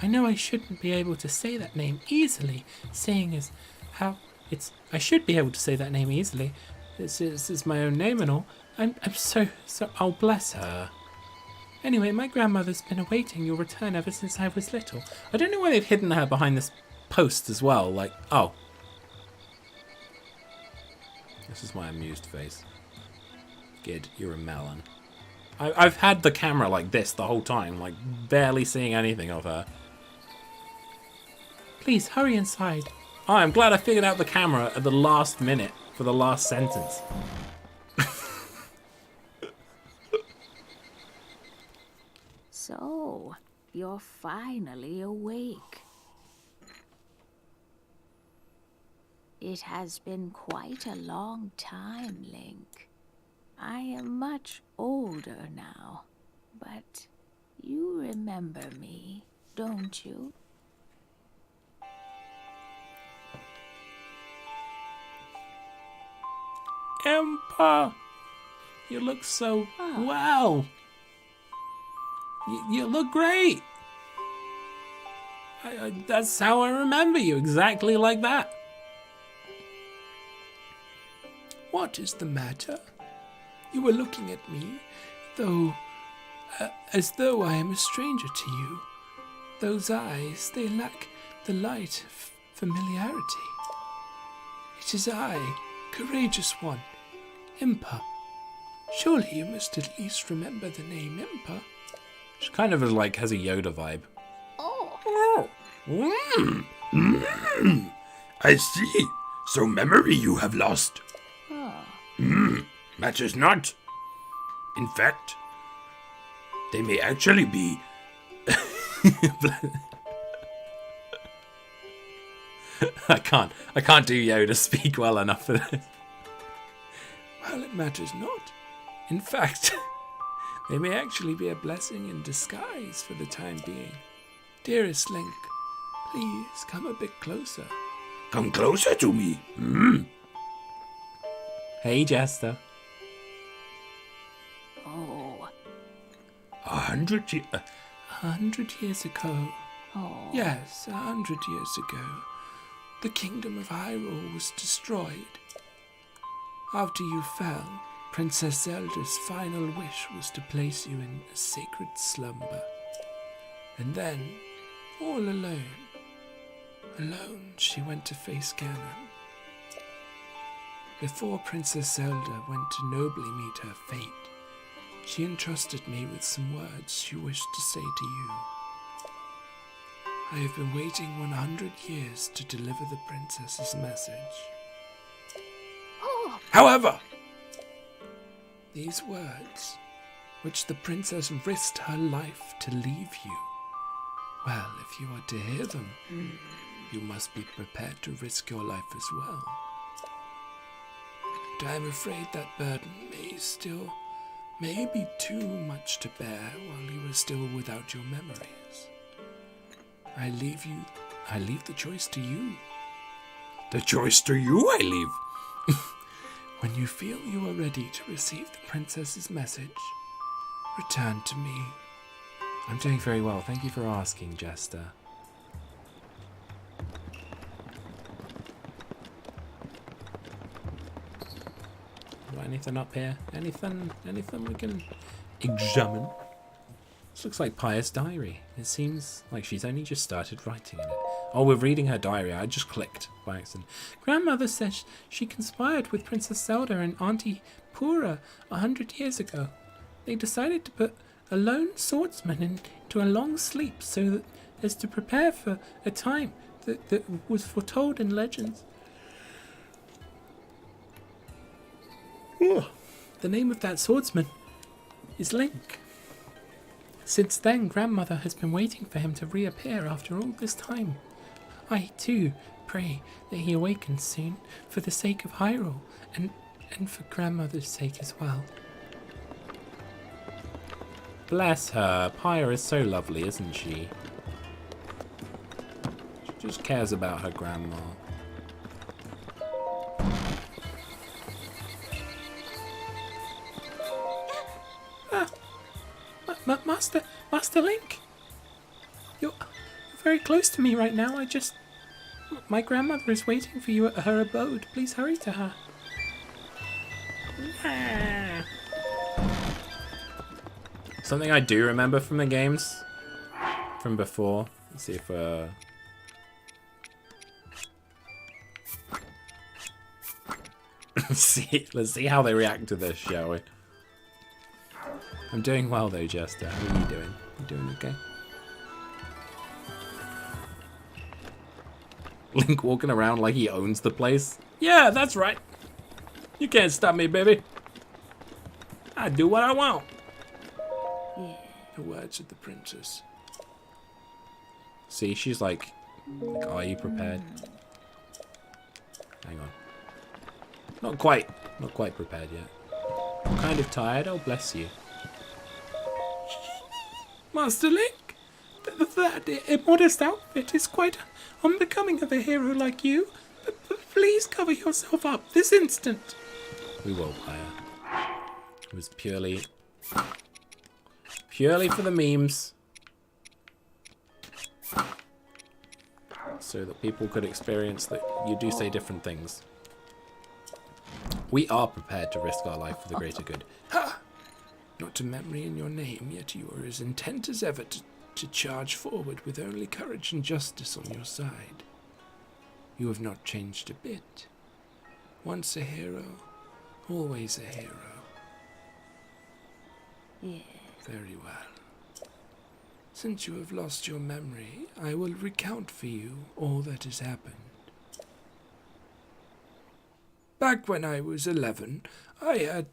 I know I shouldn't be able to say that name easily, seeing as how it's... I should be able to say that name easily. This is my own name and all. I'm so... Oh, bless her. Anyway, my grandmother's been awaiting your return ever since I was little. I don't know why they've hidden her behind this post as well. Like, oh. This is my amused face. Gid, you're a melon. I've had the camera like this the whole time, like barely seeing anything of her. Please, hurry inside. Oh, I'm glad I figured out the camera at the last minute for the last sentence. So, you're finally awake. It has been quite a long time, Link. I am much older now, but you remember me, don't you? Empa, you look so well. You look great. That's how I remember you, exactly like that. What is the matter? You were looking at me, though as though I am a stranger to you. Those eyes, they lack the light of familiarity. It is I, courageous one, Impa. Surely you must at least remember the name Impa. She kind of like has a Yoda vibe. I see. So memory you have lost. Matters not. In fact, they may actually be... I can't do Yoda speak well enough for this. Well, it matters not. In fact, they may actually be a blessing in disguise for the time being. Dearest Link, please come a bit closer. Come closer to me. Hey, Jester. Oh. 100 years... 100 years ago. Oh. Yes, 100 years ago, the kingdom of Hyrule was destroyed. After you fell, Princess Zelda's final wish was to place you in a sacred slumber. And then, all alone, she went to face Ganon. Before Princess Zelda went to nobly meet her fate, she entrusted me with some words she wished to say to you. I have been waiting 100 years to deliver the princess's message. Oh. However, these words, which the princess risked her life to leave you, well, if you are to hear them, you must be prepared to risk your life as well. But I am afraid that burden may be too much to bear while you are still without your memories. I leave the choice to you. The choice to you, I leave. When you feel you are ready to receive the princess's message, return to me. I'm doing very well. Thank you for asking, Jester. Got anything up here? Anything we can examine? This looks like Pious diary. It seems like she's only just started writing in it. Oh, we're reading her diary. I just clicked by accident. Grandmother says she conspired with Princess Zelda and Auntie Pura 100 years ago. They decided to put a lone swordsman into a long sleep so that as to prepare for a time that was foretold in legends. The name of that swordsman is Link. Since then, Grandmother has been waiting for him to reappear after all this time. I, too, pray that he awakens soon for the sake of Hyrule and for Grandmother's sake as well. Bless her. Pyra is so lovely, isn't she? She just cares about her grandma. Master Link, you're very close to me right now. My grandmother is waiting for you at her abode. Please hurry to her. Something I do remember from the games from before. Let's see if let's see how they react to this, shall we? I'm doing well though, Jester. How are you doing? You doing okay? Link walking around like he owns the place. Yeah, that's right. You can't stop me, baby. I do what I want. The words of the princess. See, she's like, are you prepared? Hang on. Not quite prepared yet. I'm kind of tired. Oh, bless you. Master Link, that immodest outfit is quite unbecoming of a hero like you. Please cover yourself up this instant. We will, Pyre. It was purely for the memes. So that people could experience that you do say different things. We are prepared to risk our life for the greater good. Ha! Not a memory in your name, yet you are as intent as ever to charge forward with only courage and justice on your side. You have not changed a bit. Once a hero, always a hero. Yes. Very well. Since you have lost your memory, I will recount for you all that has happened. Back when I was 11, I had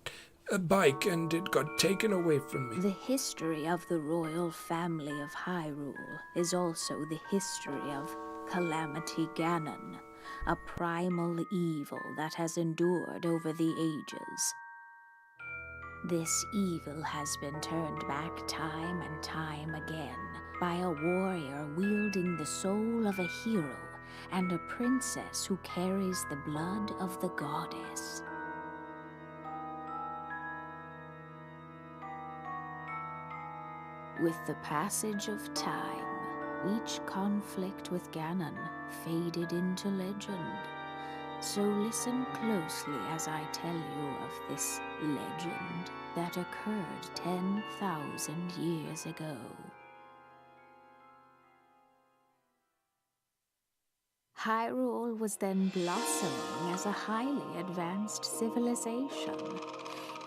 a bike and it got taken away from me. The history of the royal family of Hyrule is also the history of Calamity Ganon, a primal evil that has endured over the ages. This evil has been turned back time and time again by a warrior wielding the soul of a hero and a princess who carries the blood of the goddess. With the passage of time, each conflict with Ganon faded into legend. So listen closely as I tell you of this legend that occurred 10,000 years ago. Hyrule was then blossoming as a highly advanced civilization.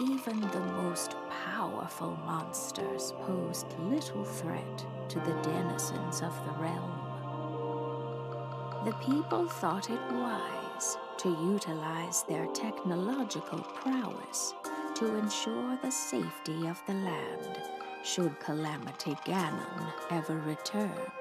Even the most powerful monsters posed little threat to the denizens of the realm. The people thought it wise to utilize their technological prowess to ensure the safety of the land should Calamity Ganon ever return.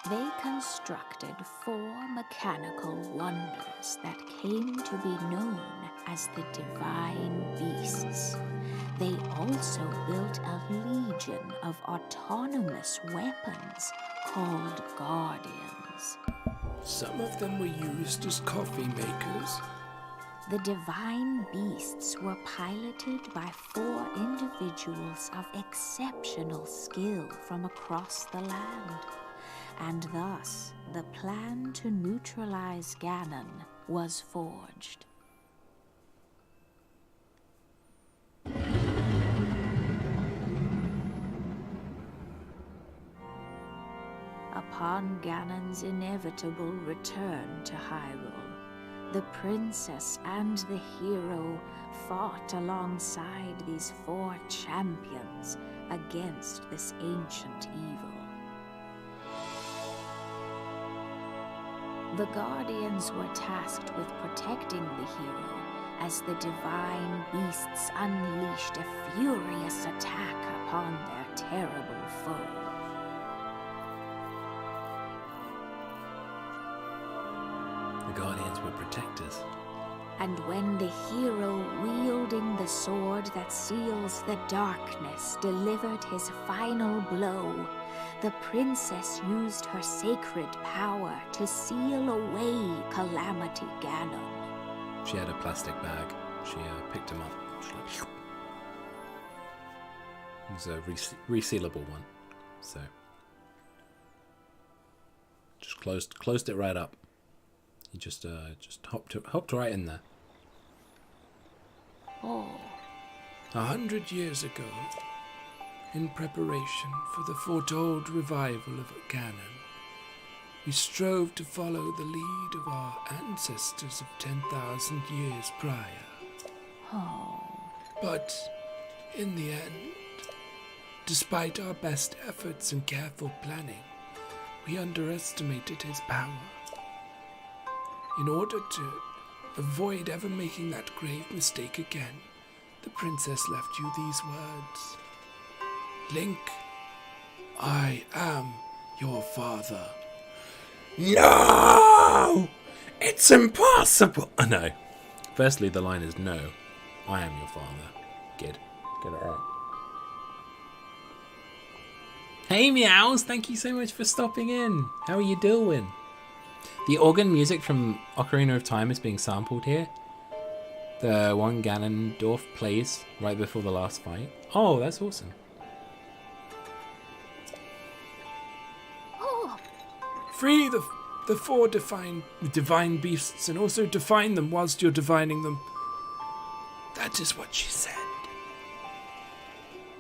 They constructed 4 mechanical wonders that came to be known as the Divine Beasts. They also built a legion of autonomous weapons called Guardians. Some of them were used as coffee makers. The Divine Beasts were piloted by 4 individuals of exceptional skill from across the land. And thus, the plan to neutralize Ganon was forged. Upon Ganon's inevitable return to Hyrule, the princess and the hero fought alongside these 4 champions against this ancient evil. The Guardians were tasked with protecting the hero as the Divine Beasts unleashed a furious attack upon their terrible foe. The Guardians were protectors. And when the hero wielding the sword that seals the darkness delivered his final blow, the princess used her sacred power to seal away Calamity Ganon. She had a plastic bag. She picked him up. It was a resealable one. So just closed it right up. He just hopped right in there. Oh. 100 years ago, in preparation for the foretold revival of Ganon, we strove to follow the lead of our ancestors of 10,000 years prior. Oh. But in the end, despite our best efforts and careful planning, we underestimated his power. In order to avoid ever making that grave mistake again, the princess left you these words. Link, I am your father. No! It's impossible! No. Firstly, the line is no. I am your father. Gid. Get it right. Hey Meows, thank you so much for stopping in. How are you doing? The organ music from Ocarina of Time is being sampled here. The one Ganondorf plays right before the last fight. Oh, that's awesome. Oh. Free the 4 divine beasts and also define them whilst you're divining them. That is what she said.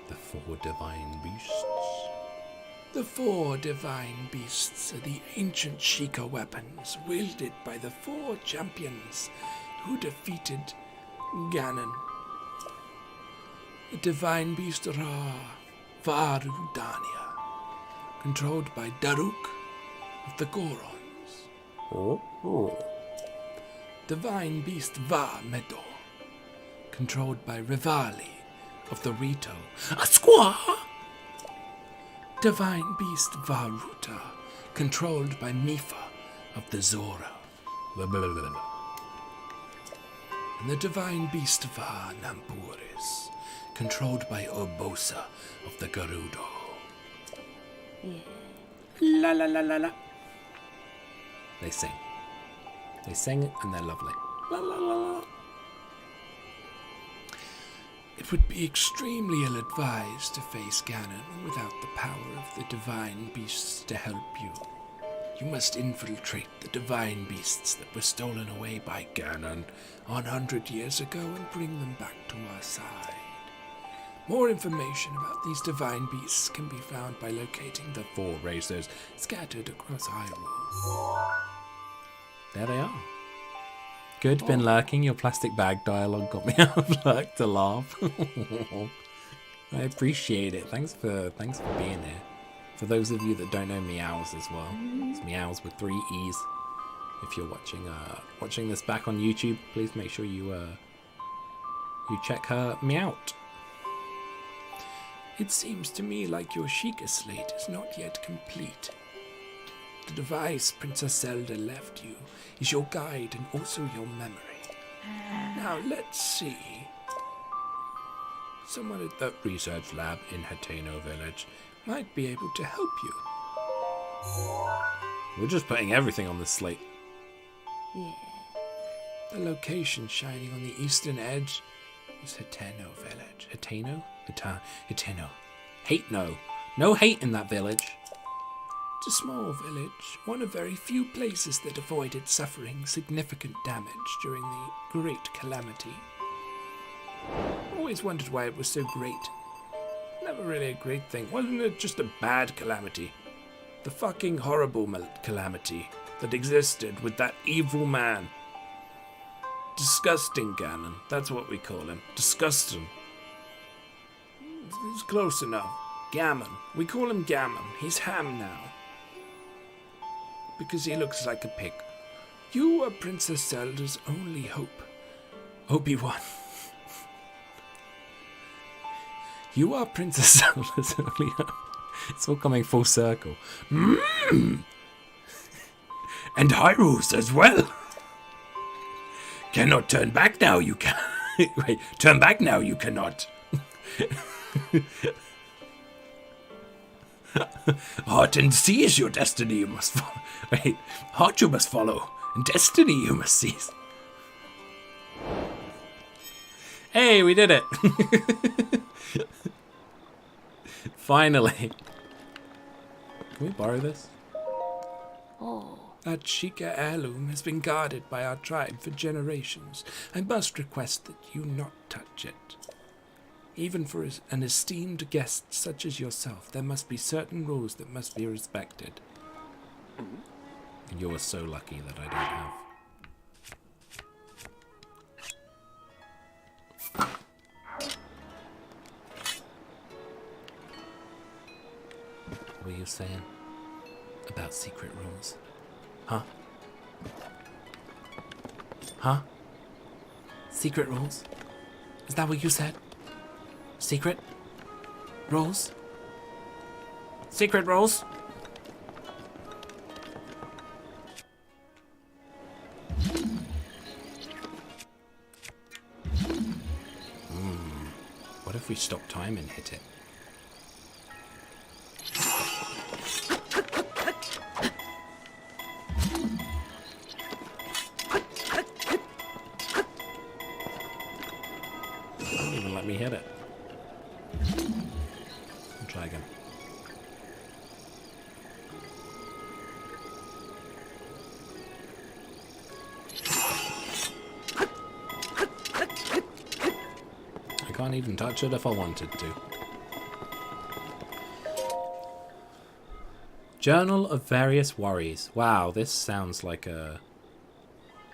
The 4 divine beasts. The 4 divine beasts are the ancient Sheikah weapons wielded by the 4 champions who defeated Ganon. The divine beast Ra, Varudania, controlled by Daruk of the Gorons. Divine beast Va Medor, controlled by Rivali of the Rito. Asqua! Divine beast Varuta, controlled by Mifa of the Zora. And the divine beast Va Nampuris, controlled by Urbosa of the Gerudo. La la la la la. They sing. They sing and they're lovely. La la la la. It would be extremely ill-advised to face Ganon without the power of the divine beasts to help you. You must infiltrate the divine beasts that were stolen away by Ganon 100 years ago and bring them back to our side. More information about these divine beasts can be found by locating the 4 racers scattered across Hyrule. There they are. Good, been lurking. Your plastic bag dialogue got me out of lurk to laugh. I appreciate it. Thanks for being here. For those of you that don't know Meows as well, it's Meows with 3 E's. If you're watching this back on YouTube, please make sure you check her Meowt. It seems to me like your Sheikah slate is not yet complete. The device Princess Zelda left you is your guide and also your memory. Now let's see. Someone at the research lab in Hateno Village might be able to help you. We're just putting everything on the slate. Yeah. The location shining on the eastern edge is Hateno Village. Hateno? Hateno. Hate no. No hate in that village. It's a small village, one of very few places that avoided suffering significant damage during the Great Calamity. Always wondered why it was so great. Never really a great thing. Wasn't it just a bad calamity? The fucking horrible calamity that existed with that evil man. Disgusting Ganon, that's what we call him. Disgusting. It's close enough. Gammon. We call him Gammon. He's Ham now. Because he looks like a pig. You are Princess Zelda's only hope. Obi-Wan. You are Princess Zelda's only hope. It's all coming full circle. And Hyrule's as well. Cannot turn back now, you can. Wait, turn back now, you cannot. Heart and seize your destiny you must follow. Wait, heart you must follow, and destiny you must seize. Hey, we did it! Finally. Can we borrow this? Oh. That Sheikah heirloom has been guarded by our tribe for generations. I must request that you not touch it. Even for an esteemed guest such as yourself, there must be certain rules that must be respected. And you're so lucky that I don't have. What were you saying about secret rules? Huh? Huh? Secret rules? Is that what you said? Secret rules? Secret rules? What if we stop time and hit it? Don't even let me hit it. I'll try again. can't even touch it if I wanted to. Journal of Various Worries. Wow, this sounds like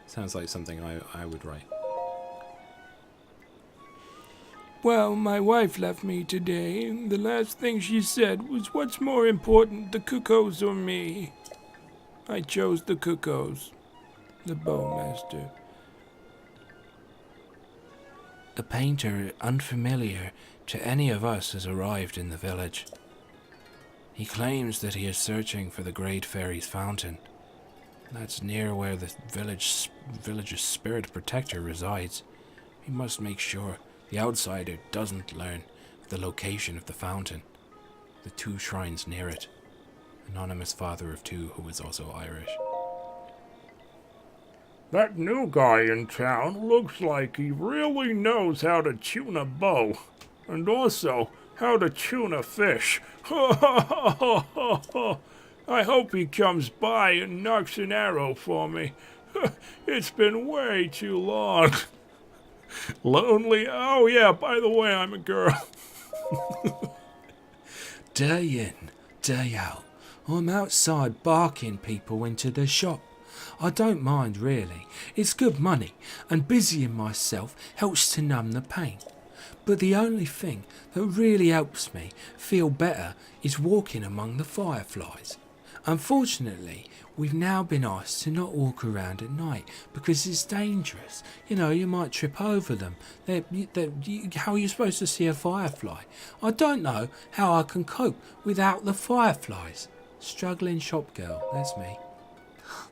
something I would write. Well, my wife left me today, and the last thing she said was, "What's more important, the cuckoos or me?" I chose the cuckoos, the bowmaster. A painter unfamiliar to any of us has arrived in the village. He claims that he is searching for the Great Fairy's fountain. That's near where the village's spirit protector resides. We must make sure the outsider doesn't learn the location of the fountain. The 2 shrines near it. Anonymous father of 2 who is also Irish. That new guy in town looks like he really knows how to tune a bow. And also how to tune a fish. I hope he comes by and knocks an arrow for me. It's been way too long. Lonely. Oh yeah, by the way, I'm a girl. Day in, day out, I'm outside barking people into the shop. I don't mind really. It's good money, and busying myself helps to numb the pain. But the only thing that really helps me feel better is walking among the fireflies. Unfortunately, we've now been asked to not walk around at night because it's dangerous. You know, you might trip over them. How are you supposed to see a firefly? I don't know how I can cope without the fireflies. Struggling shop girl, that's me.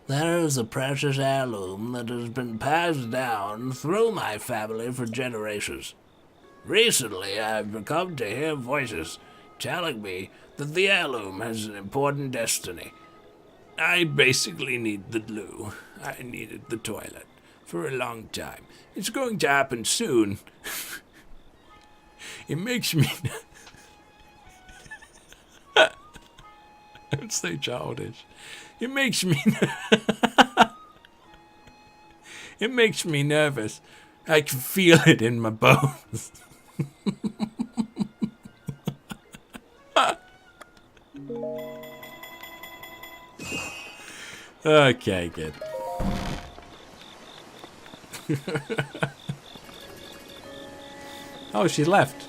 There is a precious heirloom that has been passed down through my family for generations. Recently, I've come to hear voices telling me that the heirloom has an important destiny. I basically need the loo. I needed the toilet for a long time. It's going to happen soon. It makes me... I'm so childish. It makes me... It makes me nervous. I can feel it in my bones. Okay, good. Oh, she left.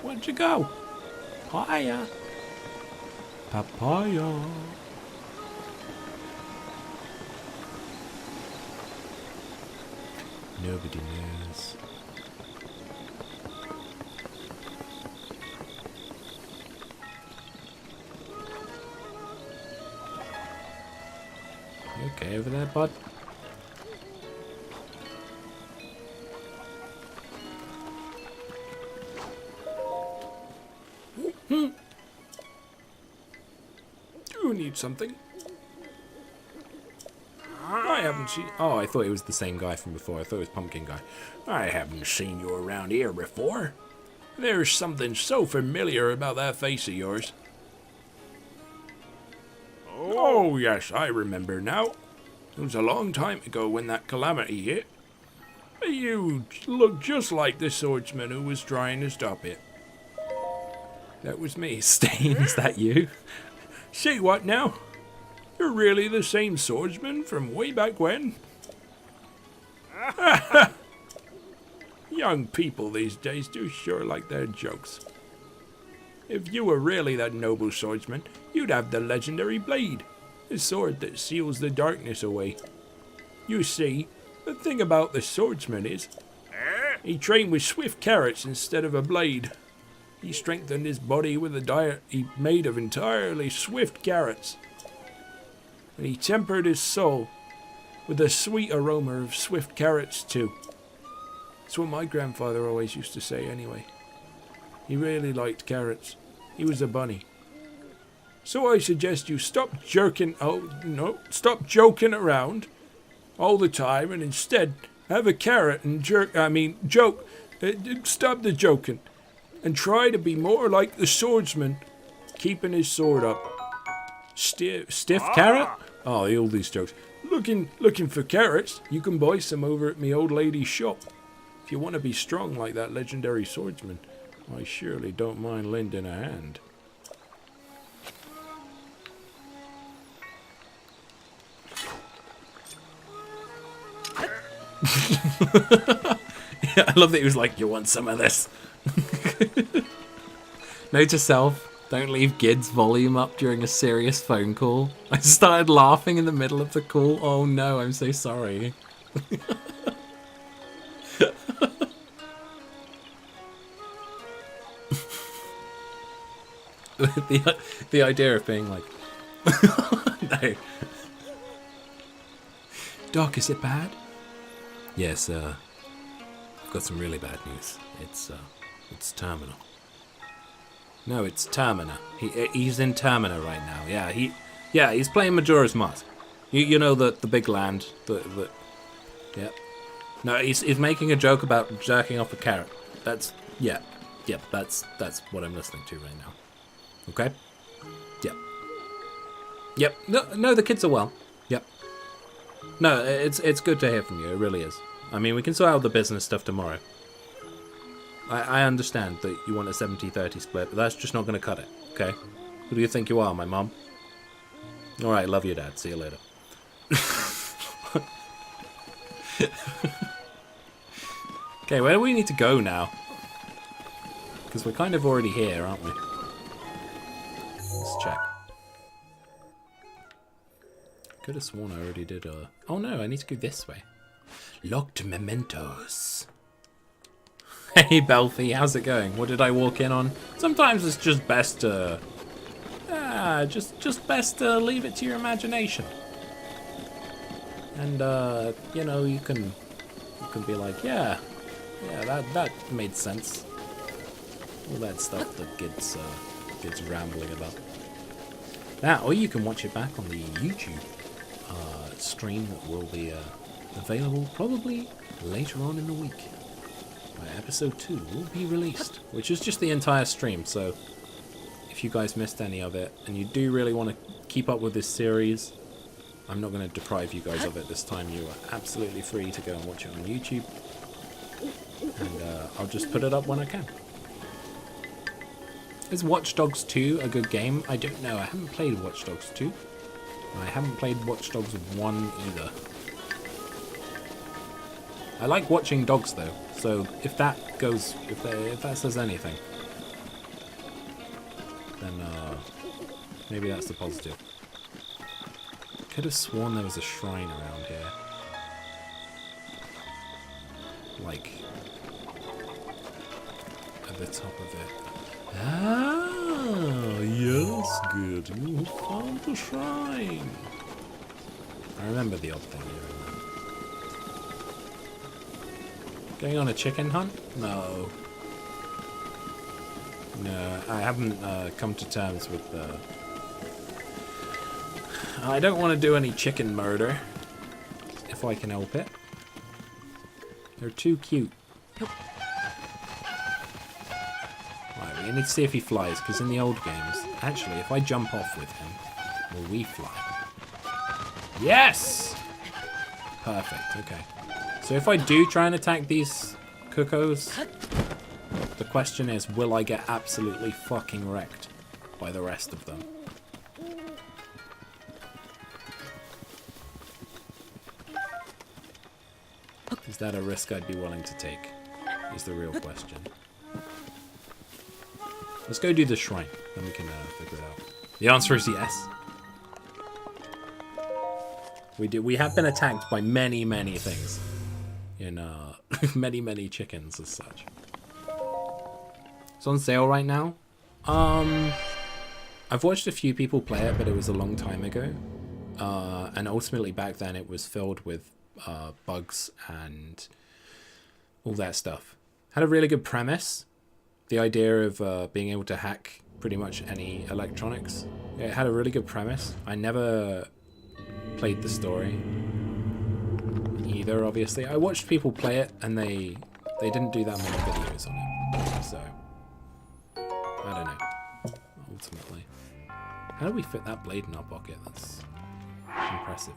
Where'd you go? Papaya. Papaya. Nobody knows. You okay over there, bud? You need something? I haven't seen... Oh, I thought it was the same guy from before. I thought it was Pumpkin Guy. I haven't seen you around here before. There's something so familiar about that face of yours. Oh, yes, I remember now. It was a long time ago when that calamity hit. You look just like the swordsman who was trying to stop it. That was me. Stain, is that you? Say what now? You're really the same swordsman from way back when? Young people these days do sure like their jokes. If you were really that noble swordsman, you'd have the legendary blade, the sword that seals the darkness away. You see, the thing about the swordsman is, he trained with swift carrots instead of a blade. He strengthened his body with a diet he made of entirely swift carrots. And he tempered his soul with a sweet aroma of swift carrots too. That's what my grandfather always used to say anyway. He really liked carrots. He was a bunny. So I suggest you stop joking around all the time and instead have a carrot and joke. Stop the joking and try to be more like the swordsman, keeping his sword up. Stiff carrot? Oh, all these jokes. Looking for carrots? You can buy some over at me old lady's shop. If you want to be strong like that legendary swordsman, I surely don't mind lending a hand. Yeah, I love that he was like, you want some of this? Note to self, don't leave Gid's volume up during a serious phone call. I started laughing in the middle of the call. Oh no, I'm so sorry. the idea of being like, no. Doc, is it bad? Yes, I've got some really bad news. It's terminal. No, it's Termina. He's in Termina right now. Yeah, he's playing Majora's Mask. You know the big land. Yeah. No, he's making a joke about jerking off a carrot. That's what I'm listening to right now. Okay. Yep. No, the kids are well. Yep. No, it's good to hear from you. It really is. I mean, we can sort out the business stuff tomorrow. I understand that you want a 70-30 split, but that's just not going to cut it, okay? Who do you think you are, my mom? Alright, love you, Dad. See you later. Okay, where do we need to go now? Because we're kind of already here, aren't we? Let's check. Could have sworn I already did a... Oh no, I need to go this way. Locked mementos. Hey Belfie, how's it going? What did I walk in on? Sometimes it's just best to... just best to leave it to your imagination. And, you know, you can be like, yeah, that made sense. All that stuff that gets rambling about. That, or you can watch it back on the YouTube stream that will be available probably later on in the week. Episode 2 will be released, which is just the entire stream, so if you guys missed any of it, and you do really want to keep up with this series, I'm not going to deprive you guys of it this time. You are absolutely free to go and watch it on YouTube, and I'll just put it up when I can. Is Watch Dogs 2 a good game? I don't know. I haven't played Watch Dogs 2. I haven't played Watch Dogs 1 either. I like watching dogs though, so if that goes, if that says anything, then maybe that's the positive. Could have sworn there was a shrine around here, like at the top of it. Ah, yes, good. You found the shrine. I remember the odd thing here. Going on a chicken hunt? No. No, I haven't come to terms with the... I don't want to do any chicken murder, if I can help it. They're too cute. Right, we need to see if he flies, because in the old games... Actually, if I jump off with him, will we fly? Yes! Perfect, okay. So if I do try and attack these cuckoos, the question is, will I get absolutely fucking wrecked by the rest of them? Is that a risk I'd be willing to take? Is the real question. Let's go do the shrine, then we can figure it out. The answer is yes. We have been attacked by many, many things. In many chickens as such. It's on sale right now. I've watched a few people play it, but it was a long time ago. And ultimately back then it was filled with bugs and all that stuff. Had a really good premise. The idea of being able to hack pretty much any electronics. It had a really good premise. I never played the story either, obviously. I watched people play it and they didn't do that many videos on it, so I don't know. Ultimately, how do we fit that blade in our pocket? That's impressive.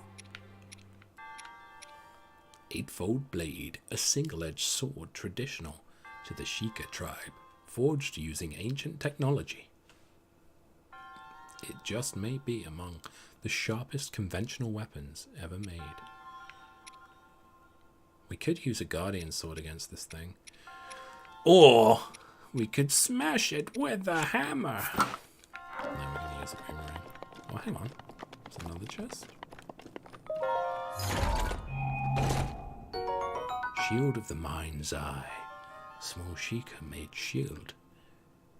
Eightfold blade, a single-edged sword traditional to the Sheikah tribe, forged using ancient technology. It just may be among the sharpest conventional weapons ever made. We could use a guardian sword against this thing. Or we could smash it with a hammer. No, we're going to use a boomerang. Oh, hang on. There's another chest. Shield of the Mind's Eye. Small Sheikah made shield.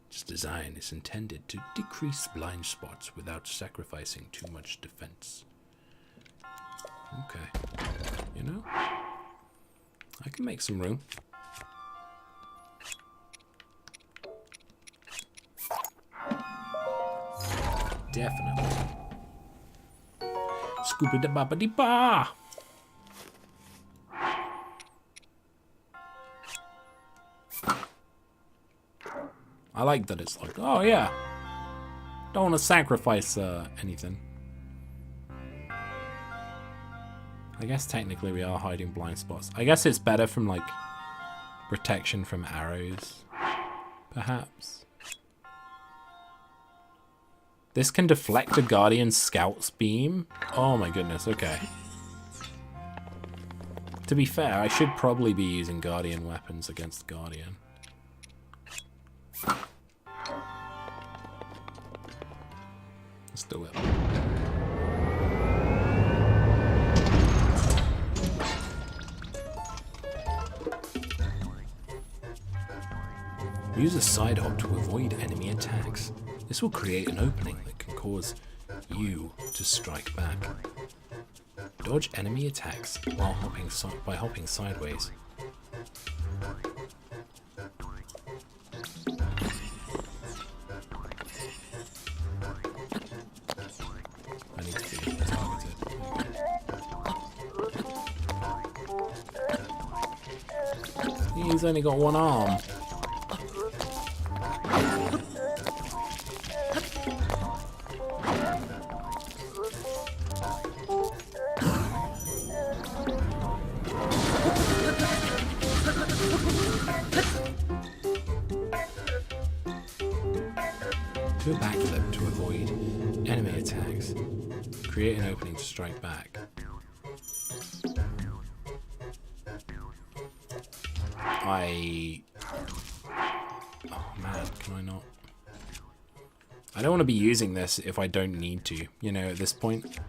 Its design is intended to decrease blind spots without sacrificing too much defense. Okay. You know, I can make some room. Definitely. Scooby-da-ba-ba-dee-ba! I like that it's like, oh yeah, don't want to sacrifice anything. I guess technically we are hiding blind spots. I guess it's better from like protection from arrows, perhaps. This can deflect a Guardian Scout's beam? Oh my goodness, okay. To be fair, I should probably be using Guardian weapons against Guardian. Let's do it. Use a side hop to avoid enemy attacks. This will create an opening that can cause you to strike back. Dodge enemy attacks while by hopping sideways. I need to be targeted. He's only got one arm. Do a backflip to avoid enemy attacks. Create an opening to strike back. Oh man, can I not? I don't want to be using this if I don't need to, you know, at this point.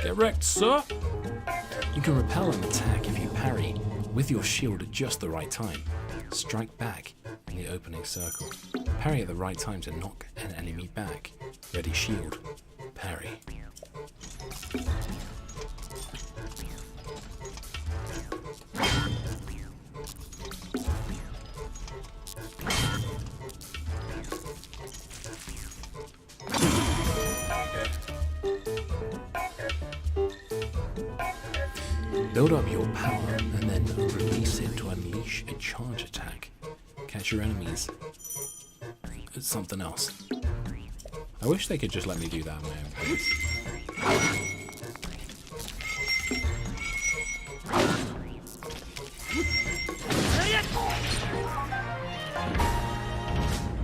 Get wrecked, sir! You can repel an attack if you parry with your shield at just the right time. Strike back in the opening circle. Parry at the right time to knock an enemy back. Ready shield. Parry. Build up your power and then release it to unleash a charge attack. Catch your enemies. It's something else. I wish they could just let me do that at my own pace.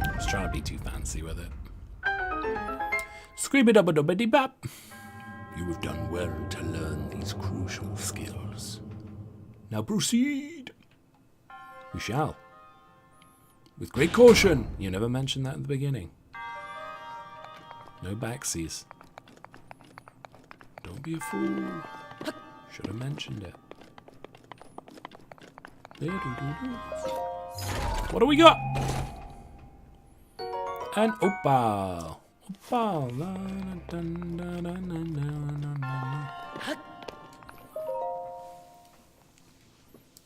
I was trying to be too fancy with it. Screeby-dubba-dubba-dee-bop! You have done well to learn these crucial skills. Now proceed! We shall. With great caution! You never mentioned that at the beginning. No backsies. Don't be a fool. Should have mentioned it. What do we got? An opal. Opal.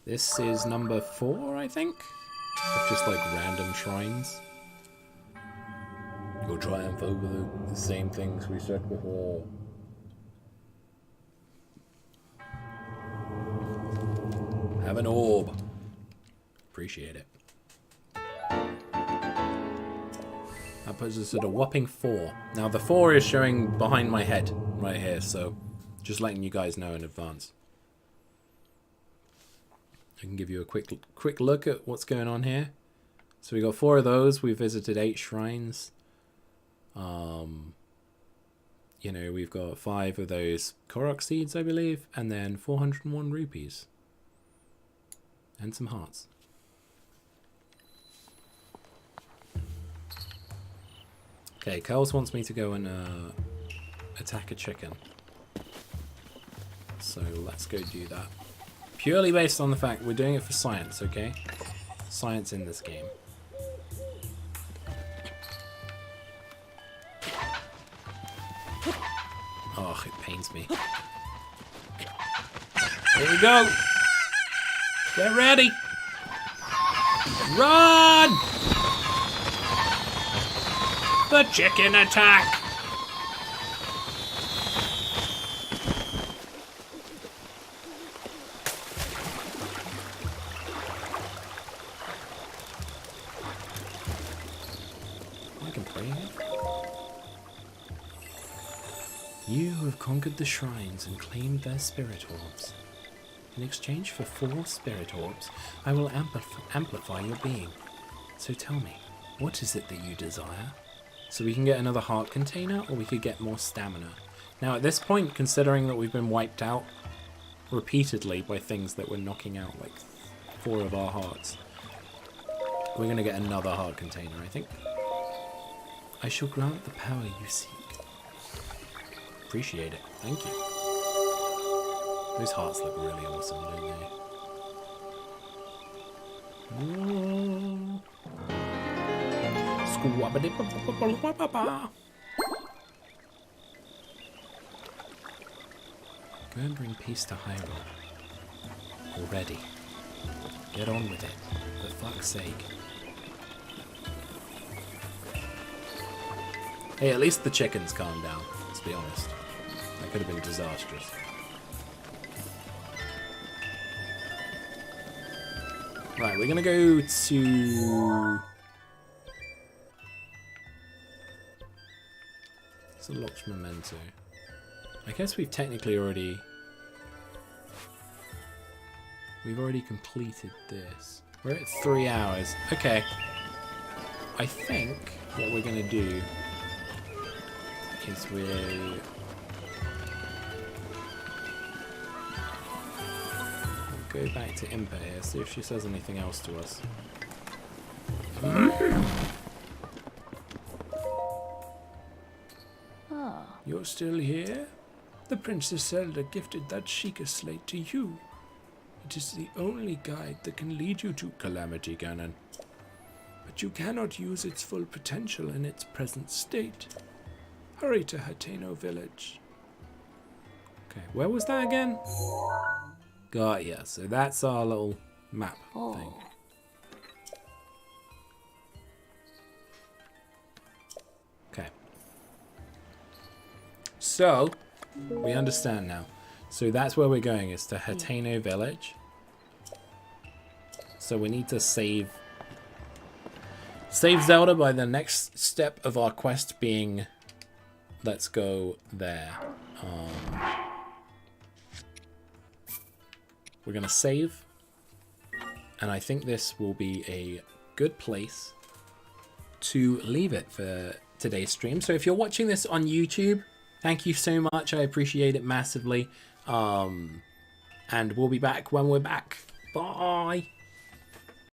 This is number 4, I think? Of just like random shrines. You'll triumph over the same things we said before. have an orb. Appreciate it. That puts us at a whopping 4. Now the 4 is showing behind my head right here, so just letting you guys know in advance. I can give you a quick look at what's going on here. So we got 4 of those. We visited 8 shrines. You know, we've got 5 of those Korok seeds, I believe, and then 401 rupees. And some hearts. Okay, Curls wants me to go and attack a chicken. So let's go do that. Purely based on the fact we're doing it for science, okay? Science in this game. Oh, it pains me. Here we go. Get ready. Run! The chicken attack. I can play it. You have conquered the shrines and claimed their spirit orbs. In exchange for 4 spirit orbs, I will amplify your being. So tell me, what is it that you desire? So we can get another heart container, or we could get more stamina. Now at this point, considering that we've been wiped out repeatedly by things that were knocking out like 4 of our hearts, we're going to get another heart container, I think. I shall grant the power you seek. Appreciate it. Thank you. Those hearts look really awesome, don't they? Go and bring peace to Hyrule. Already. Get on with it. For fuck's sake. Hey, at least the chickens calmed down, let's be honest. That could have been disastrous. Right, we're gonna go to... It's a locked memento. I guess we've technically already... We've already completed this. We're at 3 hours. Okay. I think what we're gonna do is we'll go back to Impa here, see if she says anything else to us. You're still here? The Princess Zelda gifted that Sheikah slate to you. It is the only guide that can lead you to Calamity Ganon. But you cannot use its full potential in its present state. Hurry to Hateno Village. Okay, where was that again? Got ya. So that's our little map thing. Okay. So, we understand now. So that's where we're going, is to Hateno Village. So we need to save Zelda by the next step of our quest being, let's go there. We're going to save. And I think this will be a good place to leave it for today's stream. So if you're watching this on YouTube, thank you so much. I appreciate it massively. And we'll be back when we're back. Bye.